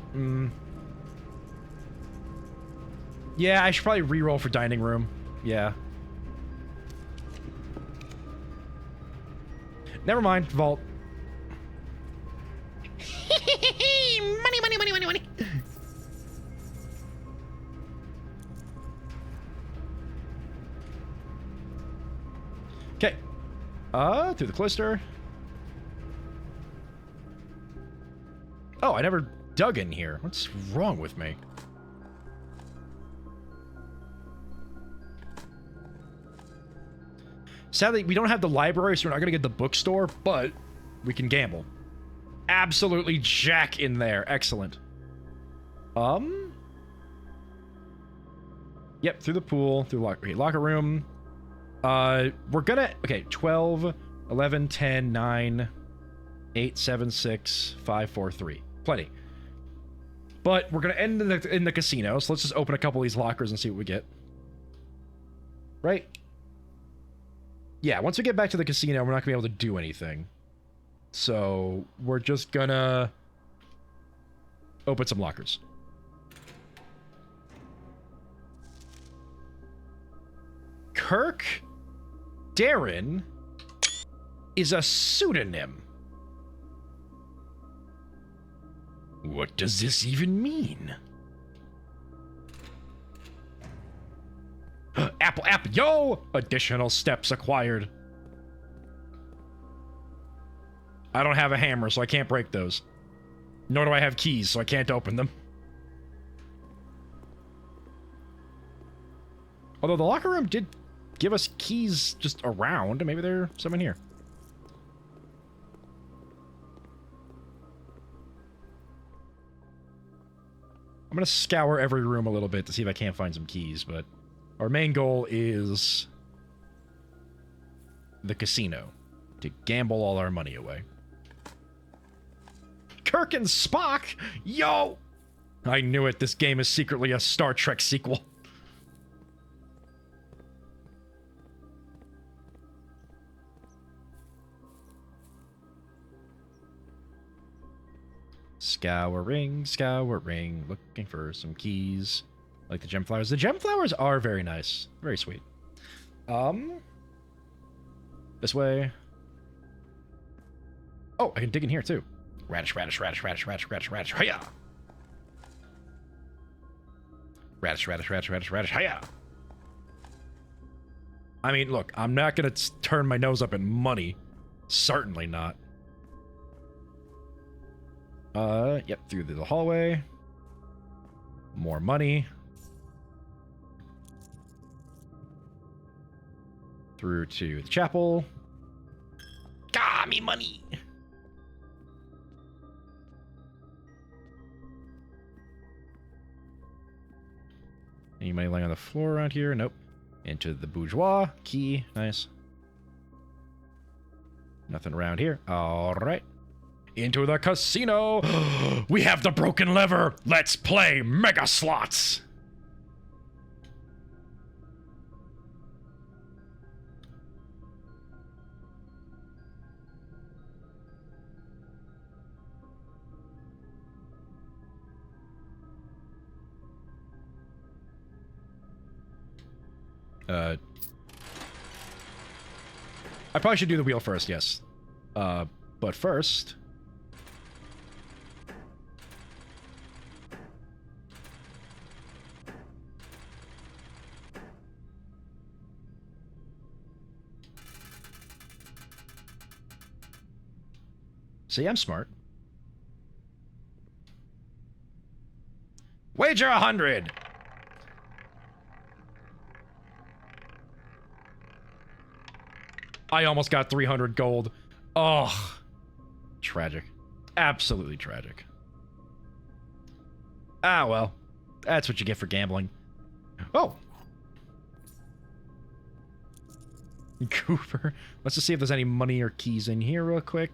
Yeah, I should probably reroll for dining room. Yeah. Never mind, vault. Money, money, money, money, money. Okay. Through the cloister. Oh, I never dug in here. What's wrong with me? Sadly, we don't have the library, so we're not going to get the bookstore, but we can gamble. Absolutely jack in there. Excellent. Yep, through the pool, through locker room. We're gonna... Okay, 12, 11, 10, 9, 8, 7, 6, 5, 4, 3. Plenty. But we're gonna end in the casino, so let's just open a couple of these lockers and see what we get. Right? Yeah, once we get back to the casino, we're not gonna be able to do anything. So, we're just gonna open some lockers. Kirk Darren is a pseudonym. What does this even mean? Apple, yo! Additional steps acquired. I don't have a hammer, so I can't break those. Nor do I have keys, so I can't open them. Although the locker room did give us keys just around. Maybe there's some in here. I'm gonna scour every room a little bit to see if I can't find some keys, but our main goal is the casino. To gamble all our money away. Kirk and Spock? Yo! I knew it. This game is secretly a Star Trek sequel. Scouring, scouring, looking for some keys. Like the gem flowers. The gem flowers are very nice. Very sweet. This way. Oh, I can dig in here too. Radish, radish, radish, radish, radish, radish, radish, hiya! Radish, radish, radish, radish, radish, hiya! I mean, look, I'm not gonna turn my nose up in money. Certainly not. Yep, through the hallway. More money. Through to the chapel. Ah, me money! Any money laying on the floor around here? Nope. Into the bourgeois. Key. Nice. Nothing around here. Alright. Into the casino! We have the broken lever! Let's play Mega Slots! I probably should do the wheel first, yes. But first... See, I'm smart. Wager 100! I almost got 300 gold. Oh, tragic. Absolutely tragic. Ah, well. That's what you get for gambling. Oh! Cooper. Let's just see if there's any money or keys in here real quick.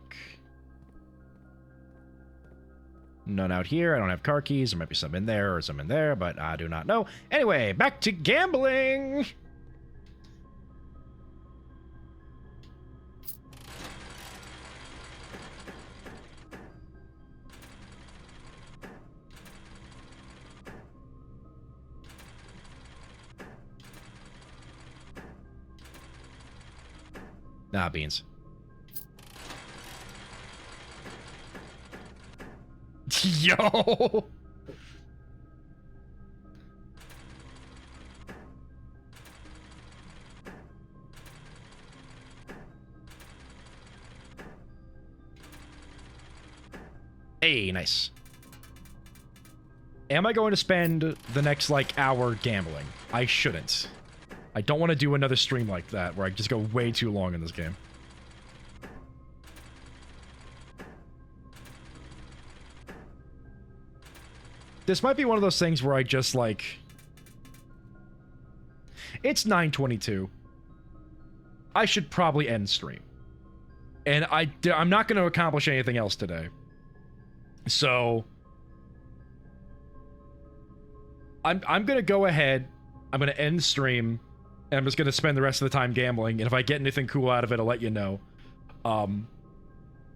None out here. I don't have car keys. There might be some in there or some in there, but I do not know. Anyway, back to gambling! Nah, beans. Yo! Hey, nice. Am I going to spend the next, like, hour gambling? I shouldn't. I don't want to do another stream like that, where I just go way too long in this game. This might be one of those things where I just, like... It's 9:22. I should probably end stream. And I'm not going to accomplish anything else today. So... I'm going to go ahead. I'm going to end stream. And I'm just going to spend the rest of the time gambling. And if I get anything cool out of it, I'll let you know.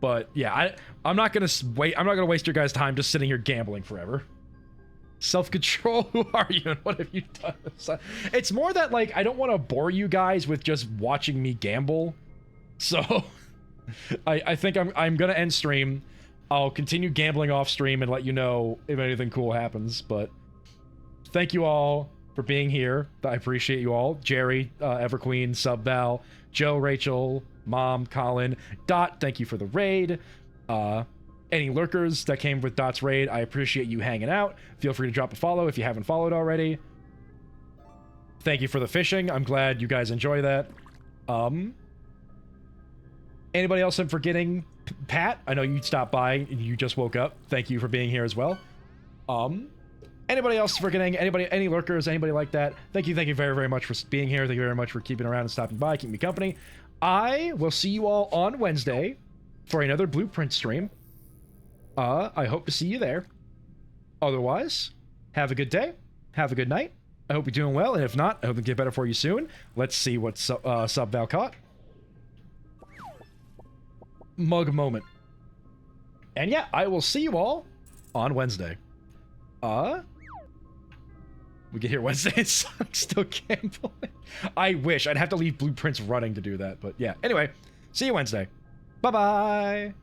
But, yeah, I'm not going to wait. I'm not going to waste your guys' time just sitting here gambling forever. Self-control? Who are you and what have you done? It's more that, like, I don't want to bore you guys with just watching me gamble. So, I think I'm going to end stream. I'll continue gambling off stream and let you know if anything cool happens. But thank you all for being here. I appreciate you all. Jerry, Everqueen, Subval, Joe, Rachel, Mom, Colin, Dot, thank you for the raid. Any lurkers that came with Dot's raid, I appreciate you hanging out. Feel free to drop a follow if you haven't followed already. Thank you for the fishing. I'm glad you guys enjoy that. Anybody else I'm forgetting? Pat, I know you stopped by and you just woke up. Thank you for being here as well. Anybody else forgetting? Any lurkers? Anybody like that? Thank you very, very much for being here. Thank you very much for keeping around and stopping by, keeping me company. I will see you all on Wednesday for another Blueprint stream. I hope to see you there. Otherwise, have a good day. Have a good night. I hope you're doing well, and if not, I hope it get better for you soon. Let's see what Subval caught. Mug moment. And yeah, I will see you all on Wednesday. We get here Wednesday and still gambling. I wish. I'd have to leave blueprints running to do that, but yeah. Anyway, see you Wednesday. Bye-bye.